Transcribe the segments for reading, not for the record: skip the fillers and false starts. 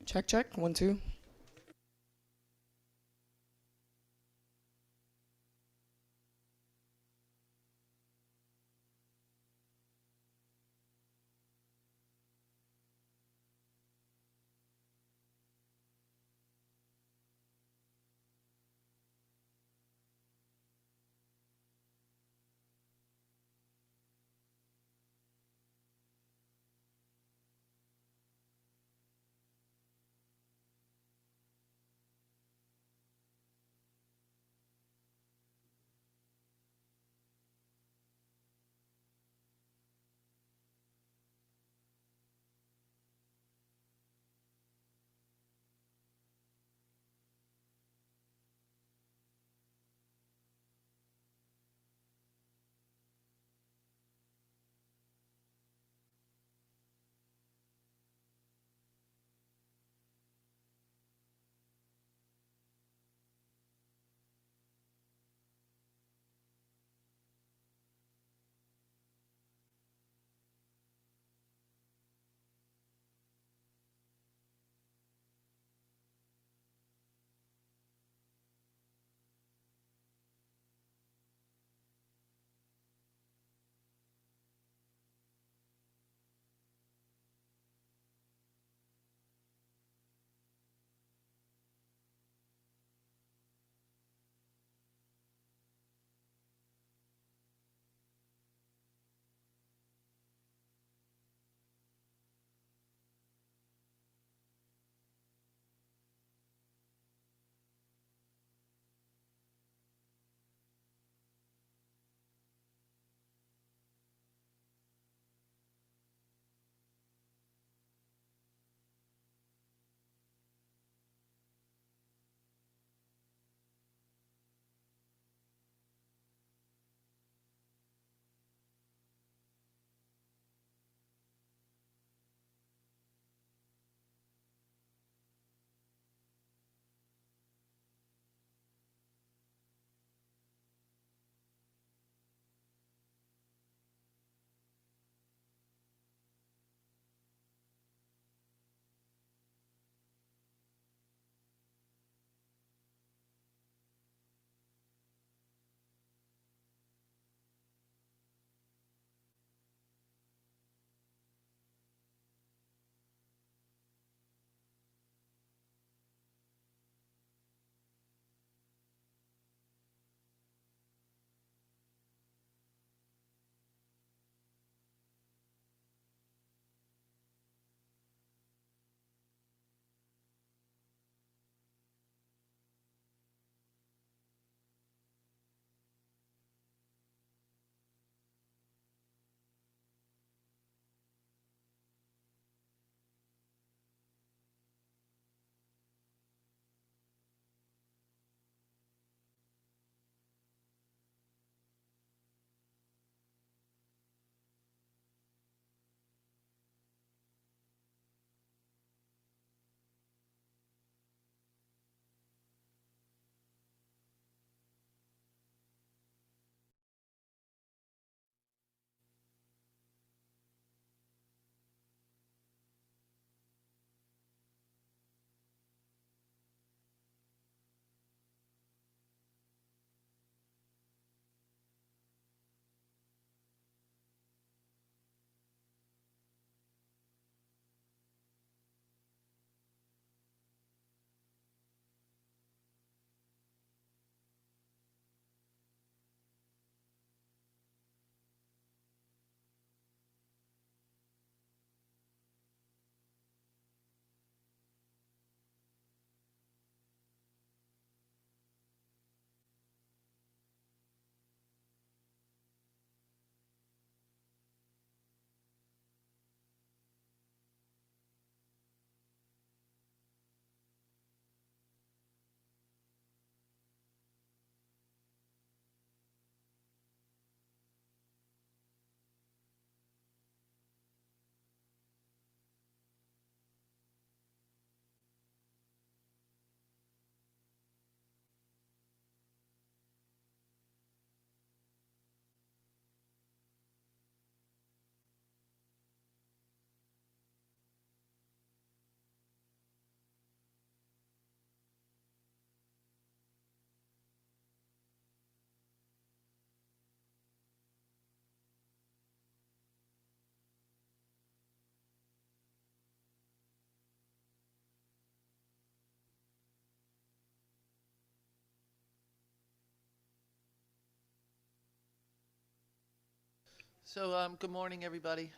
Check, check. 1, 2. Good morning, everybody.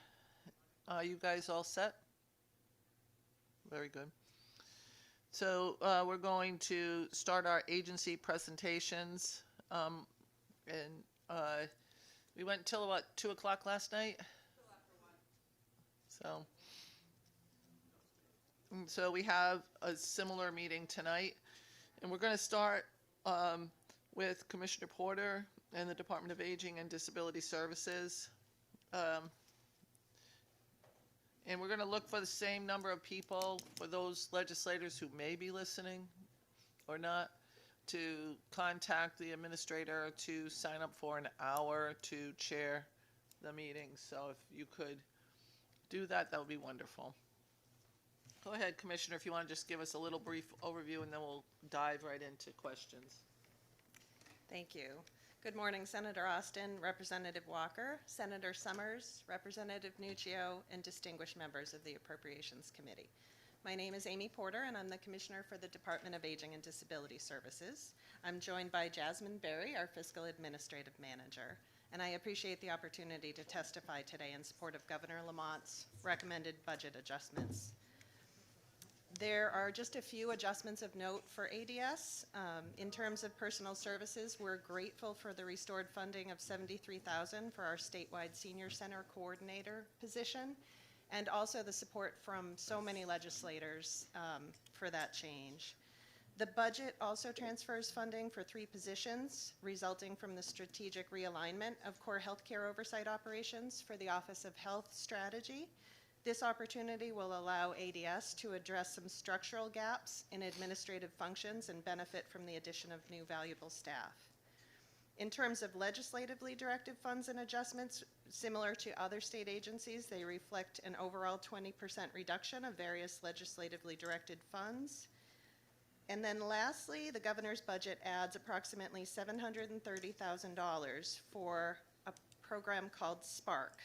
Are you guys all set? Very good. We're going to start our agency presentations. Um, and we went till what, 2 o'clock last night? So, so we have a similar meeting tonight, and we're going to start um, with Commissioner Porter and the Department of Aging and Disability Services. Um, And we're going to look for the same number of people, for those legislators who may be listening or not, to contact the administrator to sign up for an hour to chair the meeting. So if you could do that, that would be wonderful. Go ahead, Commissioner, if you want to just give us a little brief overview, and then we'll dive right into questions. Thank you. Good morning, Senator Austin, Representative Walker, Senator Summers, Representative Nuccio, and distinguished members of the Appropriations Committee. My name is Amy Porter, and I'm the Commissioner for the Department of Aging and Disability Services. I'm joined by Jasmine Berry, our Fiscal Administrative Manager, and I appreciate the opportunity to testify today in support of Governor Lamont's recommended budget adjustments. There are just a few adjustments of note for ADS. In terms of personal services, we're grateful for the restored funding of $73,000 for our statewide senior center coordinator position, and also the support from so many legislators for that change. The budget also transfers funding for 3 positions resulting from the strategic realignment of core healthcare oversight operations for the Office of Health Strategy. This opportunity will allow ADS to address some structural gaps in administrative functions and benefit from the addition of new valuable staff. In terms of legislatively directed funds and adjustments, similar to other state agencies, they reflect an overall 20% reduction of various legislatively directed funds. And then lastly, the governor's budget adds approximately $730,000 for program called SPARK,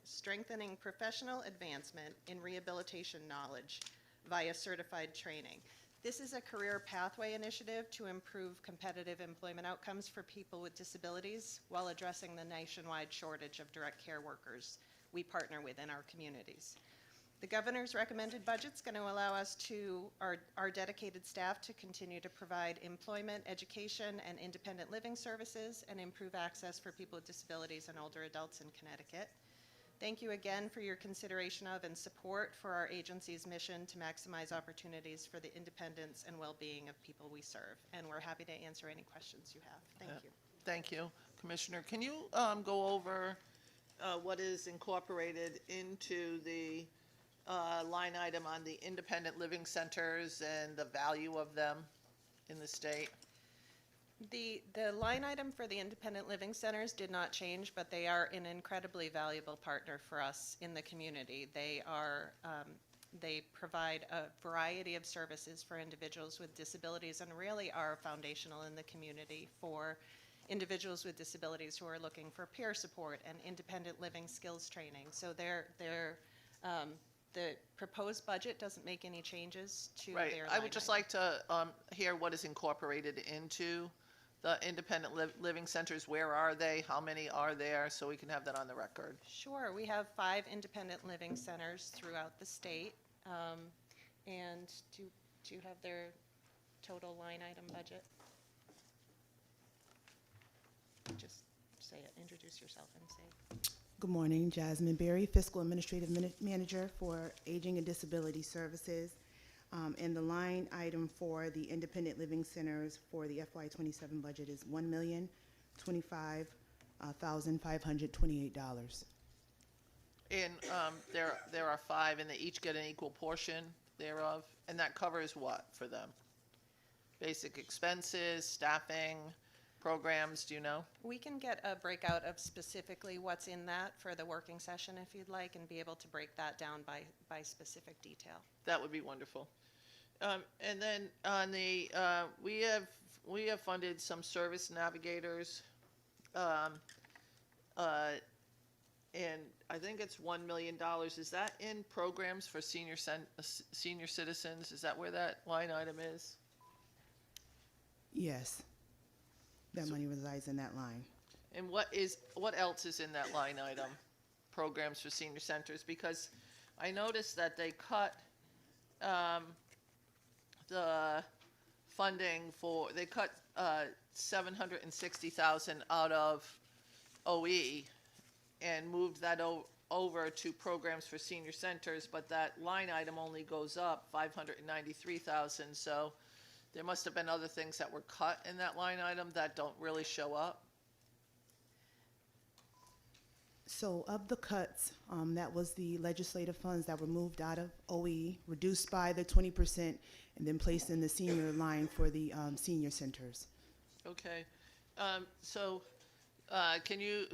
Strengthening Professional Advancement in Rehabilitation Knowledge via Certified Training. This is a career pathway initiative to improve competitive employment outcomes for people with disabilities while addressing the nationwide shortage of direct care workers we partner with in our communities. The governor's recommended budget is going to allow us to, our dedicated staff, to continue to provide employment, education, and independent living services and improve access for people with disabilities and older adults in Connecticut. Thank you again for your consideration of and support for our agency's mission to maximize opportunities for the independence and well-being of people we serve. And we're happy to answer any questions you have. Thank you. Thank you, Commissioner. Can you go over what is incorporated into the line item on the independent living centers and the value of them in the state? The line item for the independent living centers did not change, but they are an incredibly valuable partner for us in the community. They are they provide a variety of services for individuals with disabilities and really are foundational in the community for individuals with disabilities who are looking for peer support and independent living skills training. So the proposed budget doesn't make any changes to Right. their I line would just item. like to hear what is incorporated into the independent living centers. Where are they? How many are there? So we can have that on the record. Sure, we have 5 independent living centers throughout the state. And do you have their total line item budget? Just say it, introduce yourself and say. Good morning, Jasmine Berry, Fiscal Administrative Manager for Aging and Disability Services. And the line item for the independent living centers for the FY27 budget is $1,025,528. And there are 5, and they each get an equal portion thereof. And that covers what for them? Basic expenses, staffing, programs, do you know? We can get a breakout of specifically what's in that for the working session if you'd like, and be able to break that down by specific detail. That would be wonderful. And then on the we have funded some service navigators, and I think it's $1 million. Is that in programs for senior citizens? Is that where that line item is? Yes, that money resides in that line. And what else is in that line item? Programs for senior centers, because I noticed that they cut the funding they cut 760,000 out of OE and moved that over to programs for senior centers, but that line item only goes up 593,000. So there must have been other things that were cut in that line item that don't really show up. So of the cuts, that was the legislative funds that were moved out of OE, reduced by the 20%, and then placed in the senior line for the senior centers. Okay, so can you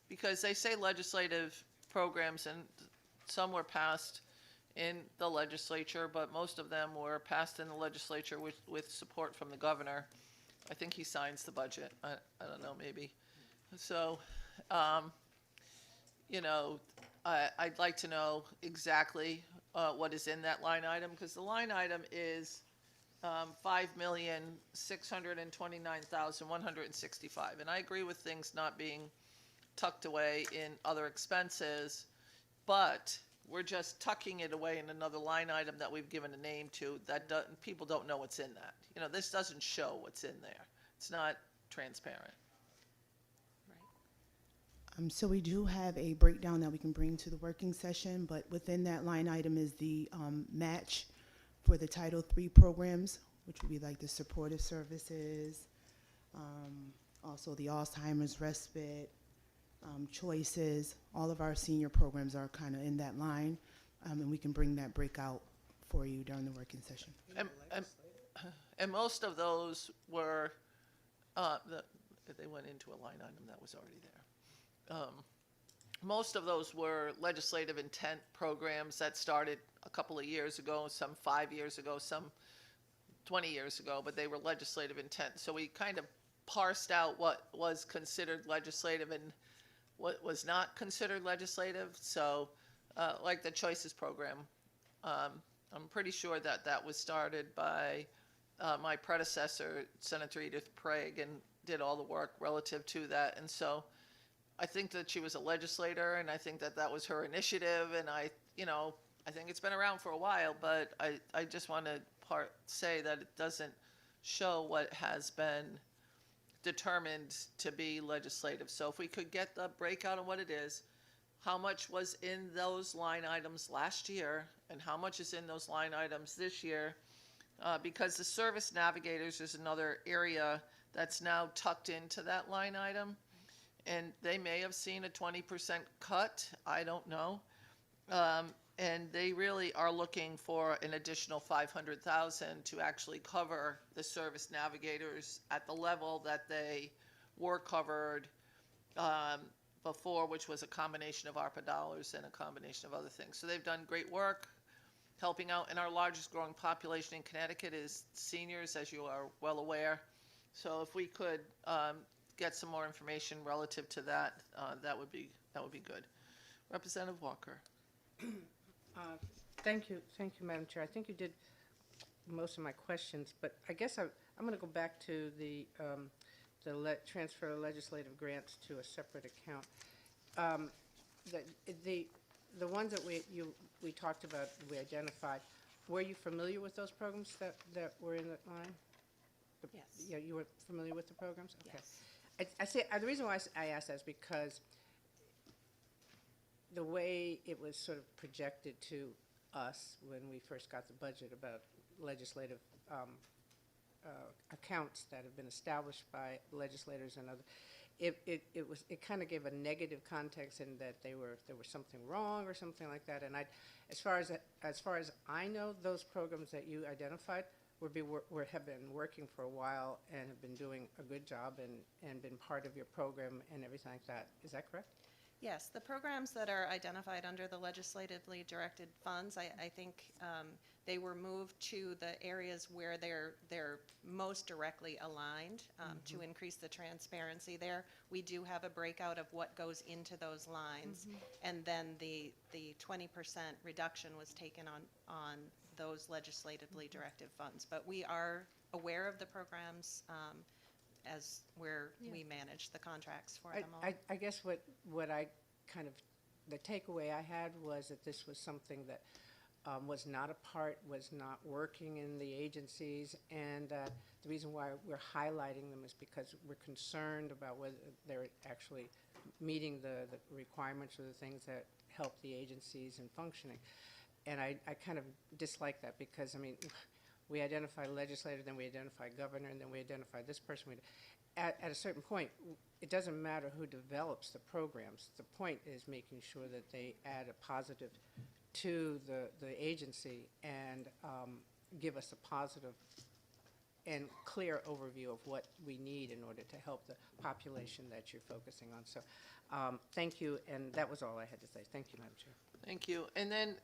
because they say legislative programs, and some were passed in the legislature, but most of them were passed in the legislature with support from the governor. I think he signs the budget. I don't know, maybe. So, you know, I'd like to know exactly what is in that line item, because the line item is $5,629,165, and I agree with things not being tucked away in other expenses, but we're just tucking it away in another line item that we've given a name to that people don't know what's in that. You know, this doesn't show what's in there. It's not transparent. So we do have a breakdown that we can bring to the working session, but within that line item is the match for the Title III programs, which would be like the supportive services, also the Alzheimer's respite, choices. All of our senior programs are kind of in that line, and we can bring that breakout for you during the working session. And most of those were, they went into a line item that was already there. Most of those were legislative intent programs that started a couple of years ago, some 5 years ago, some 20 years ago, but they were legislative intent. So we kind of parsed out what was considered legislative and what was not considered legislative. So like the Choices program, I'm pretty sure that that was started by my predecessor, Senator Edith Prague, and did all the work relative to that. And so I think that she was a legislator, and I think that that was her initiative, and I think it's been around for a while, but I just want to say that it doesn't show what has been determined to be legislative. So if we could get the breakout of what it is, how much was in those line items last year, and how much is in those line items this year, because the service navigators is another area that's now tucked into that line item. And they may have seen a 20% cut, I don't know. And they really are looking for an additional $500,000 to actually cover the service navigators at the level that they were covered before, which was a combination of ARPA dollars and a combination of other things. So they've done great work helping out, and our largest growing population in Connecticut is seniors, as you are well aware. So if we could get some more information relative to that, that would be good. Representative Walker. Thank you, Madam Chair. I think you did most of my questions, but I guess I'm going to go back to the transfer of legislative grants to a separate account. The ones that we talked about, we identified. Were you familiar with those programs that were in that line? Yes. Yeah, you were familiar with the programs? Okay. Yes. I say the reason why I asked that is because the way it was sort of projected to us when we first got the budget about legislative accounts that have been established by legislators and other, it kind of gave a negative context in that there was something wrong or something like that. And as far as I know, those programs that you identified have been working for a while and have been doing a good job and been part of your program and everything like that. Is that correct? Yes, the programs that are identified under the legislatively directed funds, I think they were moved to the areas where they're most directly aligned to increase the transparency there. We do have a breakout of what goes into those lines, and then the 20% reduction was taken on those legislatively directed funds. But we are aware of the programs as where we manage the contracts for I, them all. I guess what I kind of, the takeaway I had was that this was something that was not working in the agencies, and the reason why we're highlighting them is because we're concerned about whether they're actually meeting the requirements or the things that help the agencies in functioning. And I kind of dislike that because, I mean, we identify legislator, then we identify governor, and then we identify this person. At a certain point, it doesn't matter who develops the programs. The point is making sure that they add a positive to the agency and give us a positive and clear overview of what we need in order to help the population that you're focusing on. So thank you, and that was all I had to say. Thank you, Madam Chair. Thank you. And then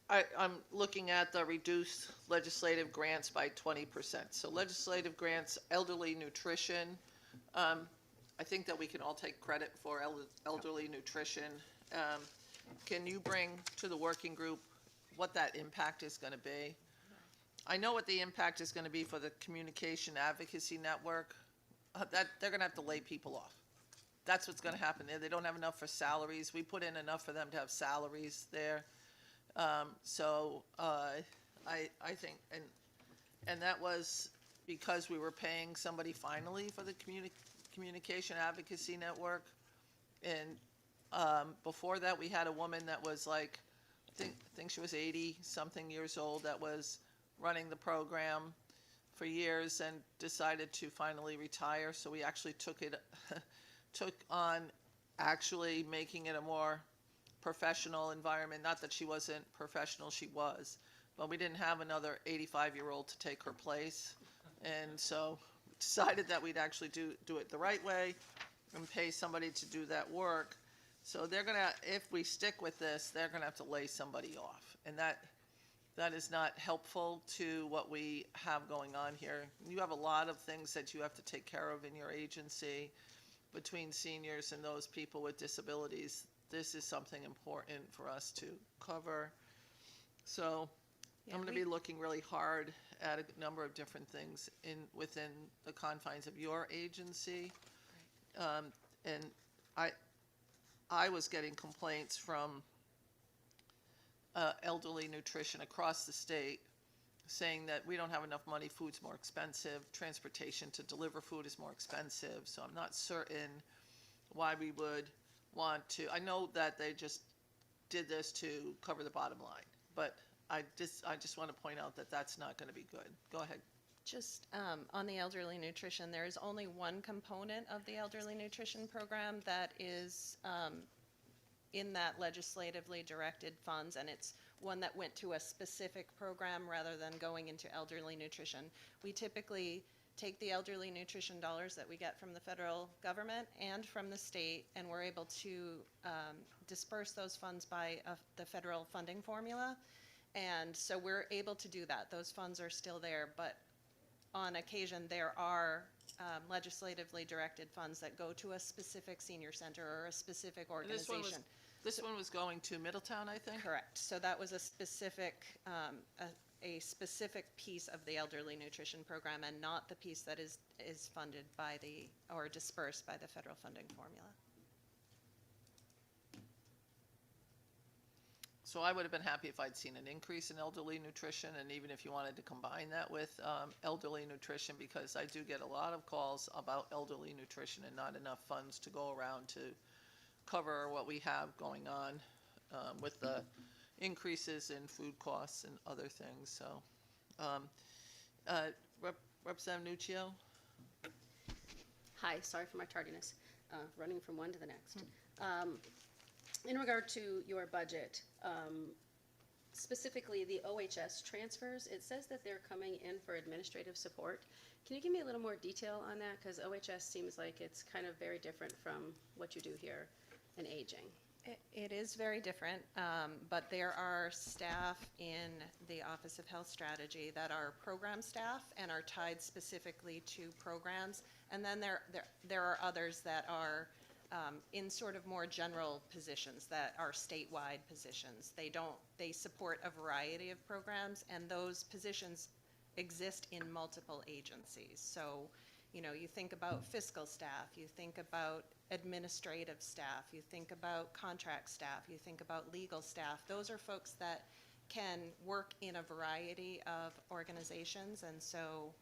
I'm looking at the reduced legislative grants by 20%. So legislative grants, elderly nutrition. I think that we can all take credit for elderly nutrition. Can you bring to the working group what that impact is going to be? I know what the impact is going to be for the Communication Advocacy Network. That they're going to have to lay people off. That's what's going to happen there. They don't have enough for salaries. We put in enough for them to have salaries there. So I think, and that was because we were paying somebody finally for the Communication Advocacy Network. And before that, we had a woman that was like, I think she was 80-something years old, that was running the program for years and decided to finally retire. So we actually took on actually making it a more professional environment. Not that she wasn't professional, she was, but we didn't have another 85-year-old to take her place. And so we decided that we'd actually do it the right way and pay somebody to do that work. So they're going to, if we stick with this, they're going to have to lay somebody off. And that is not helpful to what we have going on here. You have a lot of things that you have to take care of in your agency between seniors and those people with disabilities. This is something important for us to cover. So Yeah, I'm going to be looking really hard at a number of different things within the confines of your agency. And I was getting complaints from elderly nutrition across the state saying that we don't have enough money, food's more expensive, transportation to deliver food is more expensive, so I'm not certain why we would want to. I know that they just did this to cover the bottom line, but I just want to point out that that's not going to be good. Go ahead. Just on the elderly nutrition, there is only one component of the elderly nutrition program that is in that legislatively directed funds, and it's one that went to a specific program rather than going into elderly nutrition. We typically take the elderly nutrition dollars that we get from the federal government and from the state, and we're able to disperse those funds by the federal funding formula. And so we're able to do that. Those funds are still there, but on occasion there are legislatively directed funds that go to a specific senior center or a specific organization. This one was going to Middletown, I think? Correct. So that was a specific piece of the elderly nutrition program, and not the piece that is funded by or dispersed by the federal funding formula. So I would have been happy if I'd seen an increase in elderly nutrition, and even if you wanted to combine that with elderly nutrition, because I do get a lot of calls about elderly nutrition and not enough funds to go around to cover what we have going on with the increases in food costs and other things. So, Representative Nuccio? Hi, sorry for my tardiness, running from one to the next. In regard to your budget, specifically the OHS transfers, it says that they're coming in for administrative support. Can you give me a little more detail on that? Because OHS seems like it's kind of very different from what you do here in aging. It is very different, but there are staff in the Office of Health Strategy that are program staff and are tied specifically to programs. And then there are others that are in sort of more general positions that are statewide positions. They support a variety of programs, and those positions exist in multiple agencies. So, you know, you think about fiscal staff, you think about administrative staff, you think about contract staff, you think about legal staff. Those are folks that can work in a variety of organizations, and so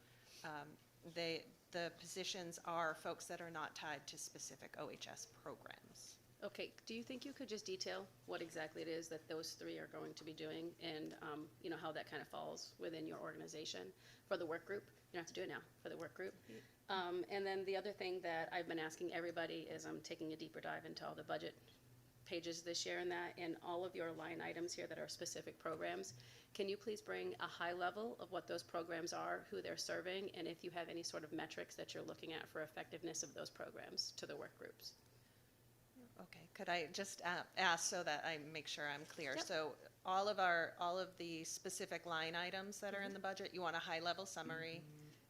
the positions are folks that are not tied to specific OHS programs. Okay, do you think you could just detail what exactly it is that those three are going to be doing and, you know, how that kind of falls within your organization for the work group? You don't have to do it now, for the work group. And then the other thing that I've been asking everybody is I'm taking a deeper dive into all the budget pages this year and all of your line items here that are specific programs. Can you please bring a high level of what those programs are, who they're serving, and if you have any sort of metrics that you're looking at for effectiveness of those programs to the work groups? Okay, could I just ask so that I make sure I'm clear? Yep. So all of the specific line items that are in the budget, you want a high-level summary,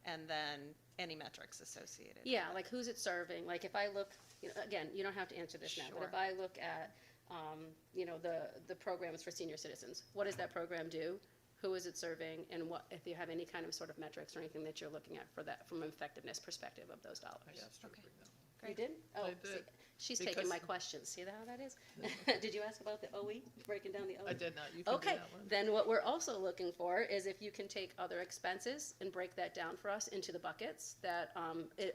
and then any metrics associated? Yeah, like who's it serving? Like if I look, you know, again, you don't have to answer this now, but if Sure. I look at, you know, the programs for senior citizens, what does that program do? Who is it serving? And what, if you have any kind of sort of metrics or anything that you're looking at for that, from an effectiveness perspective of those dollars? I asked her to Okay. bring that one. You did? Oh, I see, did. she's Because- taking my questions. See how that is? Did you ask about the OE, breaking down the OE? I did not. You can do Okay, that one. then what we're also looking for is if you can take other expenses and break that down for us into the buckets that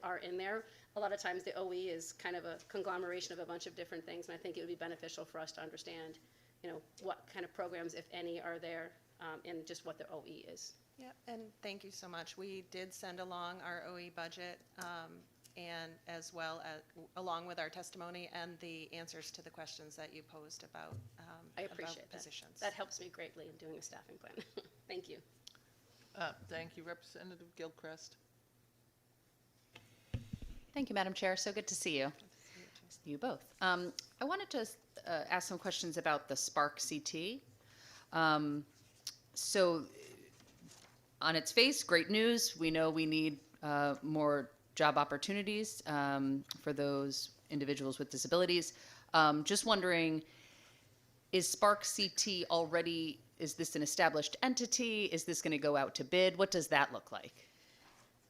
are in there. A lot of times the OE is kind of a conglomeration of a bunch of different things, and I think it would be beneficial for us to understand, you know, what kind of programs, if any, are there, and just what the OE is. Yeah, and thank you so much. We did send along our OE budget, and as well as, along with our testimony and the answers to the questions that you posed about I appreciate about that. positions. That helps me greatly in doing a staffing plan. Thank you. Thank you, Representative Gilchrist. Thank you, Madam Chair. So good to see you. You both. I wanted to ask some questions about the Spark CT. So on its face, great news. We know we need more job opportunities for those individuals with disabilities. Just wondering, is Spark CT already, is this an established entity? Is this going to go out to bid? What does that look like?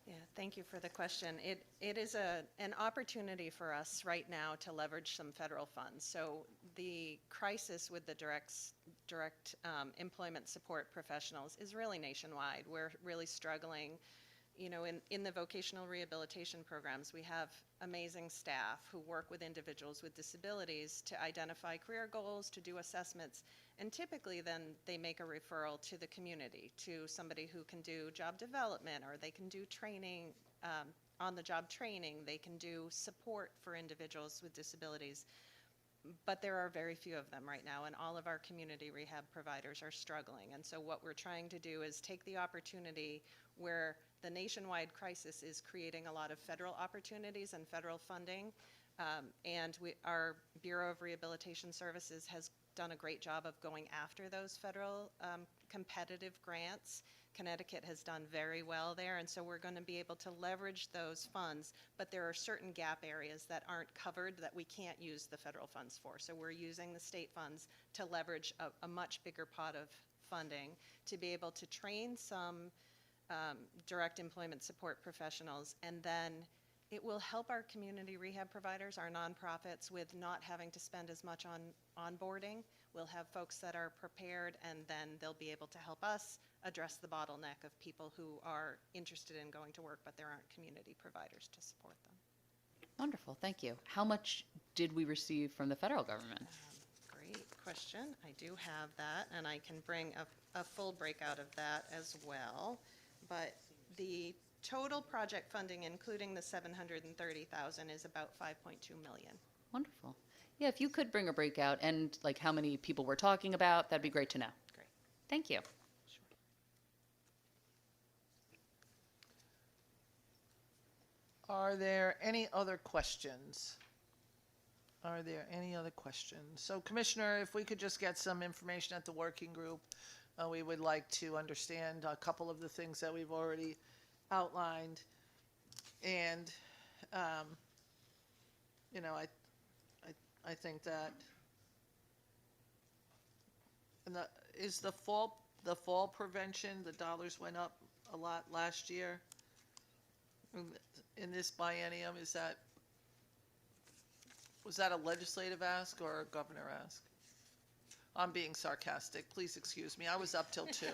Yeah, thank you for the question. It is an opportunity for us right now to leverage some federal funds. So the crisis with the direct employment support professionals is really nationwide. We're really struggling. You know, in the vocational rehabilitation programs, we have amazing staff who work with individuals with disabilities to identify career goals, to do assessments, and typically then they make a referral to the community, to somebody who can do job development, or they can do training, on-the-job training, they can do support for individuals with disabilities. But there are very few of them right now, and all of our community rehab providers are struggling. And so what we're trying to do is take the opportunity where the nationwide crisis is creating a lot of federal opportunities and federal funding. And our Bureau of Rehabilitation Services has done a great job of going after those federal competitive grants. Connecticut has done very well there, and so we're going to be able to leverage those funds, but there are certain gap areas that aren't covered that we can't use the federal funds for. So we're using the state funds to leverage a much bigger pot of funding to be able to train some direct employment support professionals, and then it will help our community rehab providers, our nonprofits, with not having to spend as much on onboarding. We'll have folks that are prepared, and then they'll be able to help us address the bottleneck of people who are interested in going to work, but there aren't community providers to support them. Wonderful, thank you. How much did we receive from the federal government? Great question. I do have that, and I can bring a full breakout of that as well. But the total project funding, including the $730,000, is about $5.2 million. Wonderful. Yeah, if you could bring a breakout and like how many people we're talking about, that'd be great to know. Great. Thank you. Are there any other questions? Are there any other questions? So Commissioner, if we could just get some information at the working group, we would like to understand a couple of the things that we've already outlined. And, you know, I think that, and is the fall prevention, the dollars went up a lot last year. In this biennium, was that a legislative ask or a governor ask? I'm being sarcastic. Please excuse me. I was up till 2.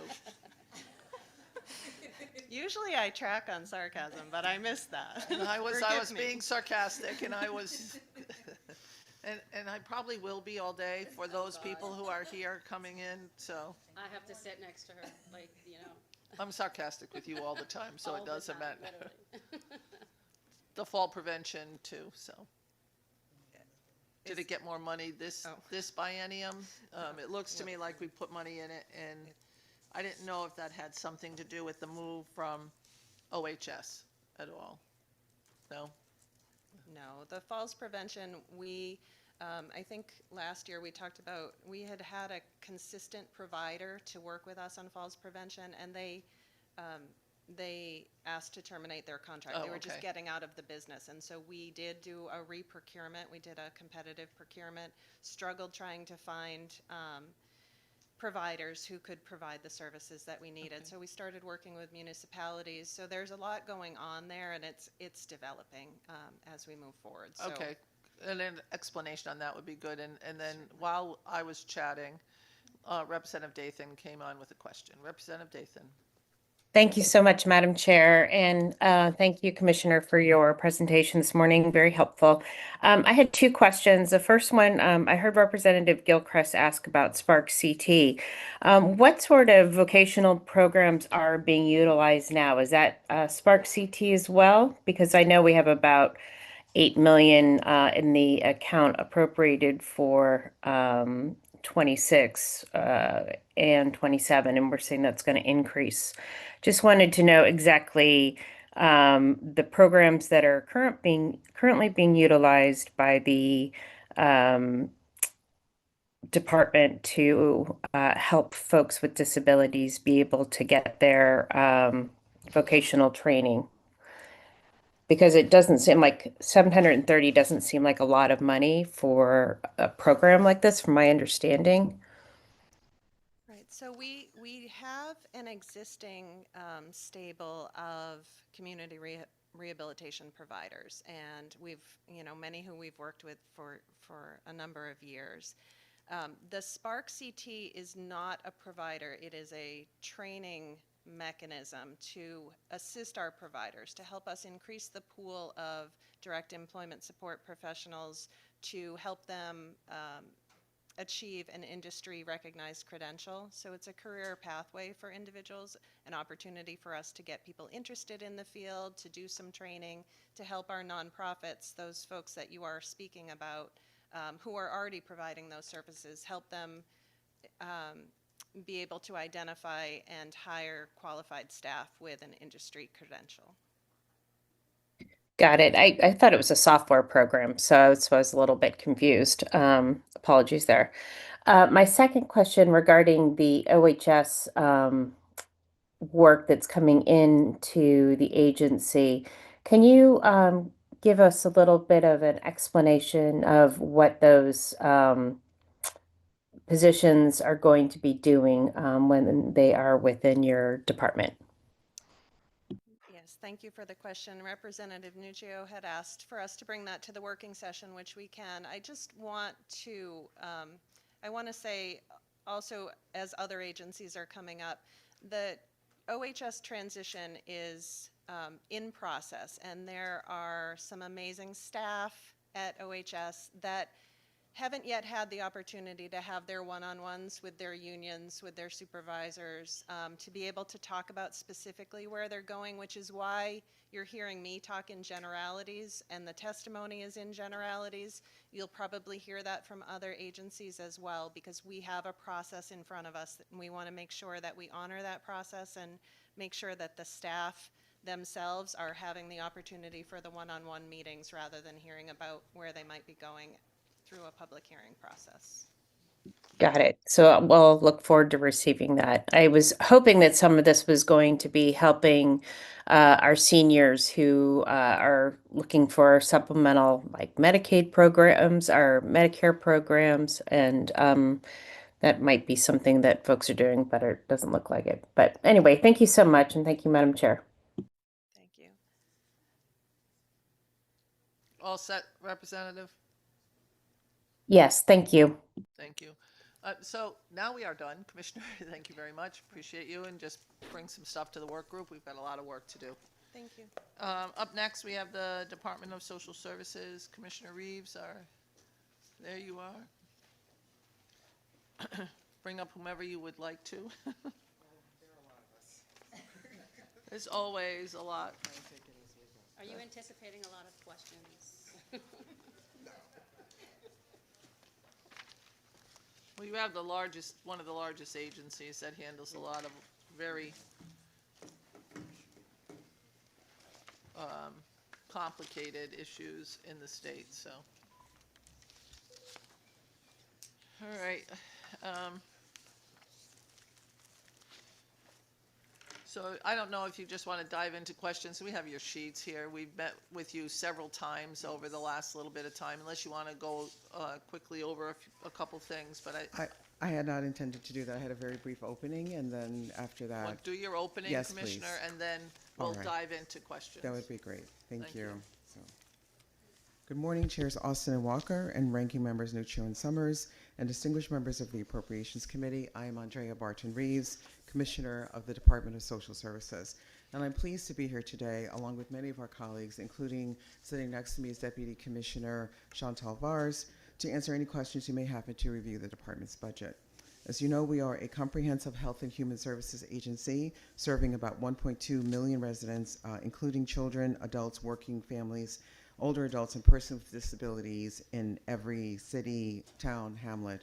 Usually I track on sarcasm, but I missed that. And I was Forgive me. being sarcastic, and I was, and I probably will be all day for those people who are here coming in. So I have to sit next to her, like, you know. I'm sarcastic with you all the time, so all it the doesn't time, matter. literally. The fall prevention too. So did Is- it get more money this Oh. this biennium? It looks to me like we put money in it, and I didn't know if that had something to do with the move from OHS at all. No. No, the falls prevention, I think last year we talked about, we had a consistent provider to work with us on falls prevention, and they asked to terminate their contract. Oh, They were just okay. getting out of the business, and so we did do a re-procurement. We did a competitive procurement, struggled trying to find providers who could provide the services that we needed. Okay. So we started working with municipalities. So there's a lot going on there, and it's developing as we move forward. So Okay, and an explanation on that would be good. And then while I was chatting, Representative Dathan came on with a question. Representative Dathan. Thank you so much, Madam Chair, and thank you, Commissioner, for your presentation this morning. Very helpful. I had 2 questions. The first one, I heard Representative Gilchrist ask about Spark CT. What sort of vocational programs are being utilized now? Is that Spark CT as well? Because I know we have about 8 million in the account appropriated for 26 and 27, and we're saying that's going to increase. Just wanted to know exactly the programs that are currently being utilized by the department to help folks with disabilities be able to get their vocational training. Because it doesn't seem like 730 doesn't seem like a lot of money for a program like this, from my understanding. right. So we have an existing stable of community rehabilitation providers, and we've many who we've worked with for a number of years. The Spark CT is not a provider; it is a training mechanism to assist our providers, to help us increase the pool of direct employment support professionals, to help them achieve an industry recognized credential. So it's a career pathway for individuals, an opportunity for us to get people interested in the field, to do some training, to help our nonprofits, those folks that you are speaking about, who are already providing those services, help them be able to identify and hire qualified staff with an industry credential. Got it. I thought it was a software program, so I was a little bit confused. Apologies there. My second question regarding the OHS work that's coming into the agency, can you give us a little bit of an explanation of what those positions are going to be doing when they are within your department? Yes, thank you for the question. Representative Nuccio had asked for us to bring that to the working session, which we can. I just want to, I want to say also, as other agencies are coming up, the OHS transition is in process, and there are some amazing staff at OHS that haven't yet had the opportunity to have their one-on-ones with their unions, with their supervisors, to be able to talk about specifically where they're going, which is why you're hearing me talk in generalities and the testimony is in generalities. You'll probably hear that from other agencies as well, because we have a process in front of us, and we want to make sure that we honor that process and make sure that the staff themselves are having the opportunity for the one-on-one meetings rather than hearing about where they might be going through a public hearing process. Got it. So we'll look forward to receiving that. I was hoping that some of this was going to be helping our seniors who are looking for supplemental, like Medicaid programs or Medicare programs, and that might be something that folks are doing, but it doesn't look like it. But anyway, thank you so much, and thank you, Madam Chair. Thank you. All set, Representative? Yes, thank you. Thank you. So now we are done. Commissioner, thank you very much. Appreciate you, and just bring some stuff to the work group. We've got a lot of work to do. Thank you. Up next, we have the Department of Social Services. Commissioner Reeves, there you are. Bring up whomever you would like to. There's always a lot. Are you anticipating a lot of questions? Well, you have one of the largest agencies that handles a lot of very complicated issues in the state, so. All right. So I don't know if you just want to dive into questions. We have your sheets here. We've met with you several times over the last little bit of time, unless you want to go quickly over a couple things, but I had not intended to do that. I had a very brief opening, and then after well, that, do your opening, Yes, Commissioner, please. and then All we'll right. dive into questions. that would be great. Thank Thank you. you. So, good morning, Chairs Austin and Walker, and Ranking Members Nuccio and Summers, and distinguished members of the Appropriations Committee. I am Andrea Barton Reeves, Commissioner of the Department of Social Services. And I'm pleased to be here today, along with many of our colleagues, including sitting next to me is Deputy Commissioner Chantal Vars, to answer any questions you may have and to review the department's budget. As you know, we are a comprehensive health and human services agency serving about 1.2 million residents, including children, adults, working families, older adults, and persons with disabilities in every city, town, hamlet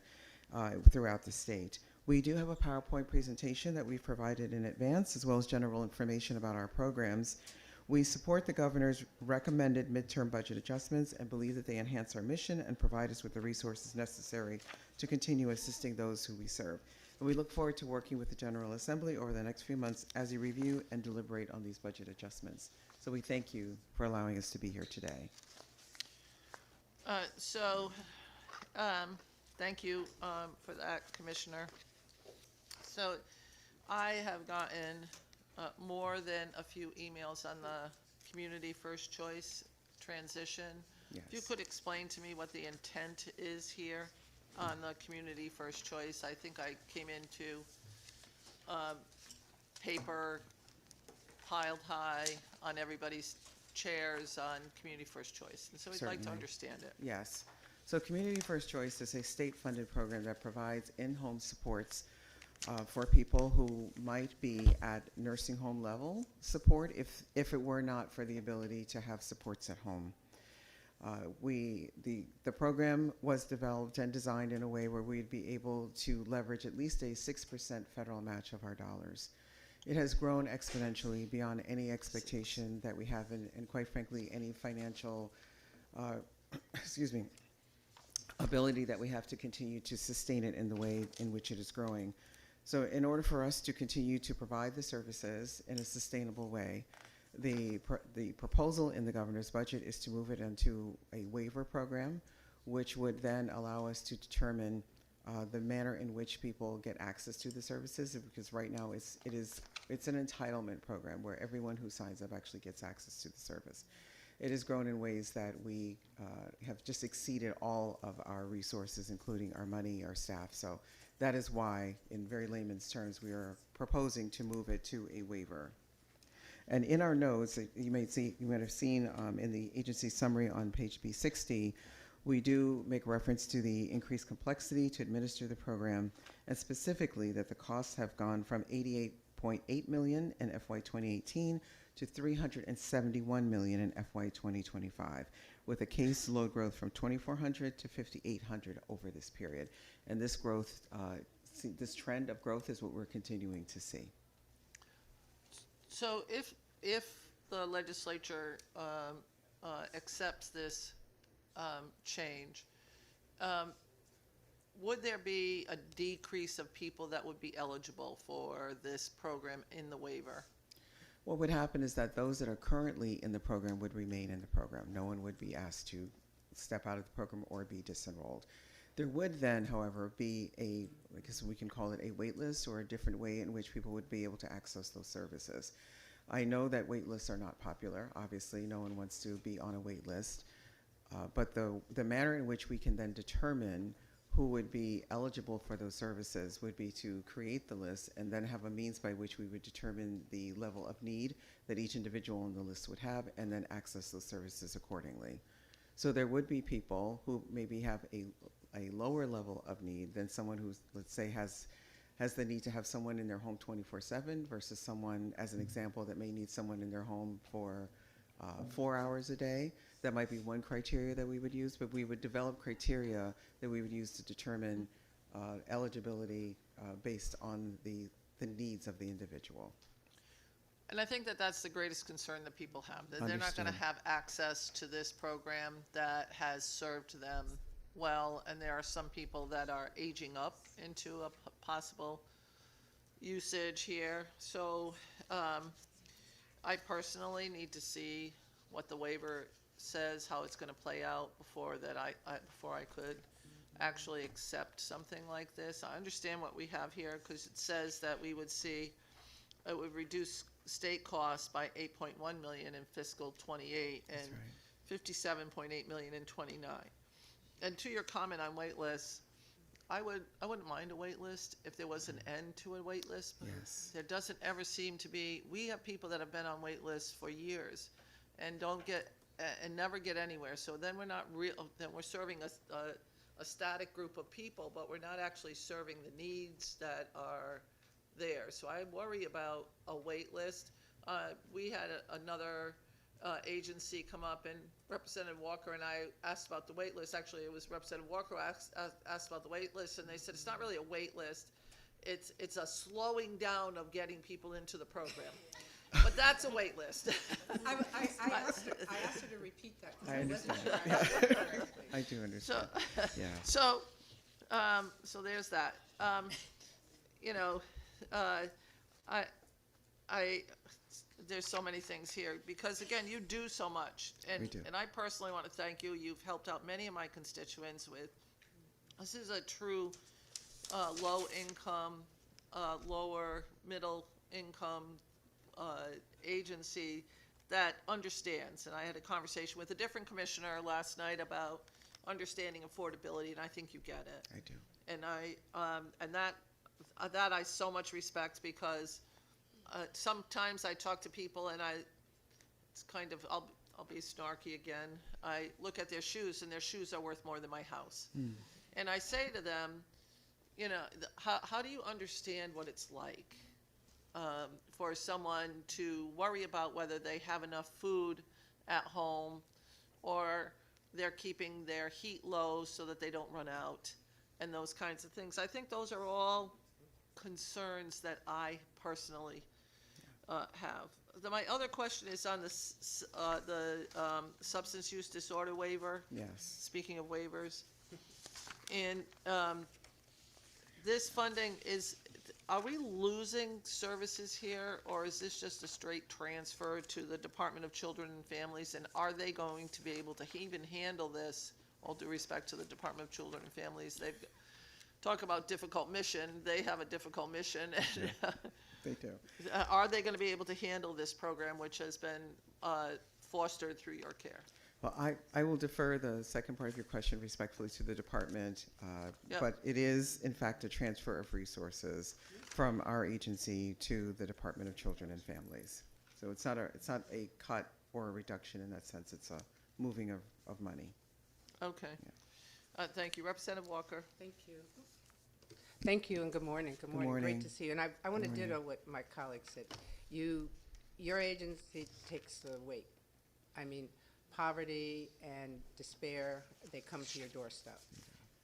throughout the state. We do have a PowerPoint presentation that we've provided in advance, as well as general information about our programs. We support the governor's recommended midterm budget adjustments and believe that they enhance our mission and provide us with the resources necessary to continue assisting those who we serve. And we look forward to working with the General Assembly over the next few months as we review and deliberate on these budget adjustments. So we thank you for allowing us to be here today. Thank you for that, Commissioner. So I have gotten more than a few emails on the Community First Choice transition. Yes. If you could explain to me what the intent is here on the Community First Choice. I think I came into paper piled high on everybody's chairs on Community First Choice, and so we'd like to Certainly. understand it. Yes. So Community First Choice is a state-funded program that provides in-home supports for people who might be at nursing home level support if it were not for the ability to have supports at home. The program was developed and designed in a way where we'd be able to leverage at least a 6% federal match of our dollars. It has grown exponentially beyond any expectation that we have, and quite frankly, any financial, ability that we have to continue to sustain it in the way in which it is growing. So in order for us to continue to provide the services in a sustainable way, the proposal in the governor's budget is to move it into a waiver program, which would then allow us to determine the manner in which people get access to the services, because right now it's an entitlement program where everyone who signs up actually gets access to the service. It has grown in ways that we have just exceeded all of our resources, including our money, our staff. So that is why, in very layman's terms, we are proposing to move it to a waiver. And in our notes, you might have seen in the agency summary on page B60, we do make reference to the increased complexity to administer the program, and specifically that the costs have gone from $88.8 million in FY 2018 to $371 million in FY 2025, with a case load growth from 2,400 to 5,800 over this period. And this growth, this trend of growth is what we're continuing to see. So if the legislature accepts this change, would there be a decrease of people that would be eligible for this program in the waiver? What would happen is that those that are currently in the program would remain in the program. No one would be asked to step out of the program or be disenrolled. There would then, however, be I guess we can call it a wait list or a different way in which people would be able to access those services. I know that wait lists are not popular. Obviously, no one wants to be on a wait list. But the manner in which we can then determine who would be eligible for those services would be to create the list and then have a means by which we would determine the level of need that each individual on the list would have and then access those services accordingly. So there would be people who maybe have a lower level of need than someone who, let's say, has the need to have someone in their home 24/7 versus someone, as an example, that may need someone in their home for 4 hours a day. That might be one criteria that we would use, but we would develop criteria that we would use to determine eligibility based on the needs of the individual. And I think that that's the greatest concern that people have, that they're not going to Understood. have access to this program that has served them well, and there are some people that are aging up into a possible usage here. So I personally need to see what the waiver says, how it's going to play out before I could actually accept something like this. I understand what we have here because it says that we would see it would reduce state costs by 8.1 million in fiscal 28 and That's right. 57.8 million in 29. And to your comment on wait lists, I wouldn't mind a wait list if there was an end to a wait list. But Yes. there doesn't ever seem to be. We have people that have been on wait lists for years and don't get and never get anywhere. So then we're not real. Then we're serving a static group of people, but we're not actually serving the needs that are there. So I worry about a wait list. We had another agency come up, and Representative Walker and I asked about the wait list. Actually, it was Representative Walker who asked about the wait list, and they said it's not really a wait list. It's a slowing down of getting people into the program. But that's a wait list. I asked her to repeat that. 'cause I wasn't understand. sure I heard it correctly. I do understand. Yeah. So there's that. You know, there's so many things here because again, you do so much, We do. and I personally want to thank you. You've helped out many of my constituents with. This is a true low income, lower middle income agency that understands. And I had a conversation with a different commissioner last night about understanding affordability, and I think you get it. I do. And that I so much respect because sometimes I talk to people and it's kind of I'll be snarky again. I look at their shoes and their shoes are worth more than my house, and I say to them, you know, how do you understand what it's like for someone to worry about whether they have enough food at home or they're keeping their heat low so that they don't run out and those kinds of things. I think those are all concerns that I personally have. My other question is on the substance use disorder waiver. Yes. Speaking of waivers, and this funding are we losing services here, or is this just a straight transfer to the Department of Children and Families? And are they going to be able to even handle this? All due respect to the Department of Children and Families, they've talk about difficult mission. They have a difficult mission. They do. Are they going to be able to handle this program, which has been fostered through your care? Well, I will defer the second part of your question respectfully to the department, Yep. but it is, in fact, a transfer of resources from our agency to the Department of Children and Families. So it's not a cut or a reduction in that sense. It's a moving of money. Okay. Thank you. Representative Walker. Thank you. Thank you and good morning. Good morning. morning. Great to see you. And I want to morning. ditto what my colleague said. Your agency takes the weight. I mean, poverty and despair, they come to your doorstep.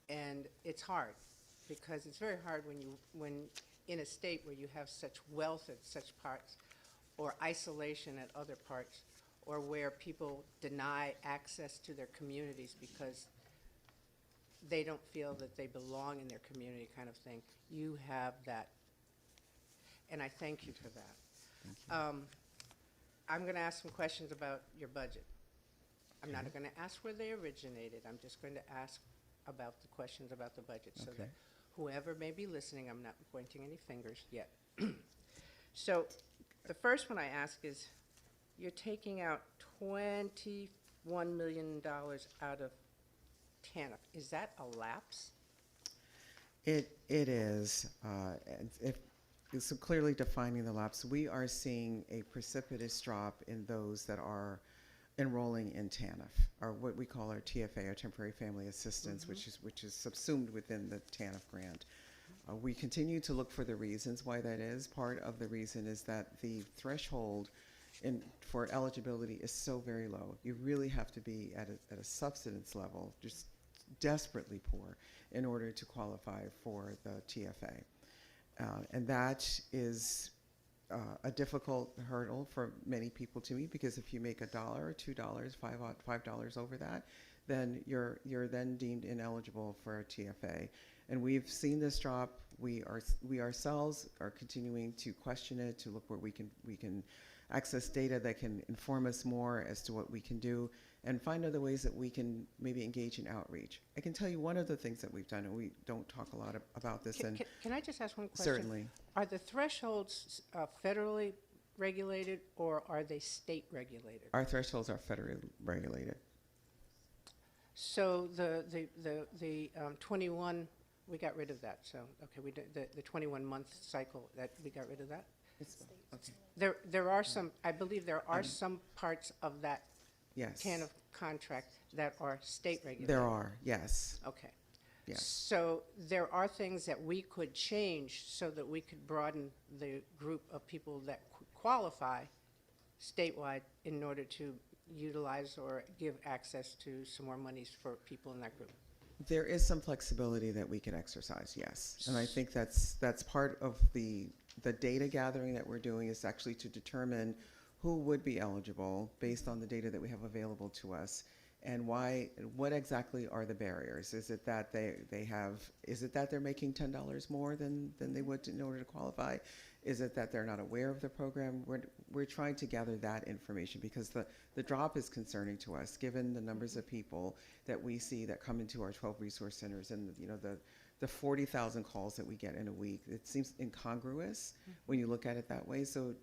And it's hard because it's very hard when in a state where you have such wealth at such parts or isolation at other parts or where people deny access to their communities because they don't feel that they belong in their community kind of thing. You have that. And I thank you for that. I'm going to ask some questions about your budget. I'm not going to ask where they originated. I'm just going to ask about the questions about the budget, so Okay. that whoever may be listening, I'm not pointing any fingers yet. So the first one I ask is, you're taking out $21 million out of TANF. Is that a lapse? It is, and so clearly defining the lapse, we are seeing a precipitous drop in those that are enrolling in TANF, or what we call our TFA, our Temporary Family Assistance, which is subsumed within the TANF grant. We continue to look for the reasons why that is. Part of the reason is that the threshold for eligibility is so very low. You really have to be at a subsistence level, just desperately poor, in order to qualify for the TFA. And that is a difficult hurdle for many people to meet, because if you make $1 or $2, $5 over that, then you're then deemed ineligible for a TFA. And we've seen this drop. We ourselves are continuing to question it, to look where we can access data that can inform us more as to what we can do, and find other ways that we can maybe engage in outreach. I can tell you one of the things that we've done, and we don't talk a lot about this, and Can I just ask one question? certainly. Are the thresholds federally regulated, or are they state regulated? Our thresholds are federally regulated. So the 21, we got rid of that. So okay, we did the 21-month cycle, that we got rid of that. Okay. There are some, I believe there are some parts of that Yes. TANF contract that are state regulated. There are, yes. Okay. Yes. So there are things that we could change so that we could broaden the group of people that qualify statewide in order to utilize or give access to some more monies for people in that group. There is some flexibility that we can exercise, yes. And I think that's part of the data gathering that we're doing, is actually to determine who would be eligible based on the data that we have available to us, and what exactly are the barriers. Is it that they're making $10 more than they would in order to qualify? Is it that they're not aware of the program? We're trying to gather that information, because the drop is concerning to us, given the numbers of people that we see that come into our 12 resource centers, and the 40,000 calls that we get in a week. It seems incongruous when you look at it that way. So,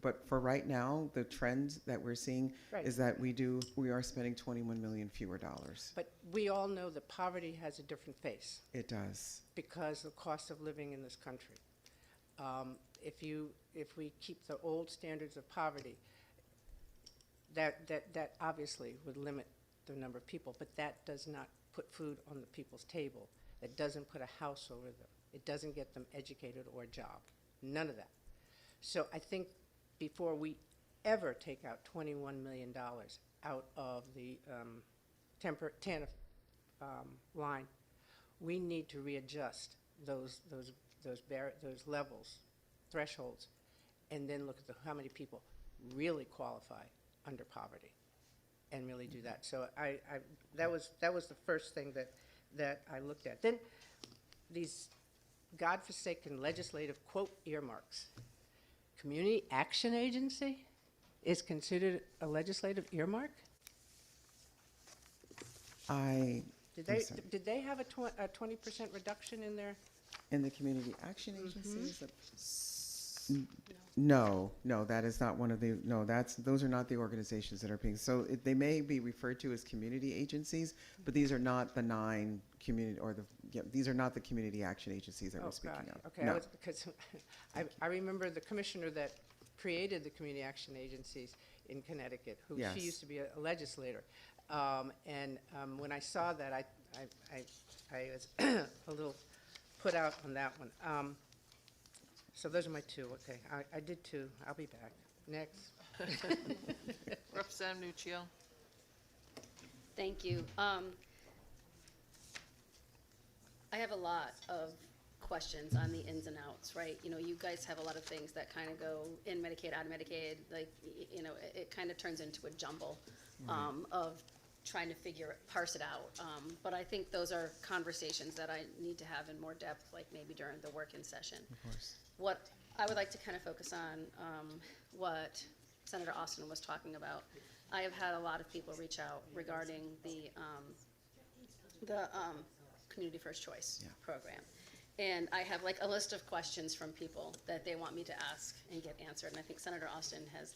but for right now, the trend that we're seeing Right. is that we are spending 21 million fewer dollars. But we all know that poverty has a different face It does. because of the cost of living in this country. If we keep the old standards of poverty, that obviously would limit the number of people, but that does not put food on the people's table. It doesn't put a house over them. It doesn't get them educated or a job. None of that. So I think before we ever take out $21 million out of the TANF line, we need to readjust those levels, thresholds, and then look at how many people really qualify under poverty, and really do that. So that was the first thing that I looked at. Then these godforsaken legislative quote earmarks. Community Action Agency is considered a legislative earmark? I'm sorry. Did they have a 20% reduction in their? In the community action agencies? No, that is not one of the, no, those are not the organizations that are being, so they may be referred to as community agencies, but these are not the 9 community, these are not the community action agencies that we're speaking of. Okay, No. because I remember the commissioner that created the community action agencies in Connecticut, who Yes. she used to be a legislator. When I saw that, I was a little put out on that one. So those are my 2. Okay, I did 2. I'll be back. Next. Representative Nuccio. Thank you. I have a lot of questions on the ins and outs, right? You know, you guys have a lot of things that kind of go in Medicaid, out of Medicaid, like, it kind of turns into a jumble of trying to parse it out. But I think those are conversations that I need to have in more depth, like maybe during the working session. Of course. What I would like to kind of focus on, what Senator Austin was talking about. I have had a lot of people reach out regarding the Community First Choice Yeah. program. And I have like a list of questions from people that they want me to ask and get answered. And I think Senator Austin has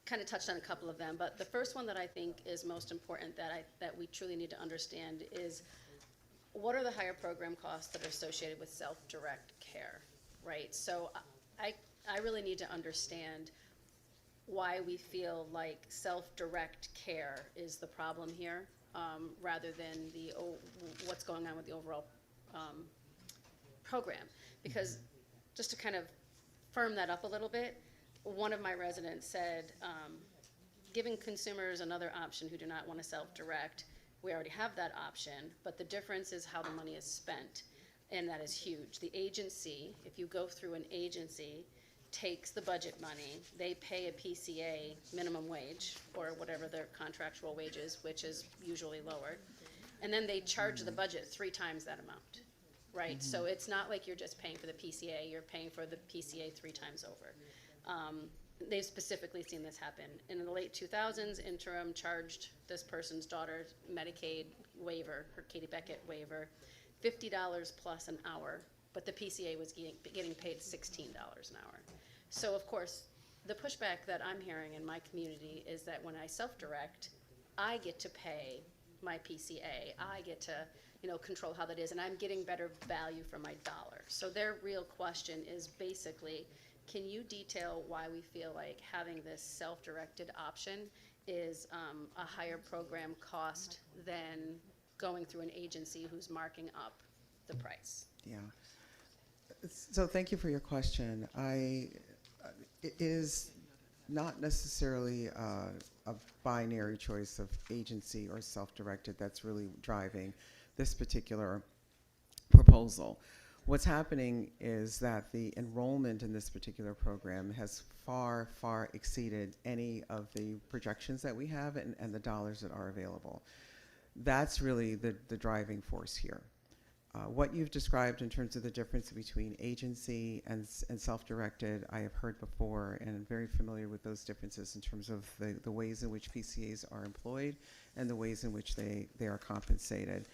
kind of touched on a couple of them. But the first one that I think is most important that we truly need to understand is, what are the higher program costs that are associated with self-direct care, right? So I really need to understand why we feel like self-direct care is the problem here, rather than what's going on with the overall program. Because just to kind of firm that up a little bit, one of my residents said, giving consumers another option who do not want to self-direct, we already have that option, but the difference is how the money is spent, and that is huge. The agency, if you go through an agency, takes the budget money, they pay a PCA minimum wage, or whatever their contractual wage is, which is usually lower, and then they charge the budget 3 times that amount, right? So it's not like you're just paying for the PCA, you're paying for the PCA 3 times over. They've specifically seen this happen. In the late 2000s, Interim charged this person's daughter's Medicaid waiver, her Katie Beckett waiver, $50 plus an hour, but the PCA was getting paid $16 an hour. So of course, the pushback that I'm hearing in my community is that when I self-direct, I get to pay my PCA, I get to, control how that is, and I'm getting better value for my dollar. So their real question is basically, can you detail why we feel like having this self-directed option is a higher program cost than going through an agency who's marking up the price? Yeah. So thank you for your question. It is not necessarily a binary choice of agency or self-directed that's really driving this particular proposal. What's happening is that the enrollment in this particular program has far, far exceeded any of the projections that we have and the dollars that are available. That's really the driving force here. What you've described in terms of the difference between agency and self-directed, I have heard before, and I'm very familiar with those differences in terms of the ways in which PCAs are employed and the ways in which they are compensated.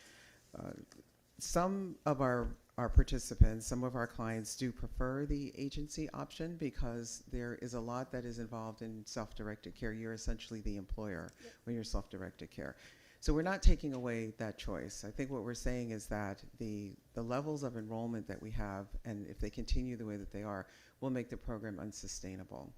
Some of our participants, some of our clients do prefer the agency option because there is a lot that is involved in self-directed care. You're essentially the employer when you're self-directed care. So we're not taking away that choice. I think what we're saying is that the levels of enrollment that we have, and if they continue the way that they are, will make the program unsustainable.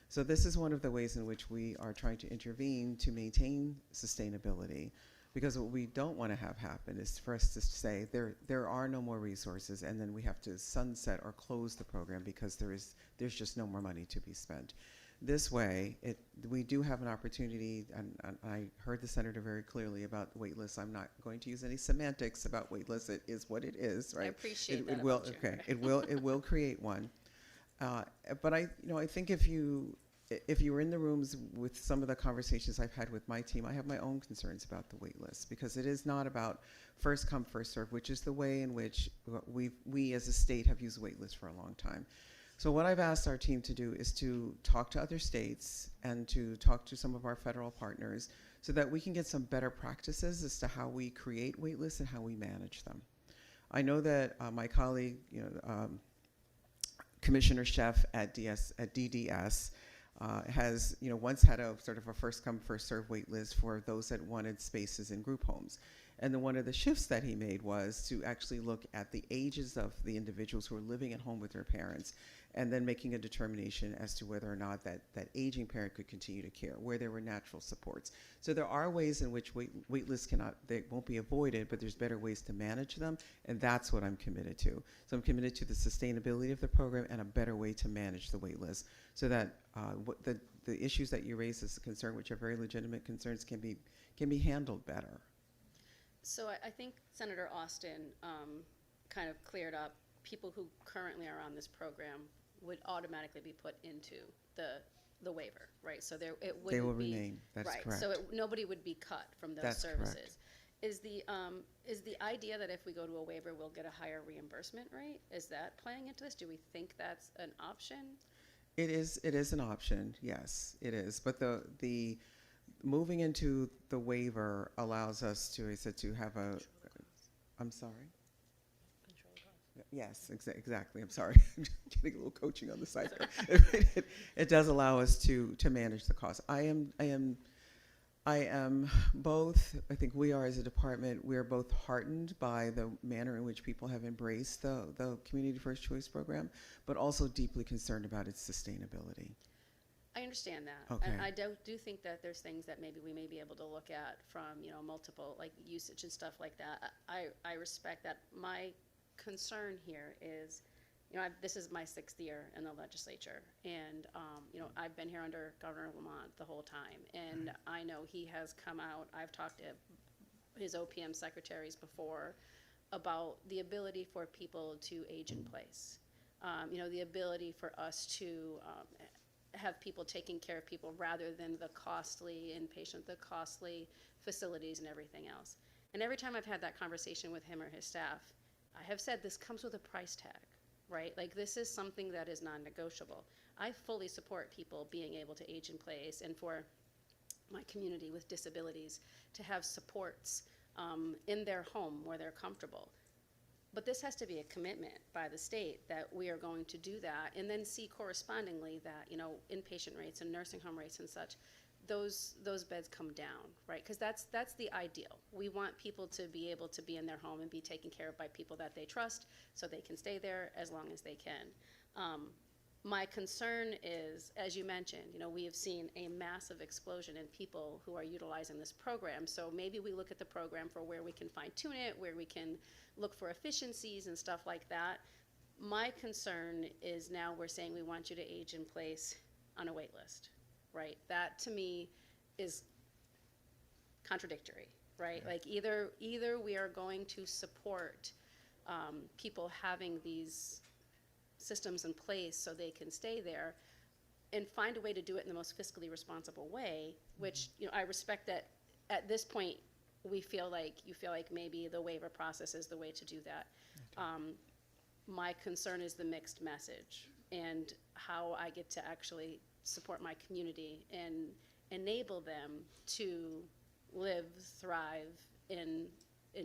So this is one of the ways in which we are trying to intervene to maintain sustainability. Because what we don't want to have happen is for us to say there are no more resources, and then we have to sunset or close the program because there's just no more money to be spent. This way, we do have an opportunity, and I heard the senator very clearly about wait lists. I'm not going to use any semantics about wait lists. It is what it is, right? I appreciate that It will, about you. okay. It will create one. But I think if you were in the rooms with some of the conversations I've had with my team, I have my own concerns about the wait list, because it is not about first come, first serve, which is the way in which we as a state have used wait lists for a long time. So what I've asked our team to do is to talk to other states and to talk to some of our federal partners so that we can get some better practices as to how we create wait lists and how we manage them. I know that my colleague, Commissioner Sheff at DDS, has once had a sort of a first come first serve wait list for those that wanted spaces in group homes, and then one of the shifts that he made was to actually look at the ages of the individuals who are living at home with their parents, and then making a determination as to whether or not that aging parent could continue to care, where there were natural supports. So there are ways in which wait lists they won't be avoided, but there's better ways to manage them, and that's what I'm committed to. So I'm committed to the sustainability of the program and a better way to manage the wait list, so that the issues that you raise as a concern, which are very legitimate concerns, can be handled better. So I think Senator Austin kind of cleared up people who currently are on this program would automatically be put into the waiver, right? So it wouldn't They will be, remain. That's right. correct. So nobody would be cut from those That's services. correct. Is the idea that if we go to a waiver, we'll get a higher reimbursement rate? Is that playing into this? Do we think that's an option? It is an option, yes, it is. But the moving into the waiver allows us to have I'm sorry? Yes, exactly. I'm sorry. I'm getting a little coaching on the side. It does allow us to manage the cost. I am both, I think we are as a department, we are both heartened by the manner in which people have embraced the Community First Choice program, but also deeply concerned about its sustainability. I understand that. Okay. And I do think that there's things that maybe we may be able to look at from, multiple, like, usage and stuff like that. I respect that. My concern here is, this is my 6th year in the legislature, and, I've been here under Governor Lamont the whole time, and I know he has come out, I've talked to his OPM secretaries before about the ability for people to age in place. The ability for us to have people taking care of people rather than the costly inpatient, the costly facilities and everything else. And every time I've had that conversation with him or his staff, I have said this comes with a price tag, right? Like, this is something that is non-negotiable. I fully support people being able to age in place, and for my community with disabilities to have supports in their home where they're comfortable. But this has to be a commitment by the state that we are going to do that, and then see correspondingly that, inpatient rates and nursing home rates and such, those beds come down, right? Because that's the ideal. We want people to be able to be in their home and be taken care of by people that they trust, so they can stay there as long as they can. My concern is, as you mentioned, we have seen a massive explosion in people who are utilizing this program. So maybe we look at the program for where we can fine tune it, where we can look for efficiencies and stuff like that. My concern is now we're saying we want you to age in place on a wait list, right? That to me is contradictory, right? Like, either we are going to support people having these systems in place so they can stay there, and find a way to do it in the most fiscally responsible way, which, I respect that at this point you feel like maybe the waiver process is the way to do that. My concern is the mixed message, and how I get to actually support my community and enable them to live, thrive, and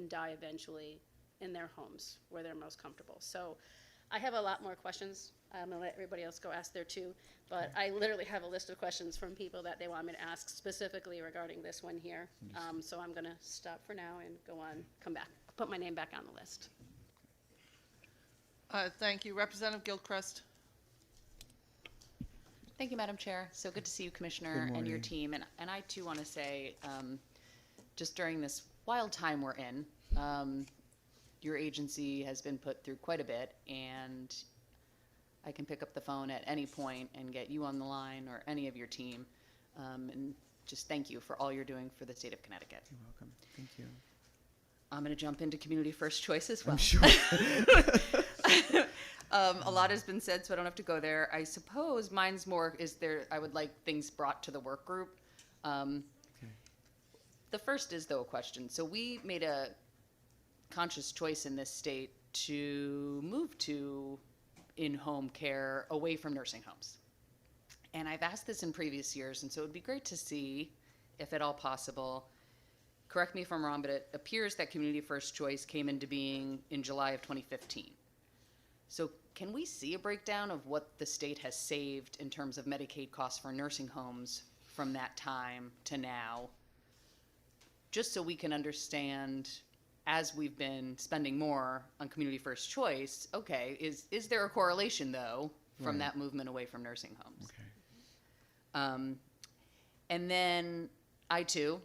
die eventually in their homes where they're most comfortable. So I have a lot more questions. I'm gonna let everybody else go ask their two, but I literally have a list of questions from people that they want me to ask specifically regarding this one here. So I'm gonna stop for now and go on, come back, put my name back on the list. Thank you. Representative Gilchrist. Thank you, Madam Chair. So good to see you, Commissioner, Good and your morning. team. And I too want to say, just during this wild time we're in, your agency has been put through quite a bit, and I can pick up the phone at any point and get you on the line or any of your team. And just thank you for all you're doing for the state of Connecticut. You're welcome. Thank you. I'm going to jump into Community First Choice as well. I'm sure. A lot has been said, so I don't have to go there. I suppose mine's more I would like things brought to the work group. Okay. The first is, though, a question. So we made a conscious choice in this state to move to in-home care away from nursing homes. And I've asked this in previous years, and so it would be great to see, if at all possible, correct me if I'm wrong, but it appears that Community First Choice came into being in July of 2015. So can we see a breakdown of what the state has saved in terms of Medicaid costs for nursing homes from that time to now? Just so we can understand, as we've been spending more on Community First Choice, okay, is there a correlation, though, from Right. that movement away from nursing homes? Okay. And then I, too,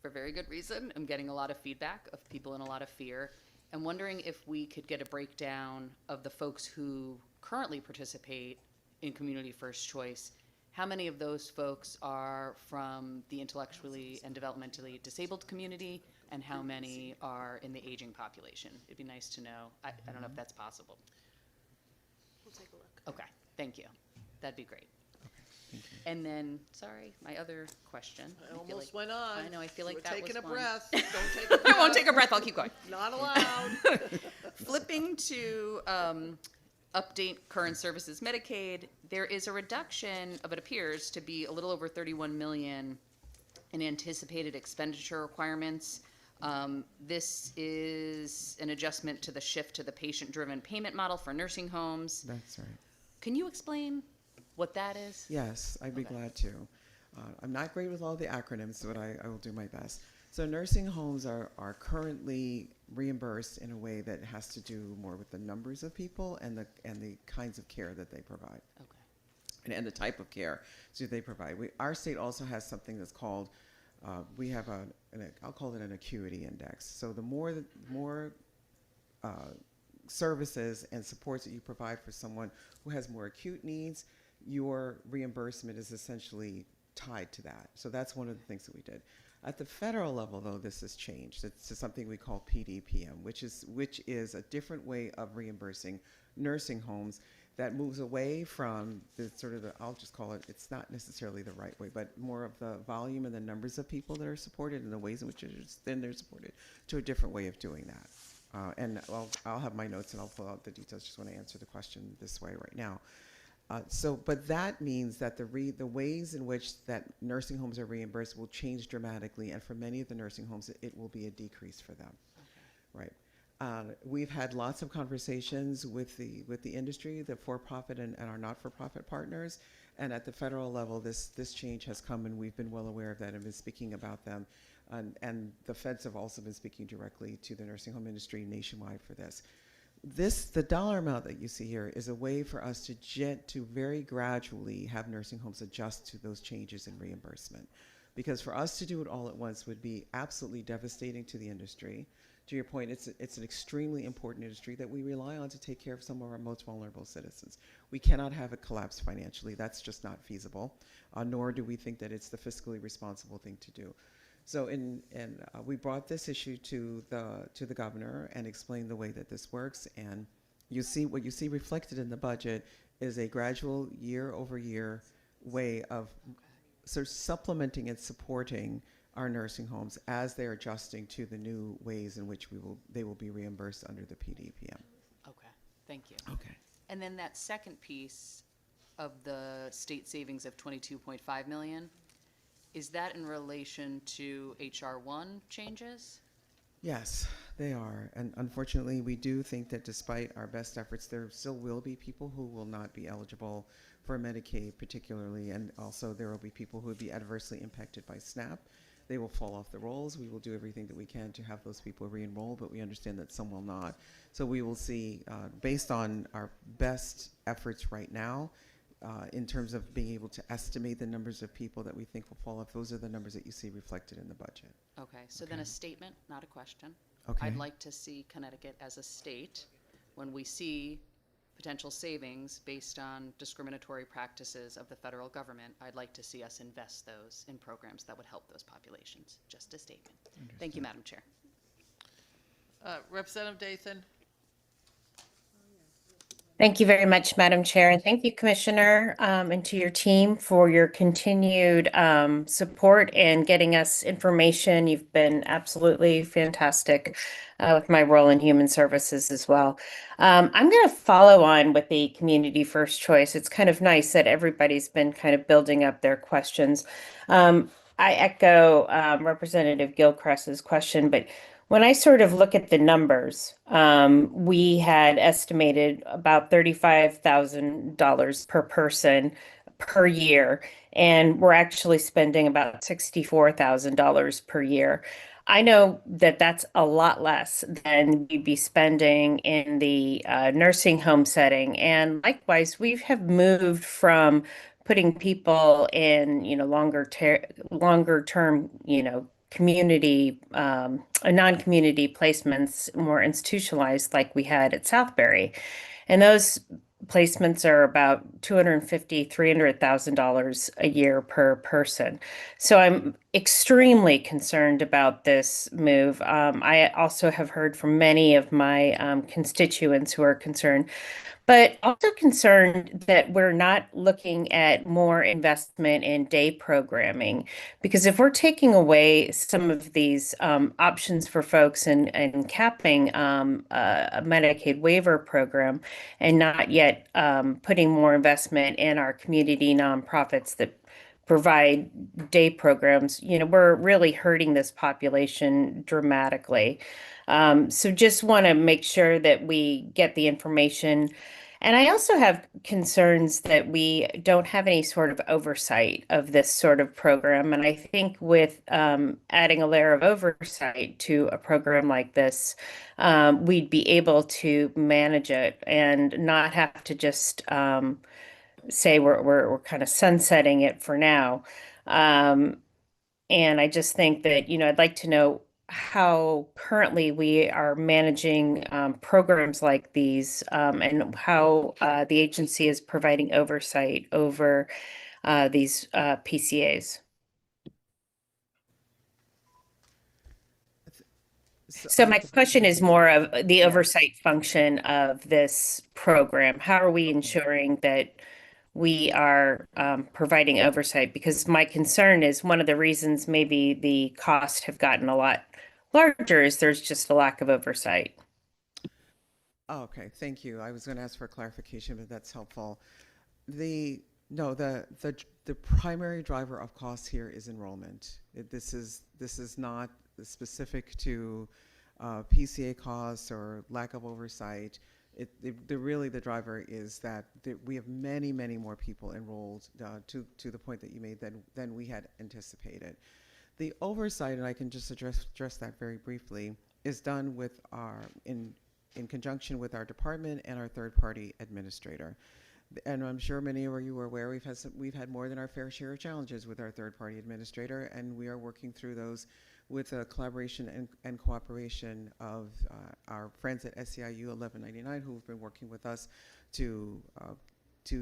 for very good reason, am getting a lot of feedback of people in a lot of fear. I'm wondering if we could get a breakdown of the folks who currently participate in Community First Choice. How many of those folks are from the intellectually and developmentally disabled community, and how many are in the aging population? It'd be nice to know. I don't know if that's possible. We'll take a look. Okay, thank you. That'd be great. Thank you. And then, sorry, my other question. I feel almost like- went on. I know, I feel like You were that taking was a one. breath. Don't take a breath. I won't take a breath, I'll keep going. Not allowed. Flipping to update current services Medicaid, there is a reduction of, it appears to be a little over 31 million in anticipated expenditure requirements This is an adjustment to the shift to the patient-driven payment model for nursing homes. That's right. Can you explain what that is? Yes, I'd be Okay. glad to. I'm not great with all the acronyms, but I will do my best. So nursing homes are currently reimbursed in a way that has to do more with the numbers of people and the kinds of care that they provide. Okay. And the type of care that they provide. Our state also has something that's called, we have I'll call it an acuity index. So the more services and supports that you provide for someone who has more acute needs, your reimbursement is essentially tied to that. So that's one of the things that we did. At the federal level, though, this has changed. It's to something we call PDPM, which is a different way of reimbursing nursing homes that moves away from the sort of I'll just call it, it's not necessarily the right way, but more of the volume and the numbers of people that are supported and the ways in which then they're supported, to a different way of doing that. And I'll have my notes and I'll fill out the details. Just want to answer the question this way right now. But that means that the ways in which that nursing homes are reimbursed will change dramatically, and for many of the nursing homes, it will be a decrease for them. Okay. Right. We've had lots of conversations with the industry, the for-profit and our not-for-profit partners, and at the federal level, this change has come, and we've been well aware of that and been speaking about them. And the feds have also been speaking directly to the nursing home industry nationwide for this. The dollar amount that you see here is a way for us to very gradually have nursing homes adjust to those changes in reimbursement. Because for us to do it all at once would be absolutely devastating to the industry. To your point, it's an extremely important industry that we rely on to take care of some of our most vulnerable citizens. We cannot have it collapse financially. That's just not feasible, nor do we think that it's the fiscally responsible thing to do. So we brought this issue to the governor and explained the way that this works. And what you see reflected in the budget is a gradual year-over-year way of sort of supplementing and supporting our nursing homes as they're adjusting to the new ways in which they will be reimbursed under the PDPM. Okay, thank you. Okay. And then that second piece of the state savings of 22.5 million, is that in relation to HR 1 changes? Yes, they are. And unfortunately, we do think that despite our best efforts, there still will be people who will not be eligible for Medicaid particularly, and also there will be people who would be adversely impacted by SNAP. They will fall off the rolls. We will do everything that we can to have those people re-enroll, but we understand that some will not. So we will see, based on our best efforts right now, in terms of being able to estimate the numbers of people that we think will fall off, those are the numbers that you see reflected in the budget. Okay, so then a statement, not a question. Okay. I'd like to see Connecticut as a state, when we see potential savings based on discriminatory practices of the federal government, I'd like to see us invest those in programs that would help those populations. Just a statement. Thank you, Madam Chair. Representative Dathan? Thank you very much, Madam Chair, and thank you, Commissioner, and to your team for your continued support and getting us information. You've been absolutely fantastic with my role in human services as well. I'm going to follow on with the community first choice. It's kind of nice that everybody's been kind of building up their questions. I echo Representative Gilchrist's question, but when I sort of look at the numbers, we had estimated about $35,000 per person per year, and we're actually spending about $64,000 per year. I know that that's a lot less than we'd be spending in the nursing home setting. And likewise, we have moved from putting people in, longer term, community, non-community placements, more institutionalized like we had at Southbury. And those placements are about $250,000, $300,000 a year per person. So I'm extremely concerned about this move. I also have heard from many of my constituents who are concerned, but also concerned that we're not looking at more investment in day programming. Because if we're taking away some of these options for folks and capping a Medicaid waiver program and not yet putting more investment in our community nonprofits that provide day programs, we're really hurting this population dramatically. So just want to make sure that we get the information. And I also have concerns that we don't have any sort of oversight of this sort of program. And I think with adding a layer of oversight to a program like this, we'd be able to manage it and not have to just say we're kind of sunsetting it for now. Um, and I just think that, I'd like to know how currently we are managing programs like these, and how the agency is providing oversight over these PCAs. So my question is more of the oversight function of this program. How are we ensuring that we are providing oversight? Because my concern is one of the reasons maybe the costs have gotten a lot larger is there's just a lack of oversight. Oh, okay, thank you. I was going to ask for clarification, but that's helpful. The no, the primary driver of costs here is enrollment. This is not specific to PCA costs or lack of oversight. Really the driver is that we have many more people enrolled to the point that you made than we had anticipated. The oversight, and I can just address that very briefly, is done with in conjunction with our department and our third-party administrator. And I'm sure many of you are aware we've had more than our fair share of challenges with our third-party administrator, and we are working through those with a collaboration and cooperation of our friends at SEIU 1199, who've been working with us to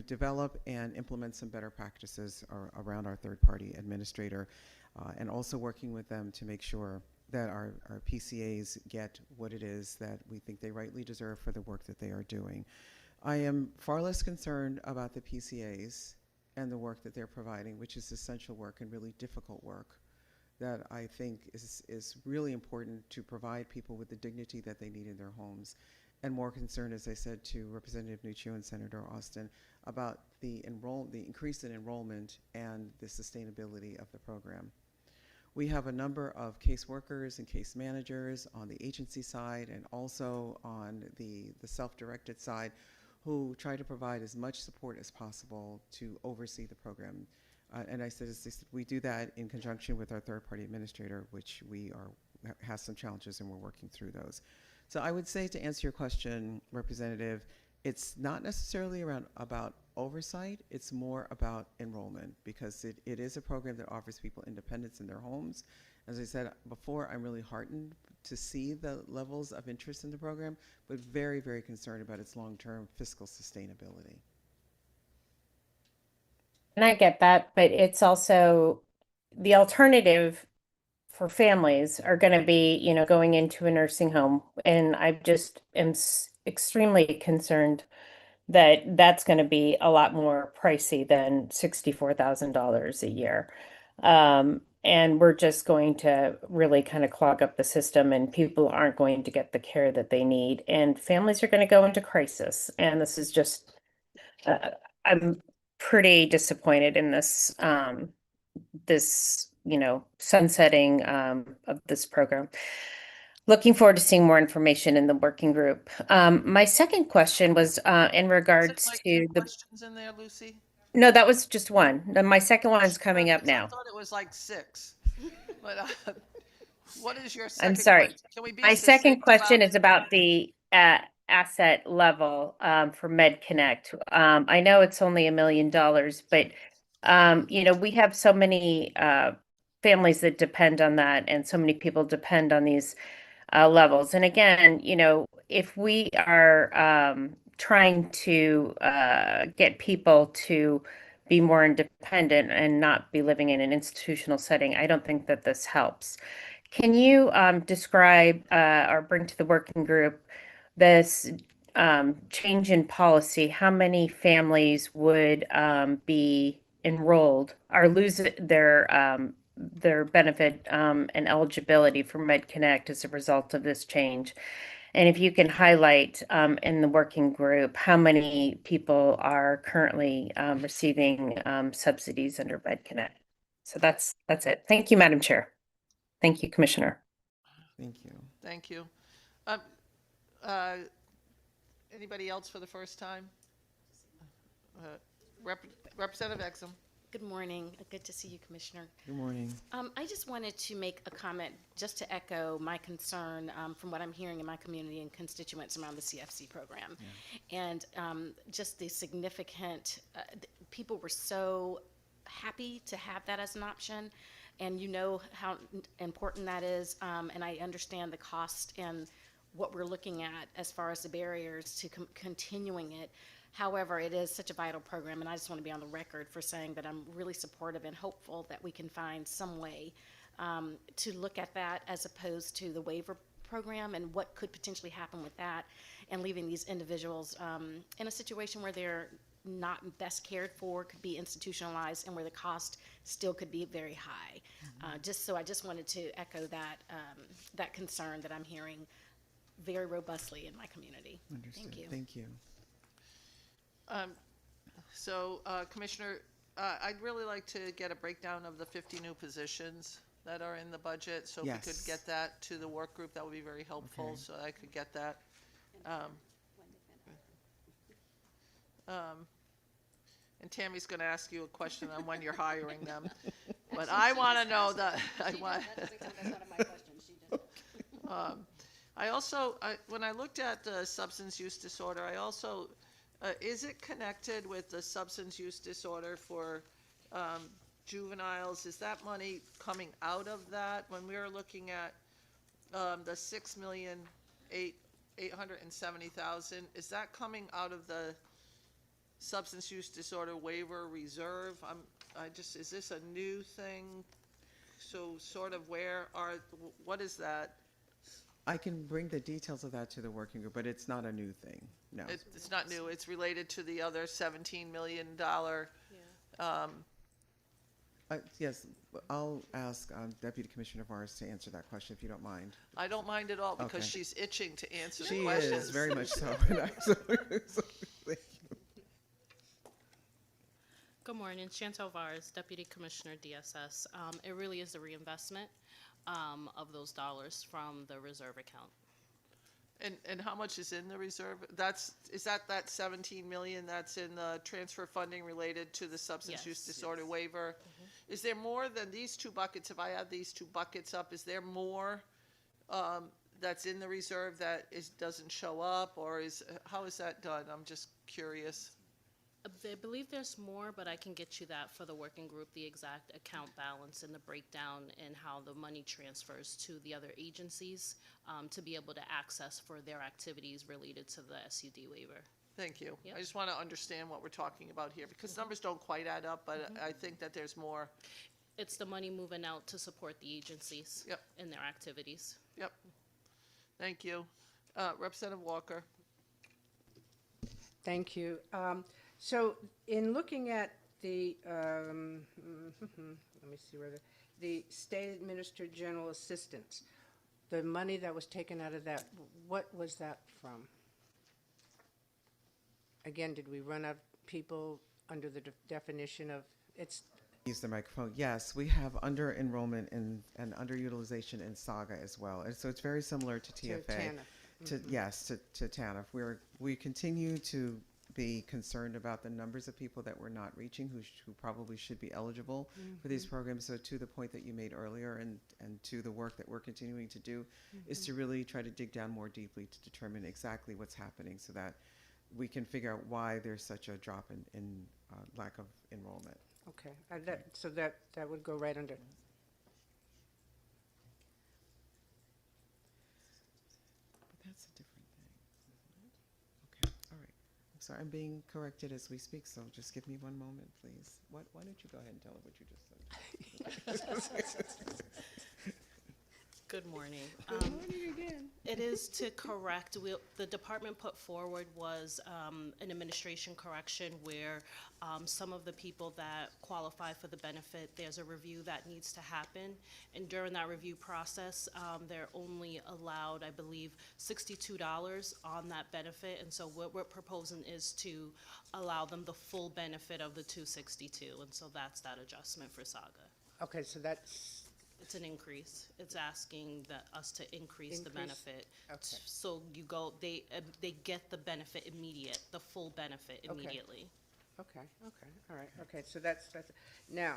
develop and implement some better practices around our third-party administrator, and also working with them to make sure that our PCAs get what it is that we think they rightly deserve for the work that they are doing. I am far less concerned about the PCAs and the work that they're providing, which is essential work and really difficult work that I think is really important to provide people with the dignity that they need in their homes. And more concerned, as I said to Representative Nuccio and Senator Austin, about the increase in enrollment and the sustainability of the program. We have a number of caseworkers and case managers on the agency side and also on the self-directed side who try to provide as much support as possible to oversee the program. And I said, we do that in conjunction with our third-party administrator, which has some challenges, and we're working through those. So I would say, to answer your question, Representative, it's not necessarily about oversight. It's more about enrollment, because it is a program that offers people independence in their homes. As I said before, I'm really heartened to see the levels of interest in the program, but very concerned about its long-term fiscal sustainability. And I get that, but it's also the alternative for families are going to be, going into a nursing home. And I just am extremely concerned that that's going to be a lot more pricey than $64,000 a year. And we're just going to really kind of clog up the system, and people aren't going to get the care that they need. And families are going to go into crisis. And this is just, I'm pretty disappointed in this, sunsetting of this program. Looking forward to seeing more information in the working group. My second question was in regards like to the. questions in there, Lucy? No, that was just one. My second one is coming up I now. thought it was like 6. But what is your I'm second sorry. question? Can we be My second succinct question about is about the asset level for MedConnect. I know it's only $1 million, but we have so many families that depend on that, and so many people depend on these levels. And again, if we are trying to get people to be more independent and not be living in an institutional setting, I don't think that this helps. Can you describe or bring to the working group this change in policy? How many families would be enrolled or lose their benefit and eligibility for MedConnect as a result of this change? And if you can highlight in the working group, how many people are currently receiving subsidies under Bed Connect. So that's it. Thank you, Madam Chair. Thank you, Commissioner. Thank you. Thank you. Um, uh, Anybody else for the first time? Representative Exum. Good morning. Good to see you, Commissioner. Good morning. I just wanted to make a comment just to echo my concern from what I'm hearing in my community and constituents around the CFC program. And just the significant, people were so happy to have that as an option. And you know how important that is. And I understand the cost and what we're looking at as far as the barriers to continuing it. However, it is such a vital program, and I just want to be on the record for saying that I'm really supportive and hopeful that we can find some way to look at that as opposed to the waiver program and what could potentially happen with that, and leaving these individuals in a situation where they're not best cared for, could be institutionalized, and where the cost still could be very high. I just wanted to echo that that concern that I'm hearing very robustly in my community. Understood. Thank you. Thank you. Commissioner, I'd really like to get a breakdown of the 50 new positions that are in the budget. So if we could Yes. get that to the work group, that would be very helpful, Okay. so I could get that. And Tammy's going to ask you a question on when you're hiring them. But I want to know that. That's not my question. She just. I also, when I looked at the substance use disorder, I also, is it connected with the substance use disorder for juveniles? Is that money coming out of that? When we were looking at the $6,870,000, is that coming out of the substance use disorder waiver reserve? Is this a new thing? So sort of what is that? I can bring the details of that to the working group, but it's not a new thing. No. It's not new. It's related to the other $17 million. Yes, I'll ask Deputy Commissioner Morris to answer that question if you don't mind. I don't mind at all because Okay. she's itching to answer She the questions. is very much so. Thank you. Good morning, Chantel Vars, Deputy Commissioner DSS. It really is the reinvestment of those dollars from the reserve account. And how much is in the reserve? Is that 17 million that's in the transfer funding related to the substance use Yes, disorder waiver? Is there more than these two buckets? If I add these two buckets up, is there more that's in the reserve that doesn't show up, or how is that done? I'm just curious. I believe there's more, but I can get you that for the working group, the exact account balance and the breakdown and how the money transfers to the other agencies to be able to access for their activities related to the SUD waiver. Thank you. Yep. I just want to understand what we're talking about here because numbers don't quite add up, but I think that there's more. It's the money moving out to support the agencies Yep. in their activities. Yep. Thank you. Representative Walker. Thank you. So in looking at the, let me see where the state administered general assistance, the money that was taken out of that, what was that from? Again, did we run out of people under the definition of, it's, Use the microphone. Yes, we have under enrollment and underutilization in Saga as well. And so it's very similar to TFA. TANF. Yes, to TANF. We continue to be concerned about the numbers of people that we're not reaching who probably should be eligible for these programs. So to the point that you made earlier and to the work that we're continuing to do is to really try to dig down more deeply to determine exactly what's happening so that we can figure out why there's such a drop in lack of enrollment. okay, so that would go right under. But that's a different thing, isn't it? Okay, all right. I'm sorry, I'm being corrected as we speak, so just give me one moment, please. Why don't you go ahead and tell her what you just said? Good morning. Good morning again. It is to correct, the department put forward was an administration correction where some of the people that qualify for the benefit, there's a review that needs to happen. And during that review process, they're only allowed, I believe, $62 on that benefit. And so what we're proposing is to allow them the full benefit of the $262. And so that's that adjustment for Saga. Okay, so that's, It's an increase. It's asking us to increase the Increase? benefit. Okay. So you go, they get the benefit immediate, the full benefit Okay. immediately. okay, all right, okay, so that's, now,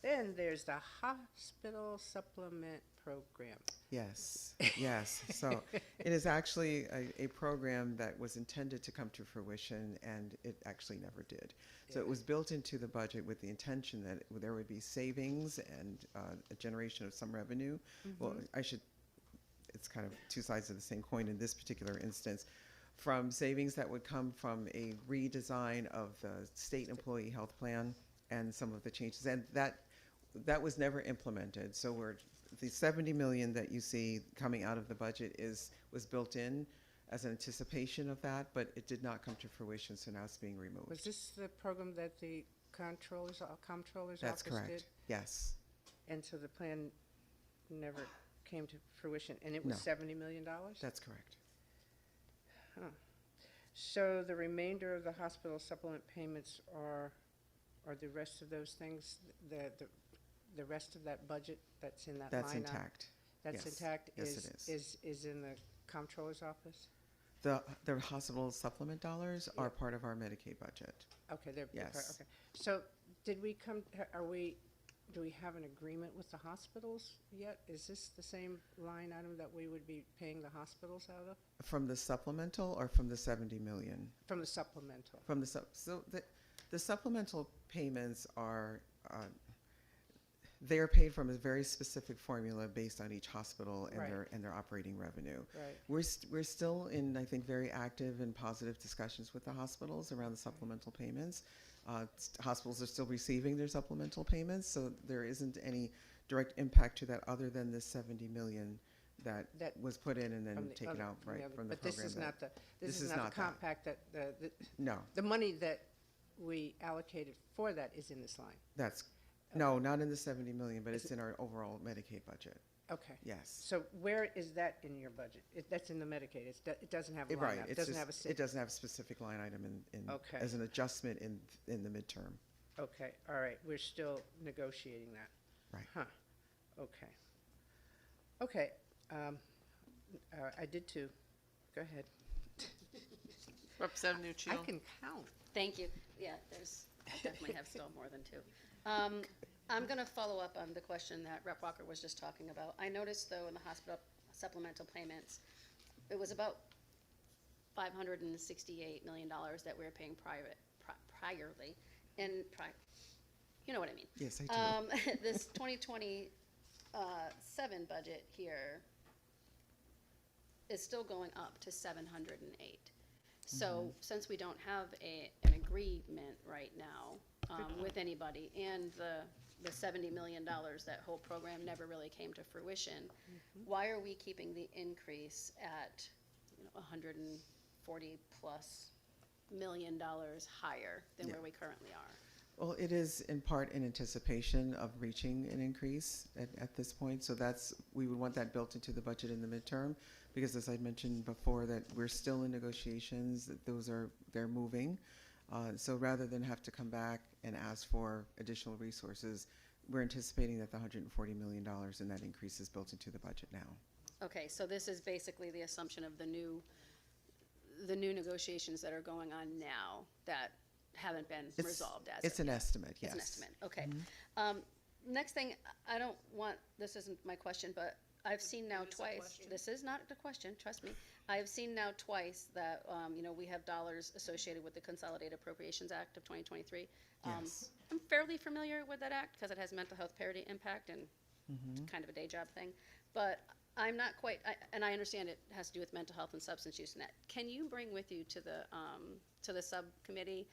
then there's the hospital supplement program. Yes, yes. So it is actually a program that was intended to come to fruition, and it actually never did. So it was built into the budget with the intention that there would be savings and a generation of some revenue. Well, it's kind of two sides of the same coin in this particular instance. From savings that would come from a redesign of the state employee health plan and some of the changes. And that was never implemented. So the 70 million that you see coming out of the budget was built in as an anticipation of that, but it did not come to fruition, so now it's being removed. Was this the program that the comptroller's That's office did? correct. Yes. And so the plan never came to fruition, and it was No. $70 million? That's correct. So the remainder of the hospital supplement payments are the rest of those things, the rest of that budget that's in that line? That's intact. That's Yes. intact? Yes, it is. Is in the comptroller's office? The hospital supplement dollars are part of our Medicaid budget. Okay, they're Yes. okay. So do we have an agreement with the hospitals yet? Is this the same line item that we would be paying the hospitals out of? From the supplemental or from the 70 million? From the supplemental? From the the supplemental payments are they are paid from a very specific formula based on each hospital and Right. their operating revenue. Right. We're still in, I think, very active and positive discussions with the hospitals around the supplemental payments. Hospitals are still receiving their supplemental payments, so there isn't any direct impact to that other than the 70 million that was put in and From then the taken other- out from the right other- from the But program. this is not the, this this is is not not the that. compact that, No, the money that we allocated for that is in this line? no, not in the 70 million, but it's in our overall Medicaid budget. Okay. Yes. So where is that in your budget? That's in the Medicaid. It doesn't have a line Right. item. It It's doesn't just- have a. it doesn't have a specific line item Okay. as an adjustment in the midterm. Okay, all right, we're still negotiating that. Right. Huh, okay. Okay, I did too. Go ahead. Representative I Nuccio. can count. Thank you. Yeah, I definitely have still more than two. I'm going to follow up on the question that Rep. Walker was just talking about. I noticed, though, in the hospital supplemental payments, it was about $568 million that we were paying priorly, and you know what I mean. Yes, I do. This 2027 budget here is still going up to 708. So since we don't have an agreement right now with anybody, and the $70 million, that whole program never really came to fruition, why are we keeping the increase at 140 plus million dollars higher than where we currently are? Well, it is in part in anticipation of reaching an increase at this point. So we would want that built into the budget in the midterm, because as I mentioned before, that we're still in negotiations, that they're moving. So rather than have to come back and ask for additional resources, we're anticipating that the $140 million in that increase is built into the budget now. Okay, so this is basically the assumption of the new negotiations that are going on now that haven't been resolved as It's of an yet. estimate, yes. It's an estimate, okay. Next thing, I don't want, this isn't my question, but I've seen now twice, this is not a question, trust me. I've seen now twice that, we have dollars associated with the Consolidated Appropriations Act of 2023. Yes. I'm fairly familiar with that act because it has mental health parity impact and kind of a day job thing. But I'm not quite, and I understand it has to do with mental health and substance use and that. Can you bring with you to the subcommittee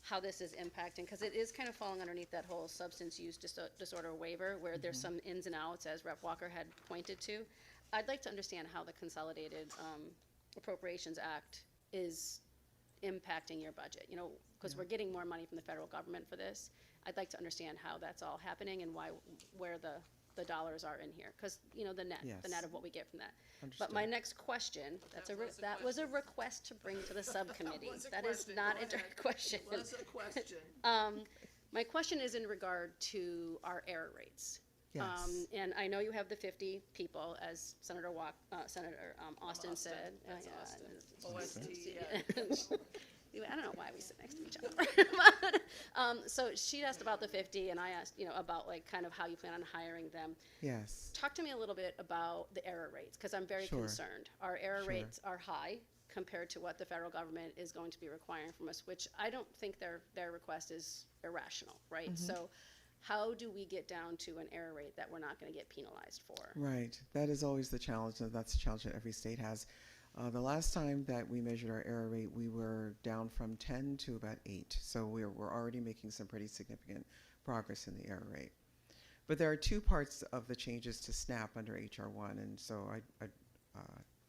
how this is impacting, because it is kind of falling underneath that whole substance use disorder waiver, where there's some ins and outs, as Rep. Walker had pointed to. I'd like to understand how the Consolidated Appropriations Act is impacting your budget, you know, because we're getting more money from the federal government for this. I'd like to understand how that's all happening and where the dollars are in here, because, you know, the net Yes. of what we get from that. Understood. But my next question, that was a request to bring to the subcommittee. That is not a direct question. It was a question. My question is in regard to our error rates. Yes. And I know you have the 50 people, as Senator Austin said. OST, I don't know why we sit next to each other. So she asked about the 50, and I asked, you know, about like kind of how you plan on hiring them. Yes. Talk to me a little bit about the error rates, because I'm very Sure. concerned. Our error Sure. rates are high compared to what the federal government is going to be requiring from us, which I don't think their request is irrational, right? So how do we get down to an error rate that we're not going to get penalized for? Right. That is always the challenge, and that's the challenge that every state has. The last time that we measured our error rate, we were down from 10 to about 8. So we're already making some pretty significant progress in the error rate. But there are two parts of the changes to SNAP under HR 1, and so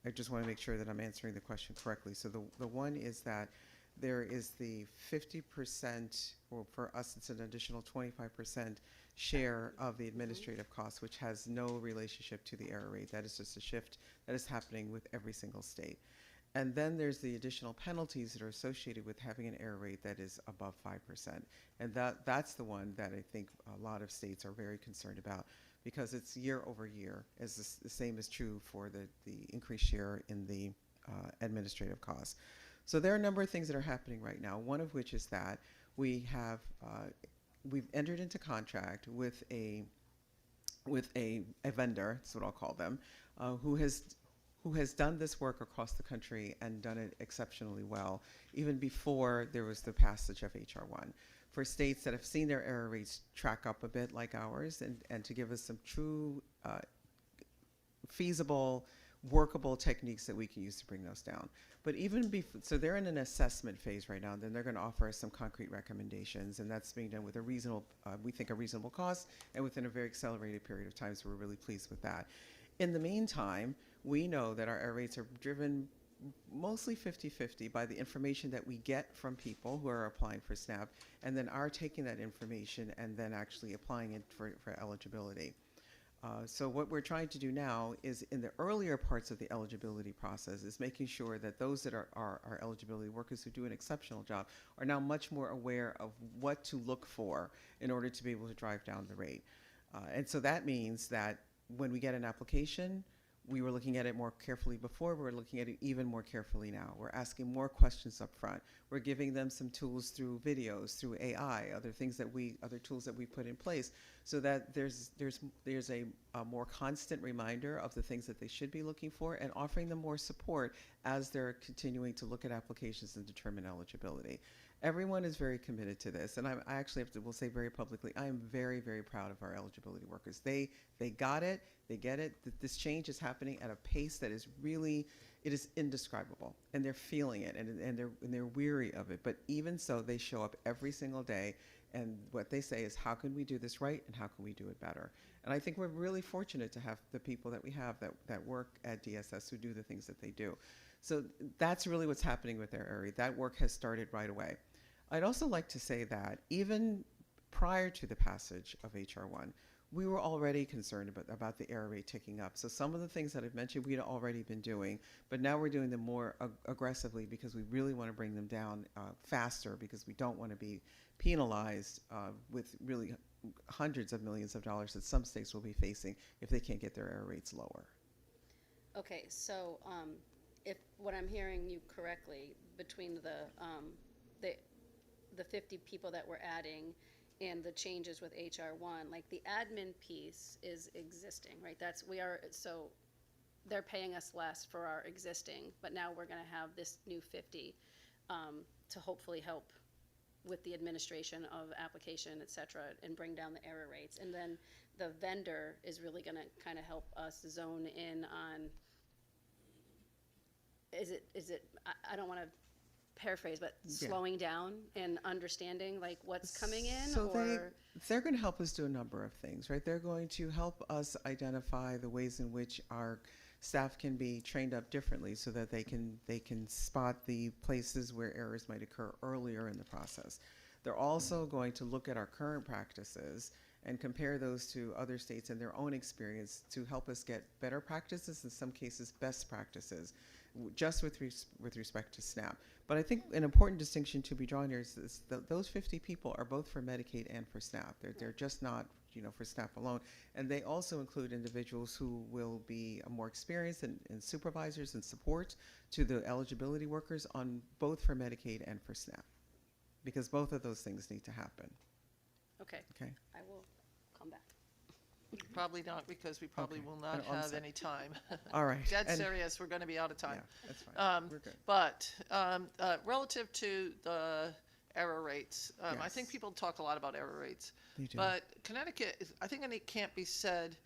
I just want to make sure that I'm answering the question correctly. So the one is that there is the 50%, or for us it's an additional 25% share of the administrative costs, which has no relationship to the error rate. That is just a shift that is happening with every single state. And then there's the additional penalties that are associated with having an error rate that is above 5%. And that's the one that I think a lot of states are very concerned about, because it's year over year, as the same is true for the increased share in the administrative costs. So there are a number of things that are happening right now, one of which is that we've entered into contract with a vendor, that's what I'll call them, who has done this work across the country and done it exceptionally well, even before there was the passage of HR 1. For states that have seen their error rates track up a bit like ours, and to give us some true feasible, workable techniques that we can use to bring those down. But even before, so they're in an assessment phase right now, and then they're going to offer us some concrete recommendations, and that's being done with a reasonable, we think a reasonable cost, and within a very accelerated period of time, so we're really pleased with that. In the meantime, we know that our error rates are driven mostly 50-50 by the information that we get from people who are applying for SNAP, and then are taking that information and then actually applying it for eligibility. So what we're trying to do now is, in the earlier parts of the eligibility process, is making sure that those that are eligibility workers who do an exceptional job are now much more aware of what to look for in order to be able to drive down the rate. And so that means that when we get an application, we were looking at it more carefully before, we're looking at it even more carefully now. We're asking more questions up front. We're giving them some tools through videos, through AI, other tools that we put in place, so that there's a more constant reminder of the things that they should be looking for, and offering them more support as they're continuing to look at applications and determine eligibility. Everyone is very committed to this, and I actually will say very publicly, I am very, very proud of our eligibility workers. They got it, they get it. This change is happening at a pace that is really, it is indescribable, and they're feeling it, and they're weary of it. But even so, they show up every single day, and what they say is, how can we do this right, and how can we do it better? And I think we're really fortunate to have the people that we have that work at DSS who do the things that they do. So that's really what's happening with their area. That work has started right away. I'd also like to say that even prior to the passage of HR 1, we were already concerned about the error rate ticking up. So some of the things that I've mentioned we had already been doing, but now we're doing them more aggressively, because we really want to bring them down faster, because we don't want to be penalized with really hundreds of millions of dollars that some states will be facing if they can't get their error rates lower. Okay, so if what I'm hearing you correctly, between the 50 people that we're adding and the changes with HR 1, like the admin piece is existing, right? So they're paying us less for our existing, but now we're going to have this new 50 to hopefully help with the administration of application, et cetera, and bring down the error rates. And then the vendor is really going to kind of help us zone in on, I don't want to paraphrase, but Yeah. slowing down and understanding like what's coming in, So or they're going to help us do a number of things, right? They're going to help us identify the ways in which our staff can be trained up differently so that they can spot the places where errors might occur earlier in the process. They're also going to look at our current practices and compare those to other states and their own experience to help us get better practices, in some cases best practices, just with respect to SNAP. But I think an important distinction to be drawn here is those 50 people are both for Medicaid and for SNAP. They're just not, for SNAP alone. And they also include individuals who will be more experienced and supervisors and support to the eligibility workers on both for Medicaid and for SNAP, because both of those things need to happen. okay, Okay. I will come back. Probably not, because we probably Okay. will not And on have site. any time. All right. Dead And- serious, we're going to be out of time. Yeah, that's fine. We're good. But relative to the error rates, I Yes. think people talk a lot about error rates. They do. But Connecticut, I think it can't be said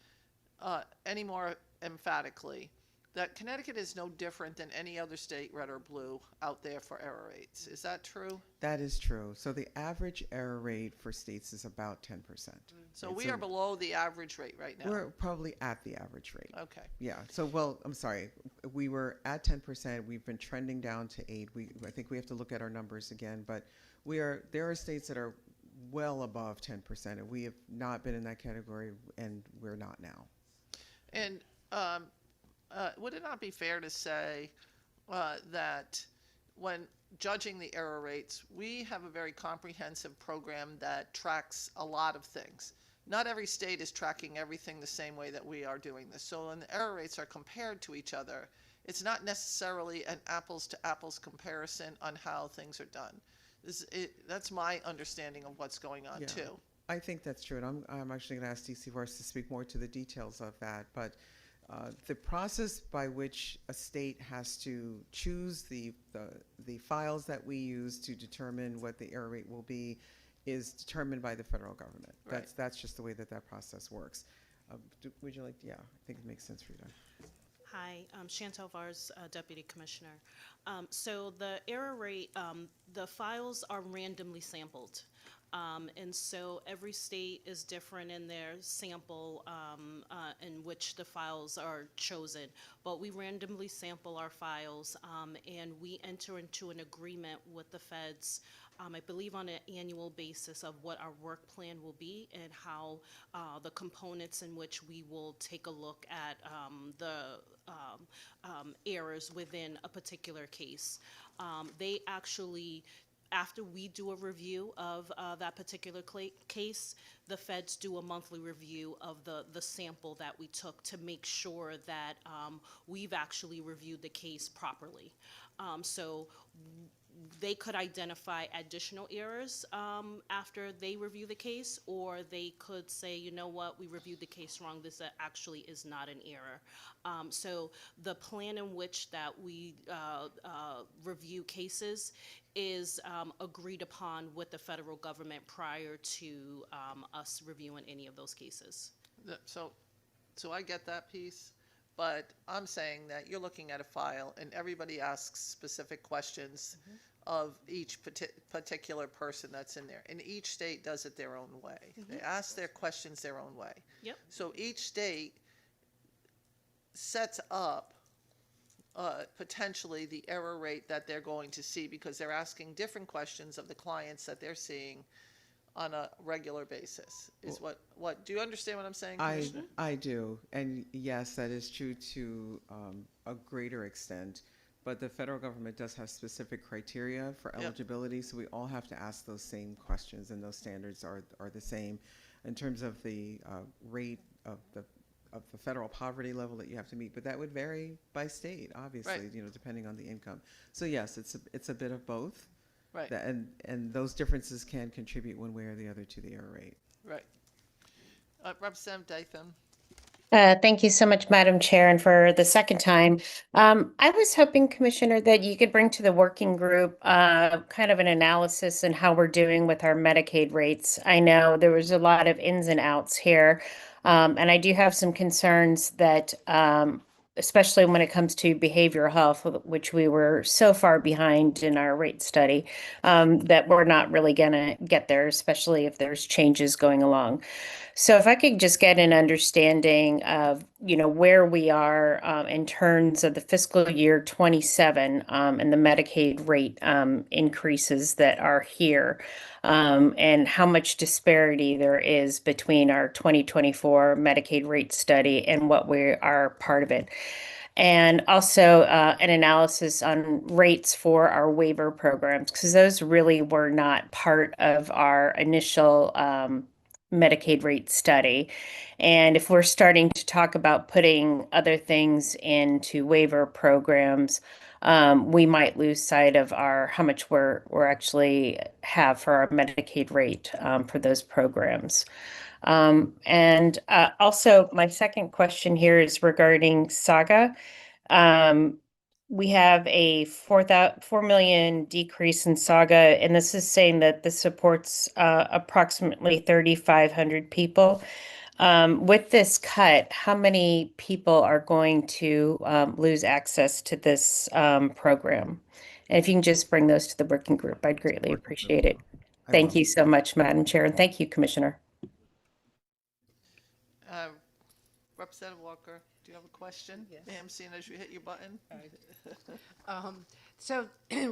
any more emphatically that Connecticut is no different than any other state, red or blue, out there for error rates. Is that true? That is true. So the average error rate for states is about 10%. So Right, we are below the average rate right now. We're probably at the average rate. Okay. Yeah. So, well, I'm sorry. We were at 10%. We've been trending down to 8. I think we have to look at our numbers again, but there are states that are well above 10%, and we have not been in that category, and we're not now. And would it not be fair to say that when judging the error rates, we have a very comprehensive program that tracks a lot of things. Not every state is tracking everything the same way that we are doing this. So when the error rates are compared to each other, it's not necessarily an apples to apples comparison on how things are done. That's my understanding of what's going on Yeah. too. I think that's true, and I'm actually going to ask DC Force to speak more to the details of that. But the process by which a state has to choose the files that we use to determine what the error rate will be is determined by the federal government. Right. That's just the way that process works. Would you like? Yeah, I think it makes sense for you to. Hi, I'm Chantel Vars, Deputy Commissioner. So the error rate, the files are randomly sampled. And so every state is different in their sample in which the files are chosen. But we randomly sample our files and we enter into an agreement with the feds, I believe on an annual basis, of what our work plan will be and how the components in which we will take a look at the errors within a particular case. They actually, after we do a review of that particular case, the feds do a monthly review of the sample that we took to make sure that we've actually reviewed the case properly. So they could identify additional errors after they review the case, or they could say, you know what, we reviewed the case wrong, this actually is not an error. So the plan in which that we review cases is agreed upon with the federal government prior to us reviewing any of those cases. So I get that piece, but I'm saying that you're looking at a file and everybody asks specific questions of each particular person that's in there. And each state does it their own way. They ask their questions their own way. Yep. So each state sets up potentially the error rate that they're going to see, because they're asking different questions of the clients that they're seeing on a regular basis. What do you understand what I'm saying, Commissioner? I do, and yes, that is true to a greater extent. But the federal government does have specific criteria for eligibility, so we all have to ask those same questions, and those standards are the same in terms of the rate of the federal poverty level that you have to meet. But that would vary by state, obviously, Right. depending on the income. So yes, it's a bit of both. Right. And those differences can contribute one way or the other to the error rate. Right. Representative Dathan. Thank you so much, Madam Chair, and for the second time. I was hoping, Commissioner, that you could bring to the working group kind of an analysis on how we're doing with our Medicaid rates. I know there was a lot of ins and outs here, and I do have some concerns that especially when it comes to behavioral health, which we were so far behind in our rate study, that we're not really going to get there, especially if there's changes going along. So if I could just get an understanding of, where we are in terms of the fiscal year 27 and the Medicaid rate increases that are here, and how much disparity there is between our 2024 Medicaid rate study and what we are part of it. And also an analysis on rates for our waiver programs, because those really were not part of our initial Medicaid rate study. And if we're starting to talk about putting other things into waiver programs, we might lose sight of how much we're actually have for our Medicaid rate for those programs. And also, my second question here is regarding Saga. Um, we have a 4 million decrease in Saga, and this is saying that this supports approximately 3,500 people. With this cut, how many people are going to lose access to this program? And if you can just bring those to the working group, I'd greatly appreciate it. Thank you so much, Madam Chair, and thank you, Commissioner. Uh, Representative Walker, do you have a question? Yes. Ma'am, seeing as you hit your button? So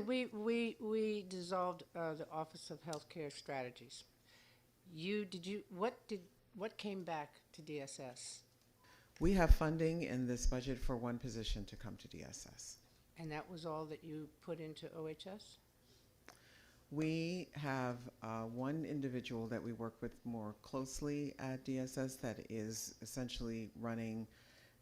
we dissolved the Office of Healthcare Strategies. What came back to DSS? We have funding in this budget for one position to come to DSS. And that was all that you put into OHS? We have one individual that we work with more closely at DSS that is essentially running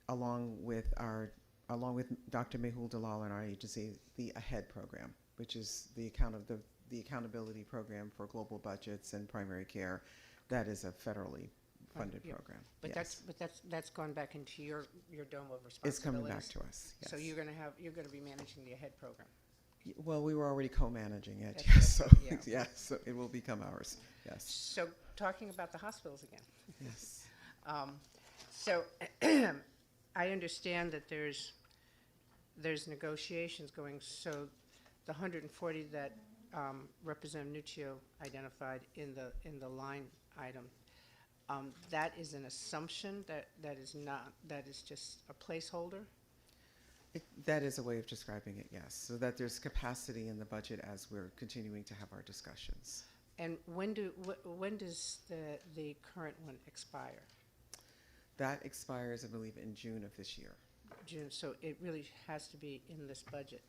along with Dr. Mehul Dalal and our agency, the AHEAD program, which is the accountability program for global budgets and primary care. That is a federally funded Yeah. program. But yes. that's gone back into your dome of responsibilities. It's coming back to us. Yes. So you're going to be managing the AHEAD program. Well, we were already co-managing it, That's yes. right, So yeah. yes, so it will become ours. Yes. So talking about the hospitals again. Yes. So I understand that there's negotiations going. So the 140 that Representative Nuccio identified in the line item, that is an assumption that is just a placeholder. That is a way of describing it, yes. So that there's capacity in the budget as we're continuing to have our discussions. And when does the current one expire? That expires, I believe, in June of this year. June. So it really has to be in this budget.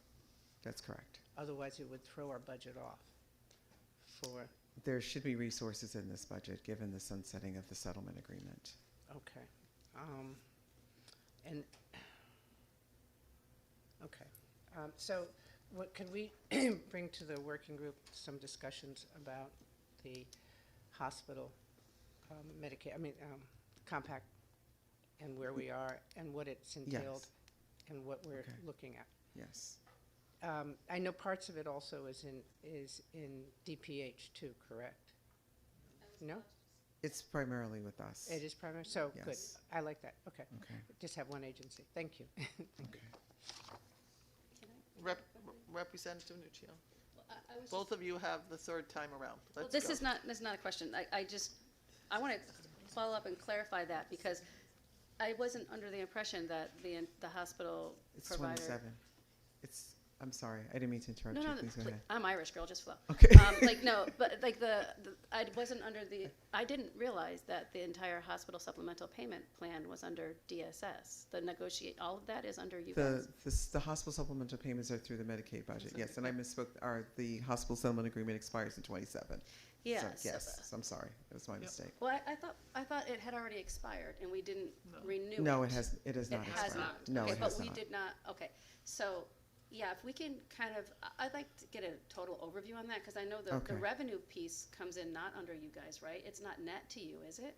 That's correct. Otherwise, it would throw our budget off. There should be resources in this budget given the sunsetting of the settlement agreement. Okay. So what could we bring to the working group some discussions about the hospital Medicaid, compact, and where we are and what it's entailed and what we're looking at. Yes. I know parts of it also is in DPH too, correct? No? It's primarily with us. It is primary? So, good. Yes. I like that. Okay. Okay. Just have one agency. Thank you. Okay. Representative Nuccio, I was both of you have the third time around. Well, Let's this go. is not a question. I want to follow up and clarify that because I wasn't under the impression that the hospital It's provider. 27. I'm sorry. I didn't mean to interrupt you. Please go ahead. I'm Irish, girl, just flow. Okay. I wasn't under I didn't realize that the entire hospital supplemental payment plan was under DSS. All of that is under you guys. The hospital supplemental payments are through the Medicaid budget. Yes, and I misspoke. The hospital settlement agreement expires in 27. Yeah. So, yes, I'm sorry. That was my mistake. Well, I thought it had already expired and we didn't renew it. No, it has not It has expired. not. No, Okay, it has but we not. did not, okay. So, yeah, if we can I'd like to get a total overview on that, because I know the Okay. revenue piece comes in not under you guys, right? It's not net to you, is it?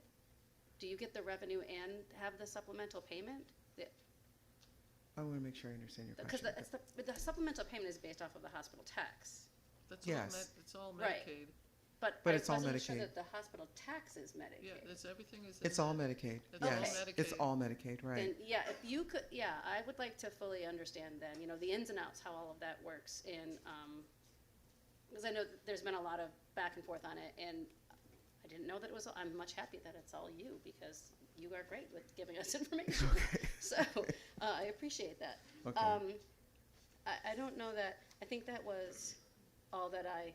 Do you get the revenue and have the supplemental payment? I want to make sure I understand your Because question. the supplemental payment is based off of the hospital tax. That's Yes. all, it's all Right. Medicaid. But I it's all wasn't sure Medicaid. that the hospital tax is Medicaid. Yeah, that's, everything is. It's all Medicaid. It's all Yes, it's Medicaid. all Medicaid, right? Then, yeah, if you could, yeah, I would like to fully understand then, the ins and outs, how all of that works, and, because I know that there's been a lot of back and forth on it, and I didn't know that it was, I'm much happy that it's all you, because you are great with giving us information. So, I appreciate that. Okay. I don't know that, I think that was all that I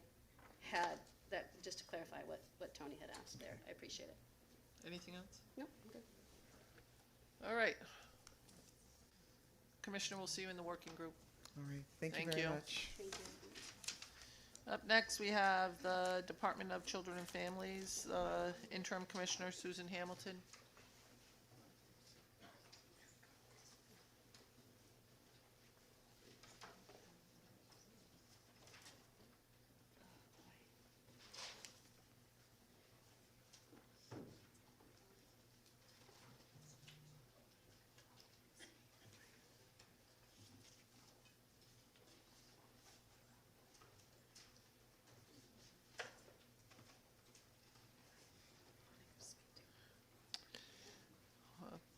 had, that, just to clarify what Tony had asked there. I appreciate it. Anything else? No, I'm good. All right. Commissioner, we'll see you in the working group. All right, thank you Thank very you. much. Thank you. Up next, we have the Department of Children and Families, Interim Commissioner Susan Hamilton.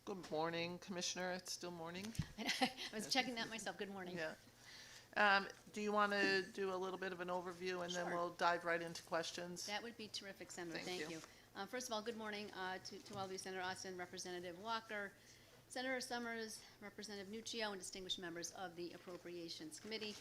Good morning, Commissioner. It's still morning. I was checking that myself. Good morning. Yeah. Do you want to do a little bit of an overview, and then Sure. we'll dive right into questions? That would be terrific, Senator. Thank Thank you. you. First of all, good morning to all of you, Senator Austin, Representative Walker, Senator Summers, Representative Nuccio, and distinguished members of the Appropriations Committee.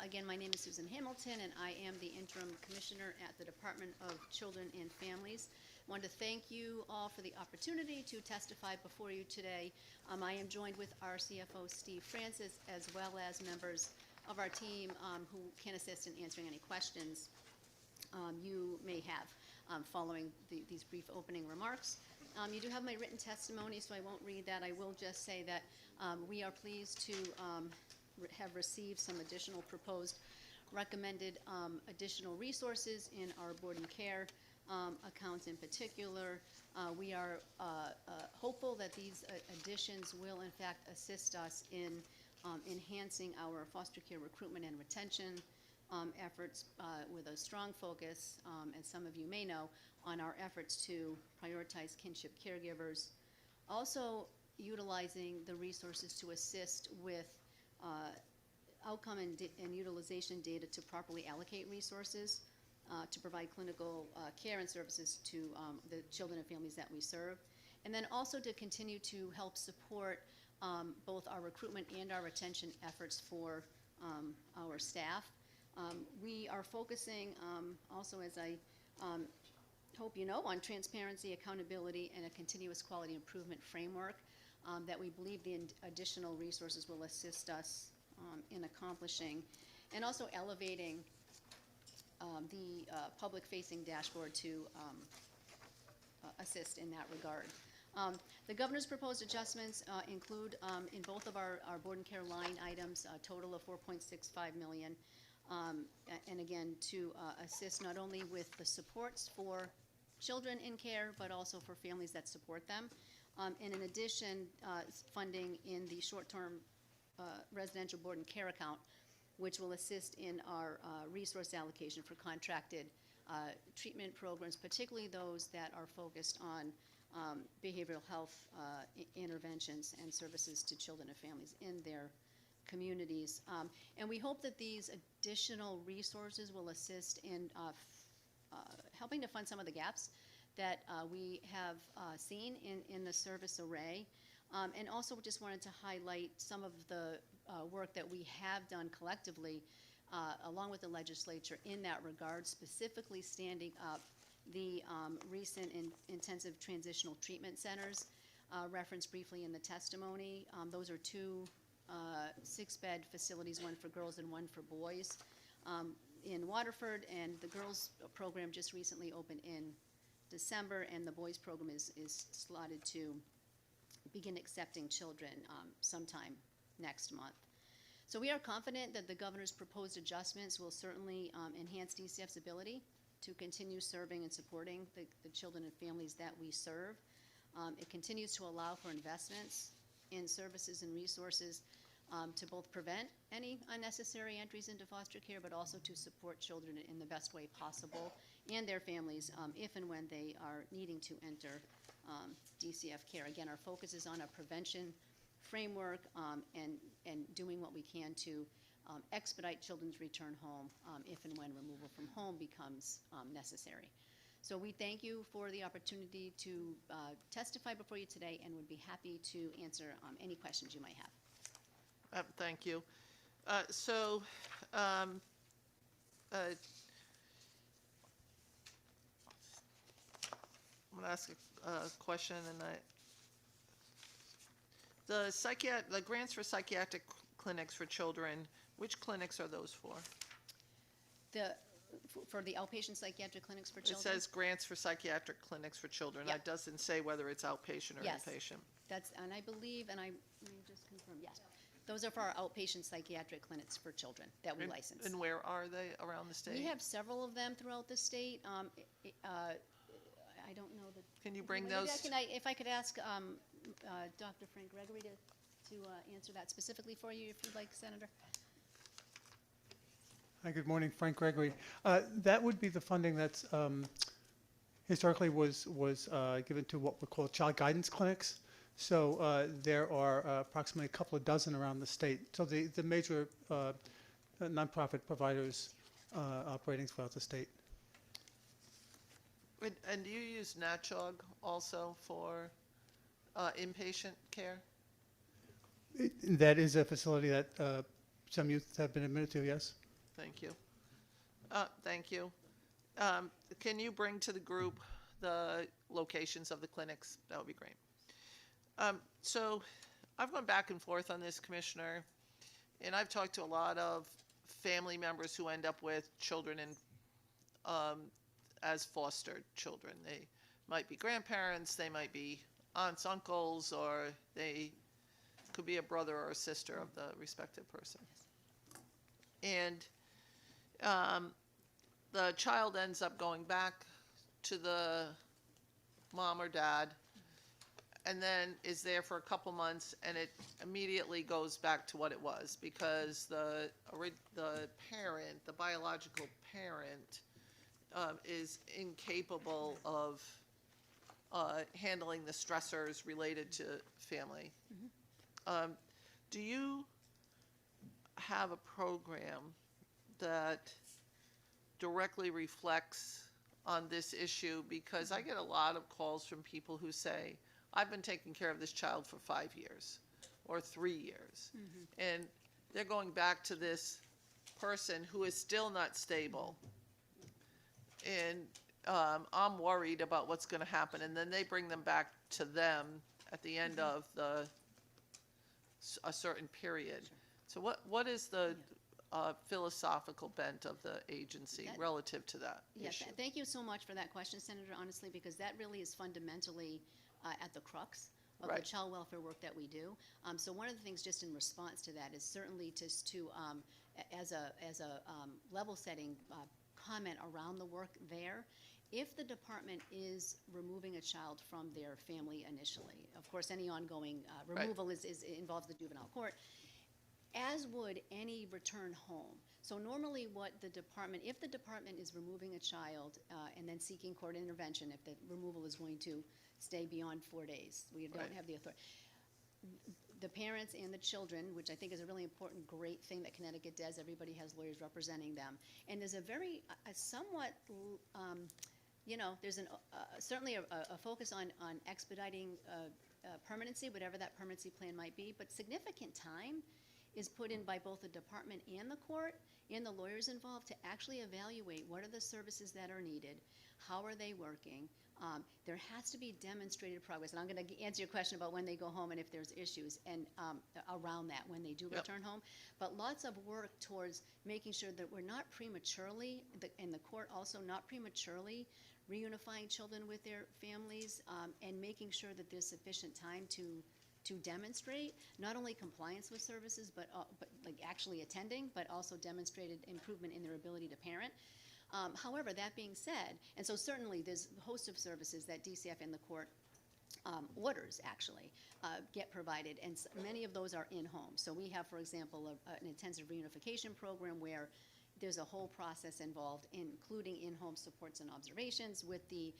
Again, my name is Susan Hamilton, and I am the Interim Commissioner at the Department of Children and Families. I wanted to thank you all for the opportunity to testify before you today. I am joined with our CFO, Steve Francis, as well as members of our team who can assist in answering any questions you may have following these brief opening remarks. You do have my written testimony, so I won't read that. I will just say that we are pleased to have received some additional proposed recommended additional resources in our board and care accounts in particular. We are hopeful that these additions will in fact assist us in enhancing our foster care recruitment and retention efforts with a strong focus, as some of you may know, on our efforts to prioritize kinship caregivers. Also utilizing the resources to assist with outcome and utilization data to properly allocate resources to provide clinical care and services to the children and families that we serve. And then also to continue to help support both our recruitment and our retention efforts for our staff. We are focusing also, as I hope you know, on transparency, accountability, and a continuous quality improvement framework that we believe the additional resources will assist us in accomplishing, and also elevating the public-facing dashboard to assist in that regard. The governor's proposed adjustments include in both of our board and care line items a total of $4.65 million. And again, to assist not only with the supports for children in care, but also for families that support them. And in addition, funding in the short-term residential board and care account, which will assist in our resource allocation for contracted treatment programs, particularly those that are focused on behavioral health interventions and services to children and families in their communities. And we hope that these additional resources will assist in helping to fund some of the gaps that we have seen in the service array. And also just wanted to highlight some of the work that we have done collectively along with the legislature in that regard, specifically standing up the recent intensive transitional treatment centers referenced briefly in the testimony. Those are two 6-bed facilities, one for girls and one for boys in Waterford, and the girls program just recently opened in December, and the boys program is slotted to begin accepting children sometime next month. So we are confident that the governor's proposed adjustments will certainly enhance DCF's ability to continue serving and supporting the children and families that we serve. It continues to allow for investments in services and resources to both prevent any unnecessary entries into foster care, but also to support children in the best way possible and their families if and when they are needing to enter DCF care. Again, our focus is on a prevention framework and doing what we can to expedite children's return home if and when removal from home becomes necessary. So we thank you for the opportunity to testify before you today and would be happy to answer any questions you might have. Thank you. So, I'm going to ask a question, and the grants for psychiatric clinics for children, which clinics are those for? For the outpatient psychiatric clinics for It children? says grants for psychiatric clinics for children. Yep. It doesn't say whether it's outpatient or Yes. inpatient. And I believe, let me just confirm, yes. Those are for our outpatient psychiatric clinics for children that we license. And where are they around the state? We have several of them throughout the state. I don't know the. Can you bring Maybe those? if I could ask Dr. Frank Gregory to answer that specifically for you, if you'd like, Senator. Hi, good morning, Frank Gregory. That would be the funding that's historically was given to what we call child guidance clinics. So there are approximately a couple of dozen around the state. So the major nonprofit providers operating throughout the state. And do you use NACHOG also for inpatient care? That is a facility that some youth have been admitted to, yes. Thank you. Thank you. Can you bring to the group the locations of the clinics? That would be great. So I've gone back and forth on this, Commissioner, and I've talked to a lot of family members who end up with children in, as foster children. They might be grandparents, they might be aunts, uncles, or they could be a brother or a sister of the respective person. And the child ends up going back to the mom or dad and then is there for a couple months, and it immediately goes back to what it was, because the parent, the biological parent, is incapable of handling the stressors related to family. Do you have a program that directly reflects on this issue? Because I get a lot of calls from people who say, I've been taking care of this child for 5 years or 3 years. And they're going back to this person who is still not stable. And I'm worried about what's going to happen. And then they bring them back to them at the end of a certain period. So what is the philosophical bent of the agency relative to that issue? Thank you so much for that question, Senator, honestly, because that really is fundamentally at the crux of the child welfare work that we do. So one of the things just in response to that is certainly just to, as a level-setting comment around the work there, if the department is removing a child from their family initially, of course any ongoing removal involves the juvenile court, as would any return home. So normally what the department, if the department is removing a child and then seeking court intervention, if the removal is going to stay beyond 4 days, we don't have the authority. The parents and the children, which I think is a really important, great thing that Connecticut does, everybody has lawyers representing them. And there's a somewhat, there's certainly a focus on expediting permanency, whatever that permanency plan might be, but significant time is put in by both the department and the court and the lawyers involved to actually evaluate what are the services that are needed, how are they working. There has to be demonstrated progress, and I'm going to answer your question about when they go home and if there's issues and around that when they do return home. But lots of work towards making sure that we're not prematurely, and the court also not prematurely reunifying children with their families, and making sure that there's sufficient time to demonstrate not only compliance with services, but like actually attending, but also demonstrated improvement in their ability to parent. However, that being said, and so certainly there's a host of services that DCF and the court orders actually get provided, and many of those are in-home. So we have, for example, an intensive reunification program where there's a whole process involved, including in-home supports and observations with the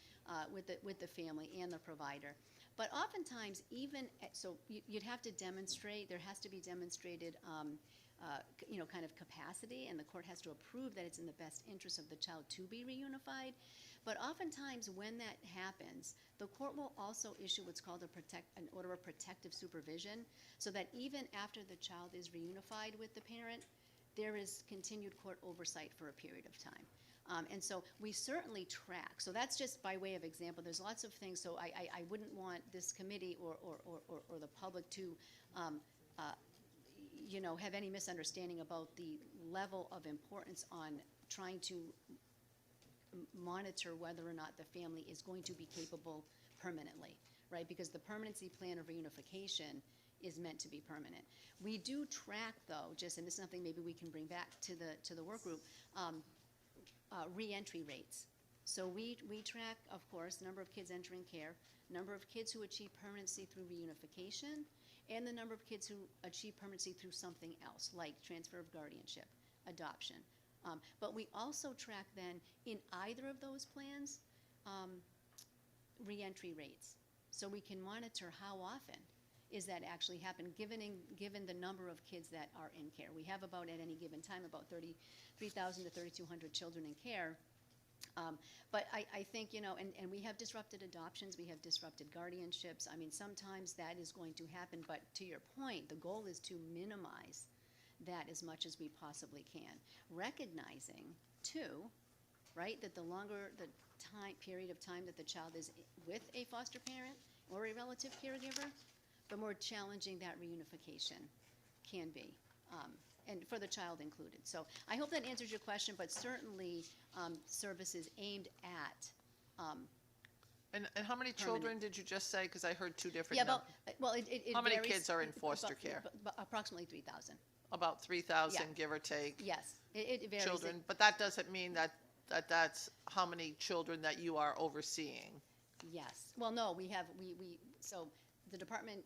family and the provider. But oftentimes, even so, you'd have to demonstrate. There has to be demonstrated, kind of capacity, and the court has to approve that it's in the best interest of the child to be reunified. But oftentimes, when that happens, the court will also issue what's called an order of protective supervision, so that even after the child is reunified with the parent, there is continued court oversight for a period of time. And so we certainly track. So that's just by way of example. There's lots of things. So I wouldn't want this committee or the public to have any misunderstanding about the level of importance on trying to monitor whether or not the family is going to be capable permanently, right? Because the permanency plan of reunification is meant to be permanent. We do track, though, and this is something maybe we can bring back to the work group, reentry rates. So we track, of course, number of kids entering care, number of kids who achieve permanency through reunification, and the number of kids who achieve permanency through something else, like transfer of guardianship, adoption. But we also track then, in either of those plans, reentry rates. So we can monitor how often is that actually happen, given the number of kids that are in care. We have about, at any given time, about 3,000 to 3,200 children in care. But I think, and we have disrupted adoptions, we have disrupted guardianships. I mean, sometimes that is going to happen, but to your point, the goal is to minimize that as much as we possibly can. Recognizing, too, right, that the longer the period of time that the child is with a foster parent or a relative caregiver, the more challenging that reunification can be, and for the child included. So I hope that answers your question, but certainly services aimed at And how many children did you just say? Because I heard two different yeah, numbers. well, it How many varies. kids are in foster care? Approximately 3,000. About 3,000, Yeah. give or take. Yes, it varies. Children, but that doesn't mean that's how many children that you are overseeing. Yes. Well, no, so the department,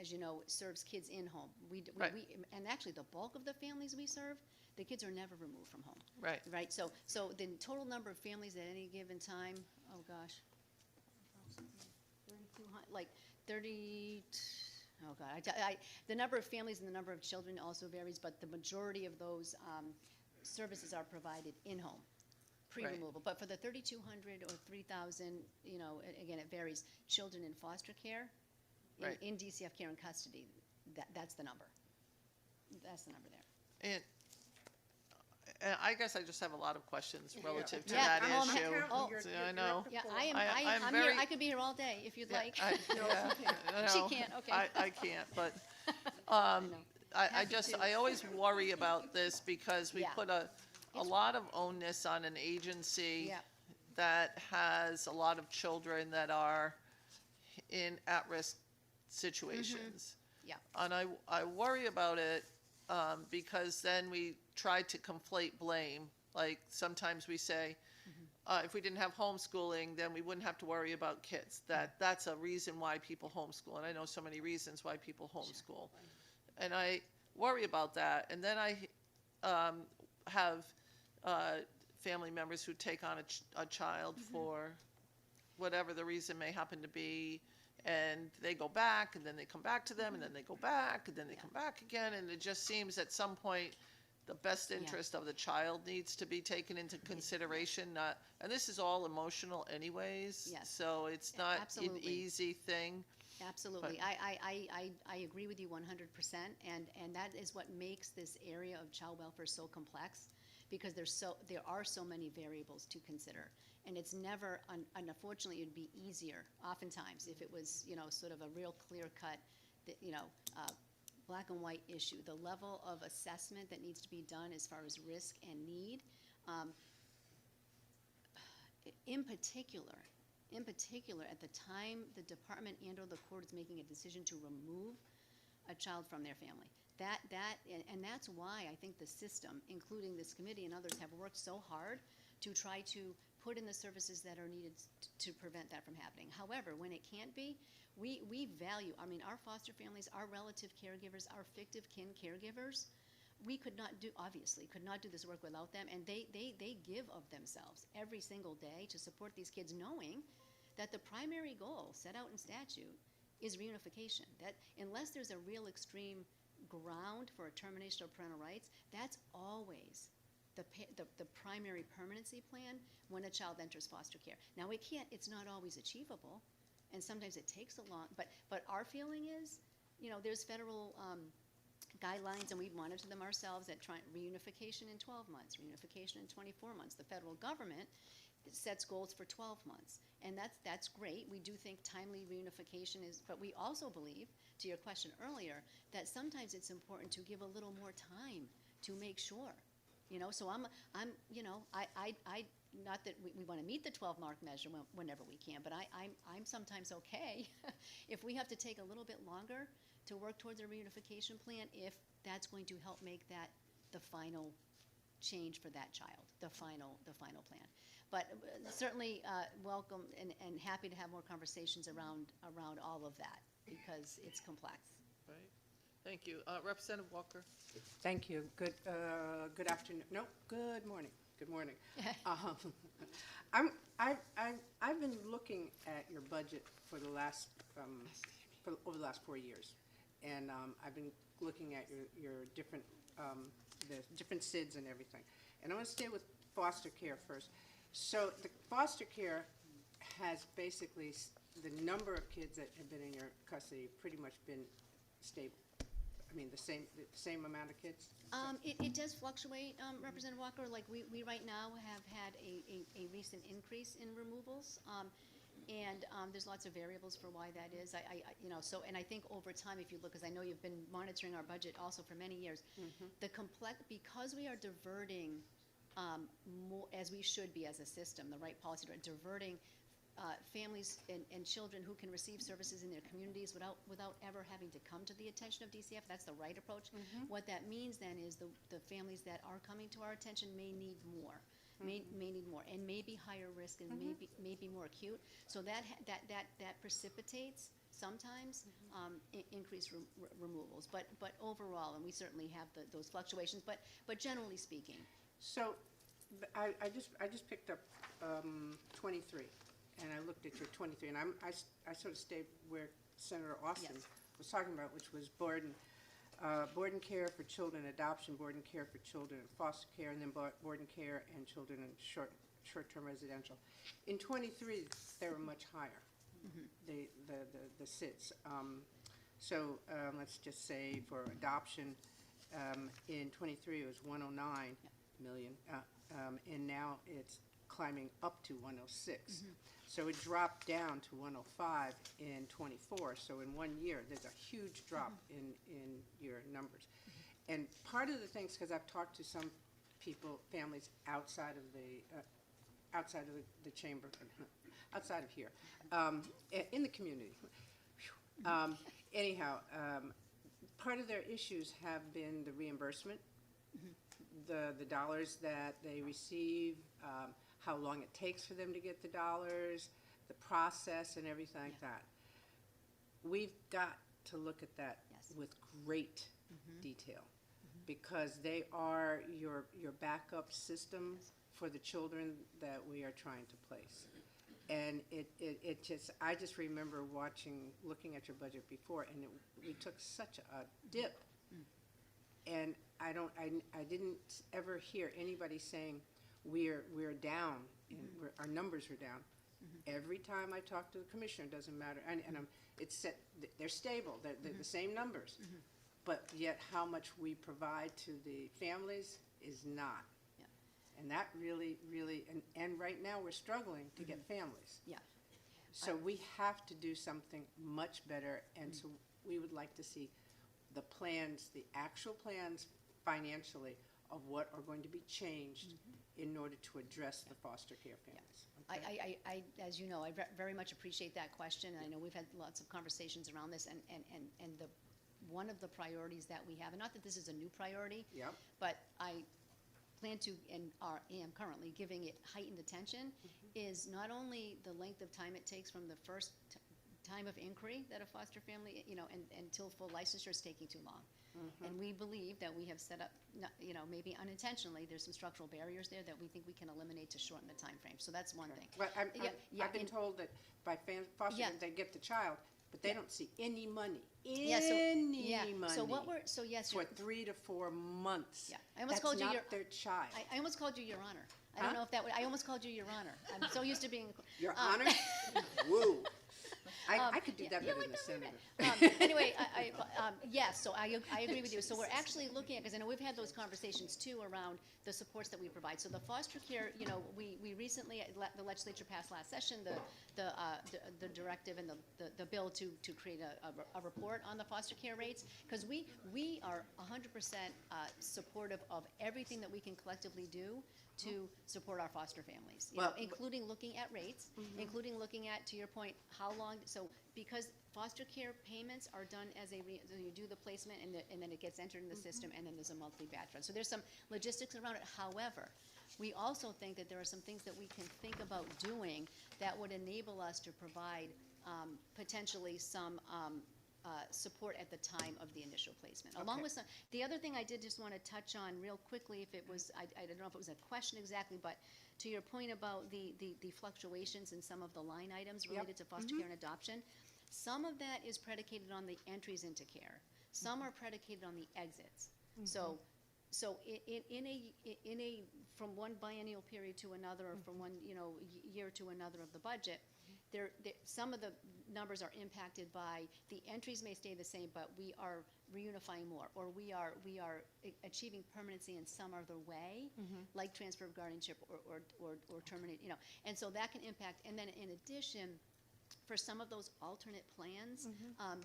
as you know, serves kids in home. Right. And actually, the bulk of the families we serve, the kids are never removed from home. Right. Right. So the total number of families at any given time, oh gosh, 3,200, like 30. Oh God, the number of families and the number of children also varies, but the majority of those services are provided in home, pre-removal. But for the 3,200 or 3,000, again, it varies. Children in foster care, in DCF care and custody, that's the number. That's the number there. And I guess I just have a lot of questions relative to Yeah, that I'm issue. Oh, So I know. Yeah, I'm I'm very- here. I could be here all day if you'd like. She can't, okay. I can't, but know. I always worry about this because we Yeah. put a lot of onus on an agency Yeah. that has a lot of children that are in at-risk situations. Yeah. And I worry about it because then we try to conflate blame. Like sometimes we say, if we didn't have homeschooling, then we wouldn't have to worry about kids. That's a reason why people homeschool. And I know so many reasons why people homeschool. And I worry about that. And then I have family members who take on a child for whatever the reason may happen to be. And they go back, and then they come back to them, and then they go back, and then they come back again. And it just seems at some point the best interest of the child needs to be taken into consideration. And this is all emotional anyways. Yes. So it's not an Absolutely. easy thing. Absolutely. But- I agree with you 100%. And that is what makes this area of child welfare so complex, because there are so many variables to consider. And it's never, unfortunately, it would be easier oftentimes if it was, sort of a real clear-cut, black and white issue. The level of assessment that needs to be done as far as risk and need, in particular, at the time the department and/or the court is making a decision to remove a child from their family. And that's why I think the system, including this committee and others, have worked so hard to try to put in the services that are needed to prevent that from happening. However, when it can't be, we value, I mean, our foster families, our relative caregivers, our fictive kin caregivers, we could not do, obviously, could not do this work without them, and they give of themselves every single day to support these kids, knowing that the primary goal set out in statute is reunification. That unless there's a real extreme ground for a termination of parental rights, that's always the primary permanency plan when a child enters foster care. Now, it's not always achievable, and sometimes it takes a long, but our feeling is, you know, there's federal guidelines, and we monitor them ourselves, that reunification in 12 months, reunification in 24 months. The federal government sets goals for 12 months, and that's great. We do think timely reunification is, but we also believe, to your question earlier, that sometimes it's important to give a little more time to make sure. You know, so I'm you know, I not that we want to meet the 12-month measure whenever we can, but I'm sometimes okay if we have to take a little bit longer to work towards a reunification plan, if that's going to help make that the final change for that child, the final plan. But certainly welcome and happy to have more conversations around all of that, because it's complex. Right. Thank you. Representative Walker. Thank you. Good afternoon. No, good morning. Good morning. I've been looking at your budget for the last over the last 4 years, and I've been looking at your different the different SIDS and everything. And I want to stay with foster care first. So the foster care has basically the number of kids that have been in your custody pretty much been stable. I mean, the same amount of kids? It does fluctuate, Representative Walker. Like we right now have had a recent increase in removals, and there's lots of variables for why that is. You know, so, and I think over time, if you look, because I know you've been monitoring our budget also for many years, because we are diverting more, as we should be as a system, the right policy, diverting families and children who can receive services in their communities without ever having to come to the attention of DCF. That's the right approach. What that means then is the families that are coming to our attention may need more, may need more, and may be higher risk, and may be more acute. So that precipitates sometimes increased removals. But overall, and we certainly have those fluctuations. But generally speaking. So I just picked up 23. And I looked at your 23, and I sort of stayed where Senator Austin was talking about, which was board and care for children, adoption, board and care for children in foster care, and then board and care and children in short-term residential. In 23, they were much higher, the SIDS. So let's just say for adoption, in 23 it was 109 million, and now it's climbing up to 106. So it dropped down to 105 in 24. So in 1 year, there's a huge drop in your numbers. And part of the things, because I've talked to some people, families outside of the chamber, outside of here, in the community. Anyhow, part of their issues have been the reimbursement, the dollars that they receive, how long it takes for them to get the dollars, the process, and everything like that. We've got to look at that with great detail, because they are your backup system for the children that we are trying to place. And I just remember looking at your budget before, and we took such a dip. And I didn't ever hear anybody saying, we're down, and our numbers are down. Every time I talk to the commissioner, it doesn't matter, and they're stable, they're the same numbers, but yet how much we provide to the families is not. And that really, and right now we're struggling to get families. So we have to do something much better, and so we would like to see the plans, the actual plans financially of what are going to be changed in order to address the foster care families. Okay? I as you know, I very much appreciate that question, and I know we've had lots of conversations around this, and one of the priorities that we have, and not that this is a new priority, but plan to and am currently giving it heightened attention is not only the length of time it takes from the first time of inquiry that a foster family, and until full licensure is taking too long. And we believe that we have set up, maybe unintentionally, there's some structural barriers there that we think we can eliminate to shorten the time frame. So that's one thing. But I've been and- told that by foster Yeah. families, they get the child, but they don't see any money, Yeah, money so yes, for 3 to 4 months. Yeah. I almost That's called you not your- their child. I almost called you Your Honor. I don't Huh? know if that would, I almost called you Your Honor. I'm so used to being. Your Honor? Woo. I could do yeah, that yeah, better like than the that, senator. Anyway, yes, so I agree with you. So we're actually looking at, because I know we've had those conversations too around the supports that we provide. So the foster care, we recently, the legislature passed last session, the directive and the bill to create a report on the foster care rates, because we are 100% supportive of everything that we can collectively do to support our foster families, including looking at rates, including looking at, to your point, how long, so because foster care payments are done as so you do the placement and then it gets entered in the system and then there's a monthly batch run. So there's some logistics around it. However, we also think that there are some things that we can think about doing that would enable us to provide potentially some support at the time of the initial placement. Along with the other thing I did just want to touch on real quickly, if it was, I don't know if it was a question exactly, but to your point about the fluctuations in some of the line items related to foster care and adoption, some of that is predicated on the entries into care. Some are predicated on the exits. So in a from one biennial period to another, or from one year to another of the budget, some of the numbers are impacted by the entries may stay the same, but we are reunifying more, or we are achieving permanency in some other way, like transfer of guardianship or terminate, and so that can impact. And then in addition, for some of those alternate plans,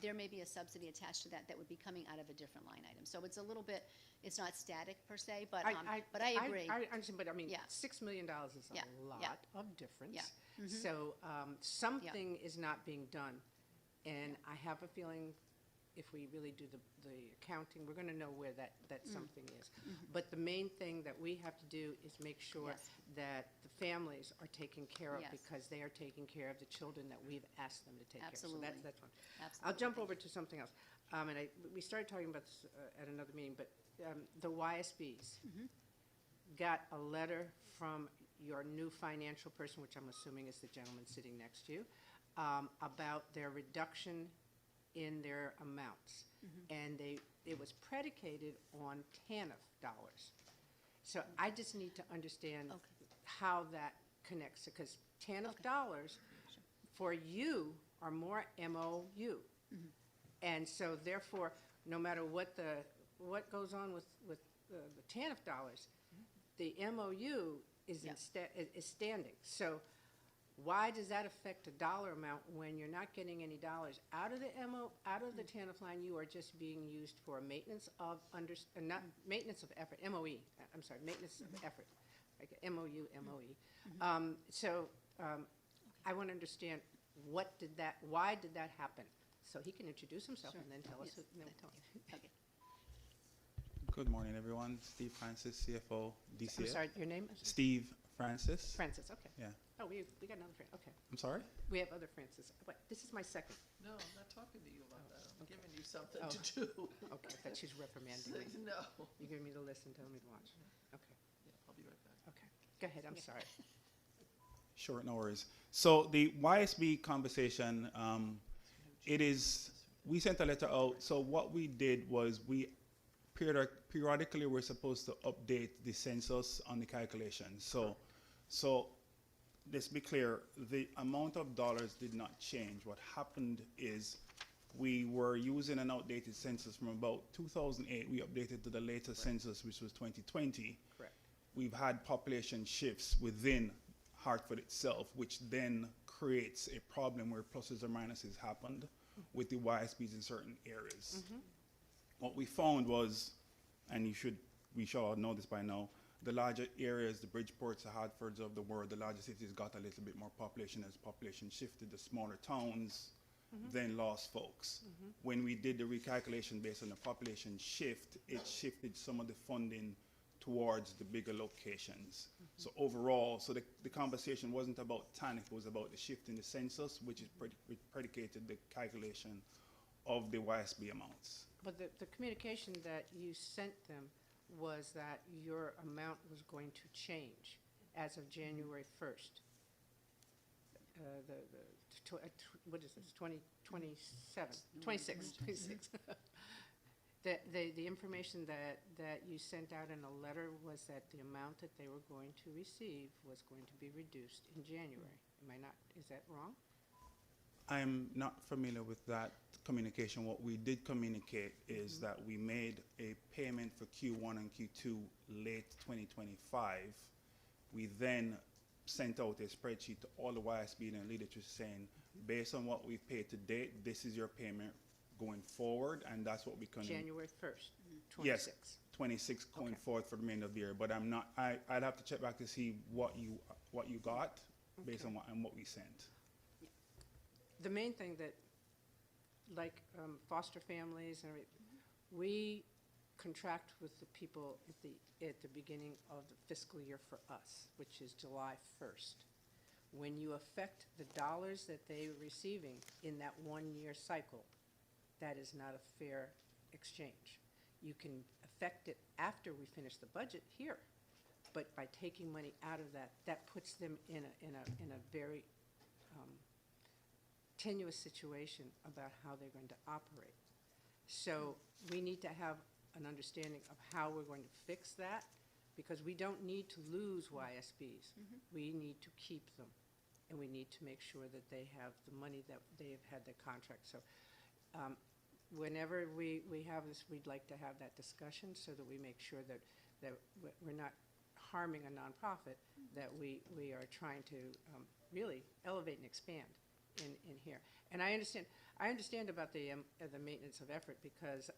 there may be a subsidy attached to that would be coming out of a different line item. So it's a little bit, it's not static per se, but I agree. I understand, but I mean, Yeah. $6 million is Yeah. a lot Yeah. of difference. Yeah. So something is not being done, and I have a feeling if we really do the accounting, we're going to know where that something is. But the main thing that we have to do is make sure Yes. that the families are taken care of, Yes. because they are taking care of the children that we've asked them to take Absolutely. care of. So that's one. Absolutely. I'll jump over to something else. And we started talking about this at another meeting, but the YSBs got a letter from your new financial person, which I'm assuming is the gentleman sitting next to you, about their reduction in their amounts. And it was predicated on TANF dollars. So I just need to understand how that connects, because TANF dollars for you are more MOU. And so therefore, no matter what goes on with the TANF dollars, the MOU is is standing. So why does that affect a dollar amount when you're not getting any dollars out of the the TANF line? You are just being used for maintenance of not maintenance of effort, MOE. I'm sorry, maintenance of effort, like MOU, MOE. So I want to understand why did that happen? So he can introduce himself and then tell us. Yes. Okay. Good morning, everyone. Steve Francis, CFO, DCF. I'm sorry, your name? Steve Francis. Francis, okay. Yeah. Oh, we got another Francis, okay. I'm sorry? We have other Francis. Wait, this is my second. No, I'm not talking to you about that. I'm okay. giving you something Oh. to do. Okay, that she's reprimanding me. No. You're giving me the list and telling me to watch. Okay, Yeah, I'll be right back. okay. Go ahead, I'm sorry. Sure, no worries. So the YSB conversation, we sent a letter out. So what we did was periodically we're supposed to update the census on the calculation. So let's be clear, the amount of dollars did not change. What happened is we were using an outdated census from about 2008. We updated to the latest census, which was 2020. Correct. We've had population shifts within Hartford itself, which then creates a problem where pluses or minuses happened with the YSBs in certain areas. What we found was, and we should all know this by now, the larger areas, the Bridgeports, the Hartfords of the world, the larger cities got a little bit more population. As population shifted, the smaller towns then lost folks. When we did the recalculation based on the population shift, it shifted some of the funding towards the bigger locations. So overall, so the conversation wasn't about TANF, it was about the shift in the census, which is predicated the calculation of the YSB amounts. But the communication that you sent them was that your amount was going to change as of January 1st. What is this, 27, 26, 26. The information that you sent out in a letter was that the amount that they were going to receive was going to be reduced in January. Am I not, is that wrong? I'm not familiar with that communication. What we did communicate is that we made a payment for Q1 and Q2 late 2025. We then sent out a spreadsheet to all the YSB and leaders saying, based on what we've paid to date, this is your payment going forward, and that's what we can. January 1st, 26. Yes, 26 going Okay. forward for the remainder of the year. But I'm not. I'd have to check back to see what you got based on what we sent. The main thing that, like foster families, and we contract with the people at the beginning of the fiscal year for us, which is July 1st. When you affect the dollars that they are receiving in that 1-year cycle, that is not a fair exchange. You can affect it after we finish the budget here, but by taking money out of that, that puts them in a very tenuous situation about how they're going to operate. So we need to have an understanding of how we're going to fix that, because we don't need to lose YSBs. We need to keep them, and we need to make sure that they have the money that they have had their contract. So whenever we have this, we'd like to have that discussion so that we make sure that we're not harming a nonprofit, that we are trying to really elevate and expand in here. And I understand about the maintenance of effort, because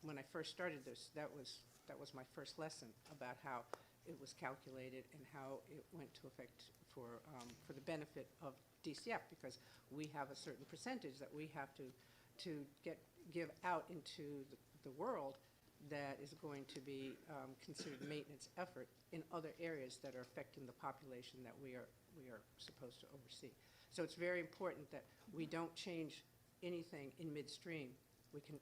when I first started this, that was my first lesson about how it was calculated and how it went to effect for the benefit of DCF, because we have a certain percentage that we have to give out into the world that is going to be considered maintenance effort in other areas that are affecting the population that we are supposed to oversee. So it's very important that we don't change anything in midstream.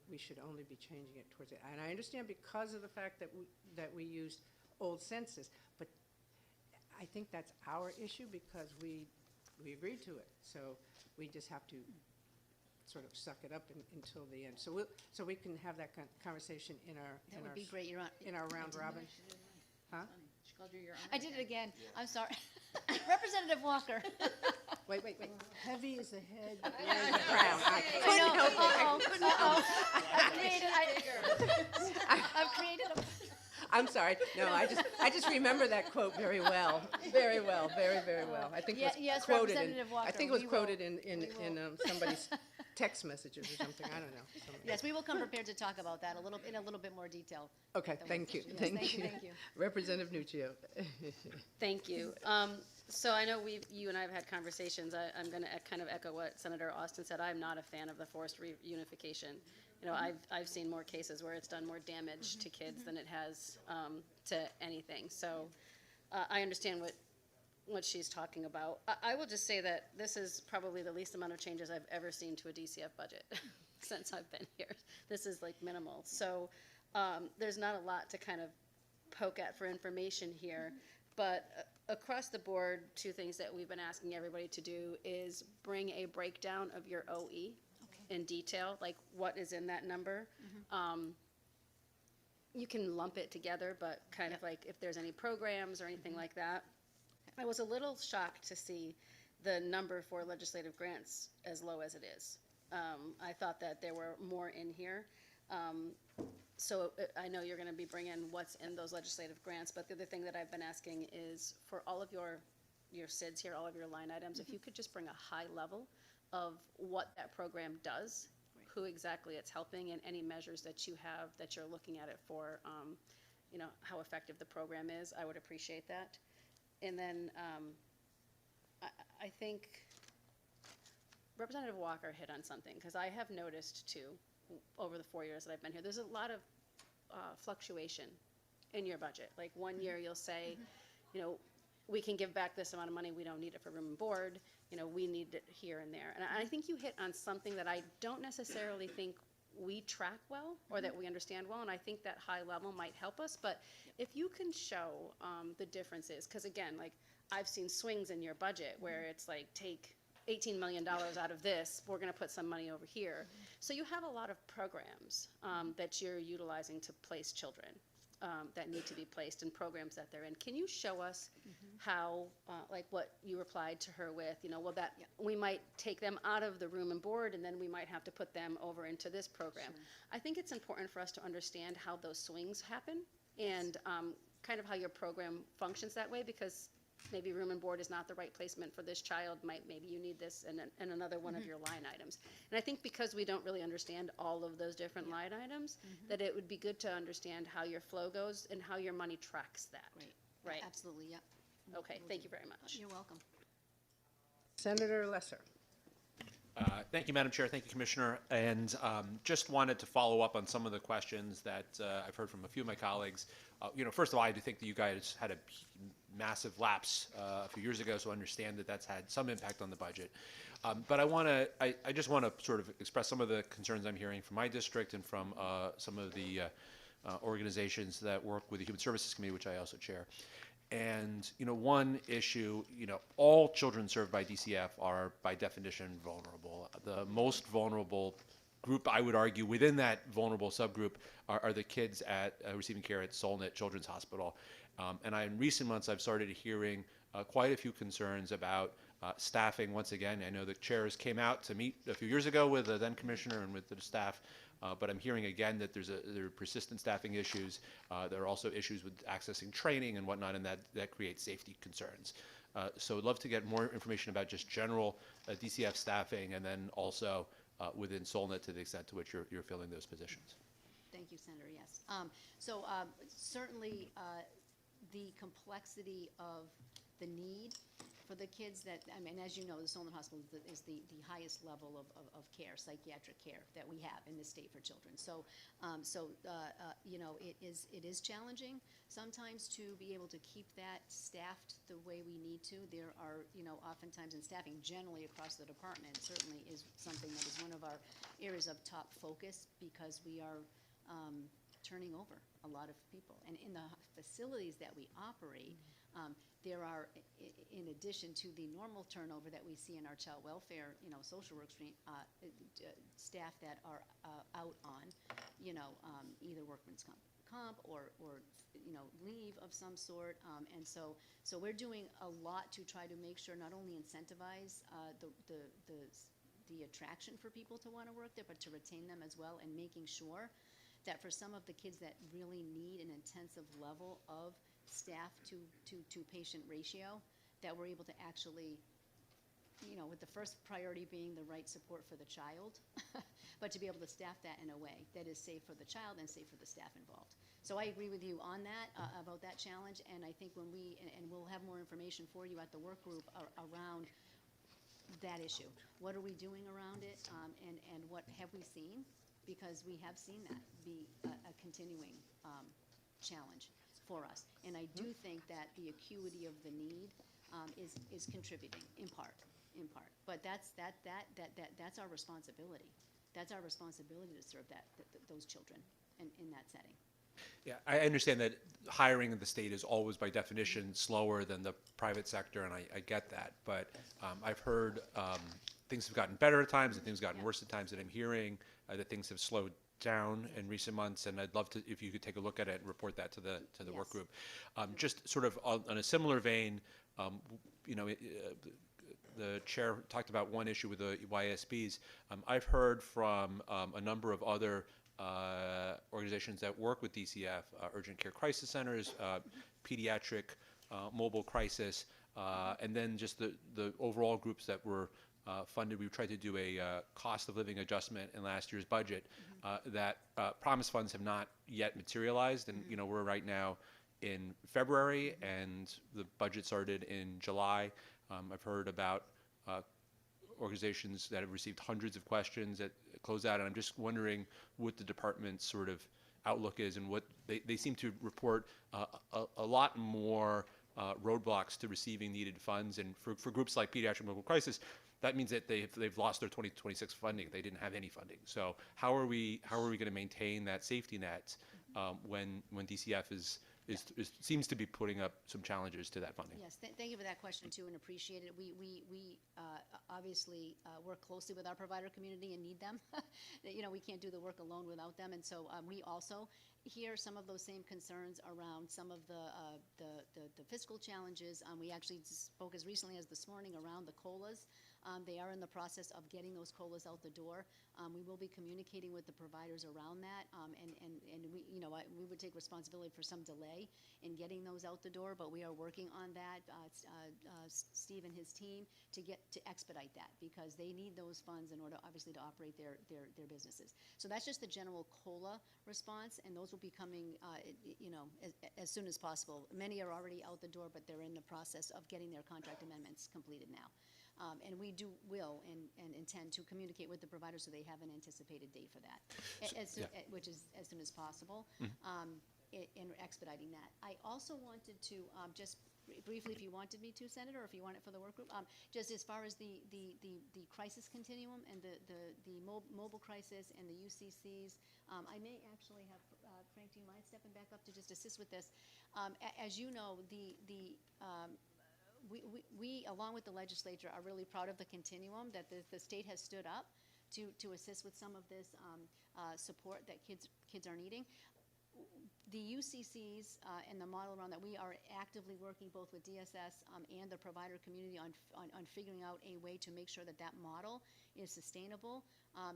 We should only be changing it towards it. And I understand because of the fact that we used old census, but I think that's our issue because we agreed to it. So we just have to sort of suck it up until the end. So we can have that conversation in our That would be great, Your Honor. in our round robin. Huh? She called you Your Honor. I did it again. I'm sorry. Representative Walker. Wait. Heavy is the head, light is the crown. I I couldn't know. help it. Uh-oh. I've created a. I'm sorry. No, I just remember that quote very well. Very well. Very, very well. I think it was Yes, quoted in, Representative Walker, I think it was we quoted will- in somebody's text messages or something. I don't know. Somebody- Yes, we will come prepared to talk about that in a little bit more detail. Okay, thank you. Yes, Thank you. Thank you. Representative Nuccio. Thank you. So I know you and I have had conversations. I'm going to kind of echo what Senator Austin said. I'm not a fan of the forced reunification. You know, I've seen more cases where it's done more damage to kids than it has to anything. So I understand what she's talking about. I will just say that this is probably the least amount of changes I've ever seen to a DCF budget since I've been here. This is like minimal. So there's not a lot to kind of poke at for information here. But across the board, two things that we've been asking everybody to do is bring a breakdown of your OE in detail, like what is in that number. You can lump it together, but kind of like if there's any programs or anything like that. I was a little shocked to see the number for legislative grants as low as it is. I thought that there were more in here. So I know you're going to be bringing what's in those legislative grants, but the other thing that I've been asking is for all of your SIDs here, all of your line items, if you could just bring a high level of what that program does, who exactly it's helping, and any measures that you have that you're looking at it for, how effective the program is, I would appreciate that. And then I think Representative Walker hit on something, because I have noticed too, over the 4 years that I've been here, there's a lot of fluctuation in your budget. Like one year you'll say, you know, we can give back this amount of money, we don't need it for room and board, you know, we need it here and there. And I think you hit on something that I don't necessarily think we track well or that we understand well, and I think that high level might help us. But if you can show the differences, because again, like I've seen swings in your budget where it's like take $18 million out of this, we're going to put some money over here. So you have a lot of programs that you're utilizing to place children that need to be placed and programs that they're in. Can you show us how, like what you replied to her with, you know, well, that we might take them out of the room and board and then we might have to put them over into this program. I think it's important for us to understand how those swings happen and kind of how your program functions that way, because maybe room and board is not the right placement for this child. Maybe you need this in another one of your line items. And I think because we don't really understand all of those different line items, that it would be good to understand how your flow goes and how your money tracks that. Right. Absolutely, yep. Okay, thank you very much. You're welcome. Senator Lesser. Thank you, Madam Chair. Thank you, Commissioner. And just wanted to follow up on some of the questions that I've heard from a few of my colleagues. You know, first of all, I do think that you guys had a massive lapse a few years ago, so I understand that that's had some impact on the budget. But I just want to sort of express some of the concerns I'm hearing from my district and from some of the organizations that work with the Human Services Committee, which I also chair. And, you know, one issue, you know, all children served by DCF are by definition vulnerable. The most vulnerable group, I would argue, within that vulnerable subgroup are the kids at receiving care at Solnit Children's Hospital. And in recent months, I've started hearing quite a few concerns about staffing. Once again, I know the chairs came out to meet a few years ago with the then commissioner and with the staff. But I'm hearing again that there are persistent staffing issues. There are also issues with accessing training and whatnot, and that creates safety concerns. So I'd love to get more information about just general DCF staffing, and then also within Solnit to the extent to which you're filling those positions. Thank you, Senator, yes. Certainly the complexity of the need for the kids that, I mean, as you know, the Solon Hospital is the highest level of care, psychiatric care that we have in the state for children. So, you know, it is challenging sometimes to be able to keep that staffed the way we need to. There are, you know, oftentimes in staffing generally across the department certainly is something that is one of our areas of top focus because we are turning over a lot of people. And in the facilities that we operate, there are, in addition to the normal turnover that we see in our child welfare, you know, social work stream, staff that are out on, you know, either workman's comp or you know, leave of some sort. And so we're doing a lot to try to make sure not only incentivize the attraction for people to want to work there, but to retain them as well, and making sure that for some of the kids that really need an intensive level of staff to patient ratio, that we're able to actually, you know, with the first priority being the right support for the child, but to be able to staff that in a way that is safe for the child and safe for the staff involved. So I agree with you on that, about that challenge, and I think when and we'll have more information for you at the work group around that issue. What are we doing around it, and what have we seen? Because we have seen that be a continuing challenge for us. And I do think that the acuity of the need is contributing in part. But that's our responsibility. That's our responsibility to serve those children in that setting. Yeah, I understand that hiring in the state is always by definition slower than the private sector, and I get that. But I've heard things have gotten better at times and things have gotten worse at times, and I'm hearing that things have slowed down in recent months, and I'd love to, if you could take a look at it and report that to the work group. Just sort of on a similar vein, you know, the chair talked about one issue with the YSBs. I've heard from a number of other organizations that work with DCF, urgent care crisis centers, pediatric mobile crisis, and then just the overall groups that were funded. We tried to do a cost of living adjustment in last year's budget that promised funds have not yet materialized. And, you know, we're right now in February and the budget started in July. I've heard about organizations that have received hundreds of questions at closeout, and I'm just wondering what the department's sort of outlook is and what they seem to report a lot more roadblocks to receiving needed funds. And for groups like Pediatric Mobile Crisis, that means that they've lost their 2026 funding. They didn't have any funding. So how are we going to maintain that safety net when DCF seems to be putting up some challenges to that funding? Yes, thank you for that question too, and appreciate it. We obviously work closely with our provider community and need them. You know, we can't do the work alone without them, and so we also hear some of those same concerns around some of the fiscal challenges. We actually spoke as recently as this morning around the COLAs. They are in the process of getting those COLAs out the door. We will be communicating with the providers around that, and we, you know, we would take responsibility for some delay in getting those out the door, but we are working on that, Steve and his team, to expedite that, because they need those funds in order, obviously, to operate their businesses. So that's just the general COLA response, and those will be coming, you know, as soon as possible. Many are already out the door, but they're in the process of getting their contract amendments completed now. And we will intend to communicate with the providers so they have an anticipated date for that, which is as soon as possible, in expediting that. I also wanted to just briefly, if you wanted me to, Senator, or if you want it for the work group, just as far as the crisis continuum and the mobile crisis and the UCCs, I may actually have, Frank, do you mind stepping back up to just assist with this? As you know, we, along with the legislature, are really proud of the continuum that the state has stood up to assist with some of this support that kids are needing. The UCCs and the model around that, we are actively working both with DSS and the provider community on figuring out a way to make sure that model is sustainable.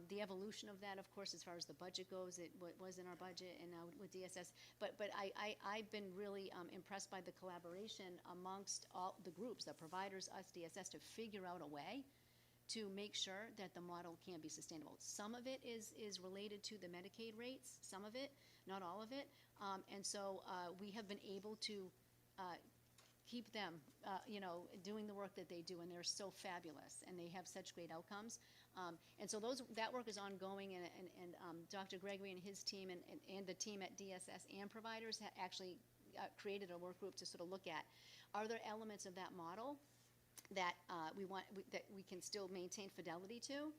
The evolution of that, of course, as far as the budget goes, it was in our budget and now with DSS. But I've been really impressed by the collaboration amongst all the groups, the providers, us, DSS, to figure out a way to make sure that the model can be sustainable. Some of it is related to the Medicaid rates, some of it, not all of it. And so we have been able to keep them, you know, doing the work that they do, and they're so fabulous, and they have such great outcomes. And so that work is ongoing, and Dr. Gregory and his team and the team at DSS and providers actually created a work group to sort of look at, are there elements of that model that that we can still maintain fidelity to,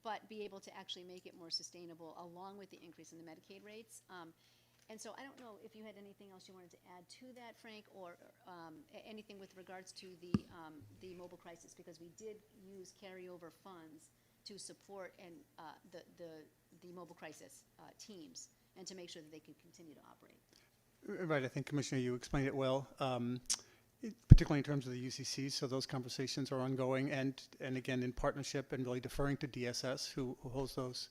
but be able to actually make it more sustainable along with the increase in the Medicaid rates. And so I don't know if you had anything else you wanted to add to that, Frank, or anything with regards to the mobile crisis, because we did use carryover funds to support the mobile crisis teams and to make sure that they could continue to operate. Right, I think, Commissioner, you explained it well, particularly in terms of the UCCs, so those conversations are ongoing, and again, in partnership and really deferring to DSS, who holds those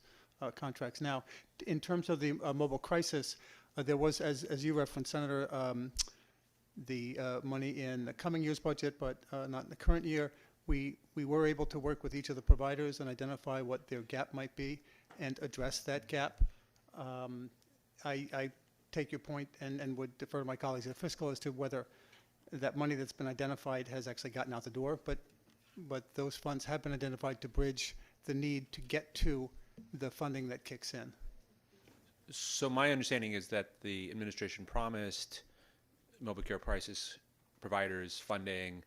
contracts. Now, in terms of the mobile crisis, there was, as you referenced, Senator, the money in the coming year's budget, but not in the current year. We were able to work with each of the providers and identify what their gap might be and address that gap. I take your point and would defer to my colleagues at fiscal as to whether that money that's been identified has actually gotten out the door, but those funds have been identified to bridge the need to get to the funding that kicks in. So my understanding is that the administration promised mobile care crisis providers funding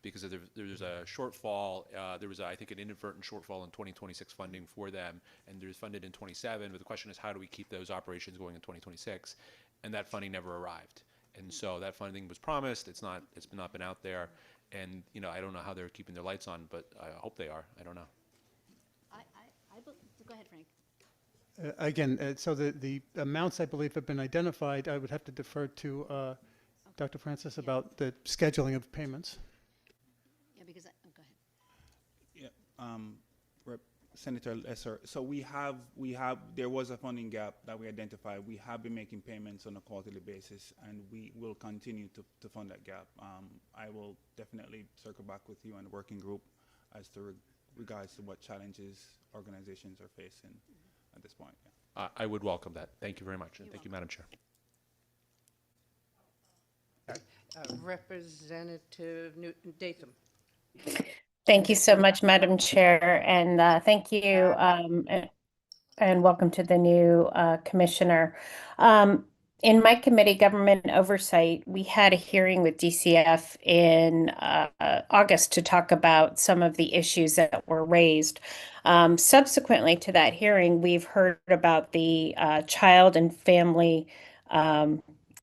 because there's a shortfall. There was, I think, an inadvertent shortfall in 2026 funding for them, and there's funded in 27. But the question is, how do we keep those operations going in 2026? And that funding never arrived. And so that funding was promised. It's not been out there. And you know, I don't know how they're keeping their lights on, but I hope they are. I don't know. Go ahead, Frank. Again, so the amounts I believe have been identified. I would have to defer to Dr. Francis about the scheduling of payments. Yeah, because go ahead. Yeah, Senator Lesser. So there was a funding gap that we identified. We have been making payments on a quarterly basis, and we will continue to fund that gap. I will definitely circle back with you and the working group as to regards to what challenges organizations are facing at this point. Yeah. I would welcome that. Thank you very much. And thank you, Madam Chair. Representative Newton-Datham. Thank you so much, Madam Chair, and thank you and welcome to the new commissioner. in my committee, Government Oversight, we had a hearing with DCF in August to talk about some of the issues that were raised. Subsequently to that hearing, we've heard about the Child and Family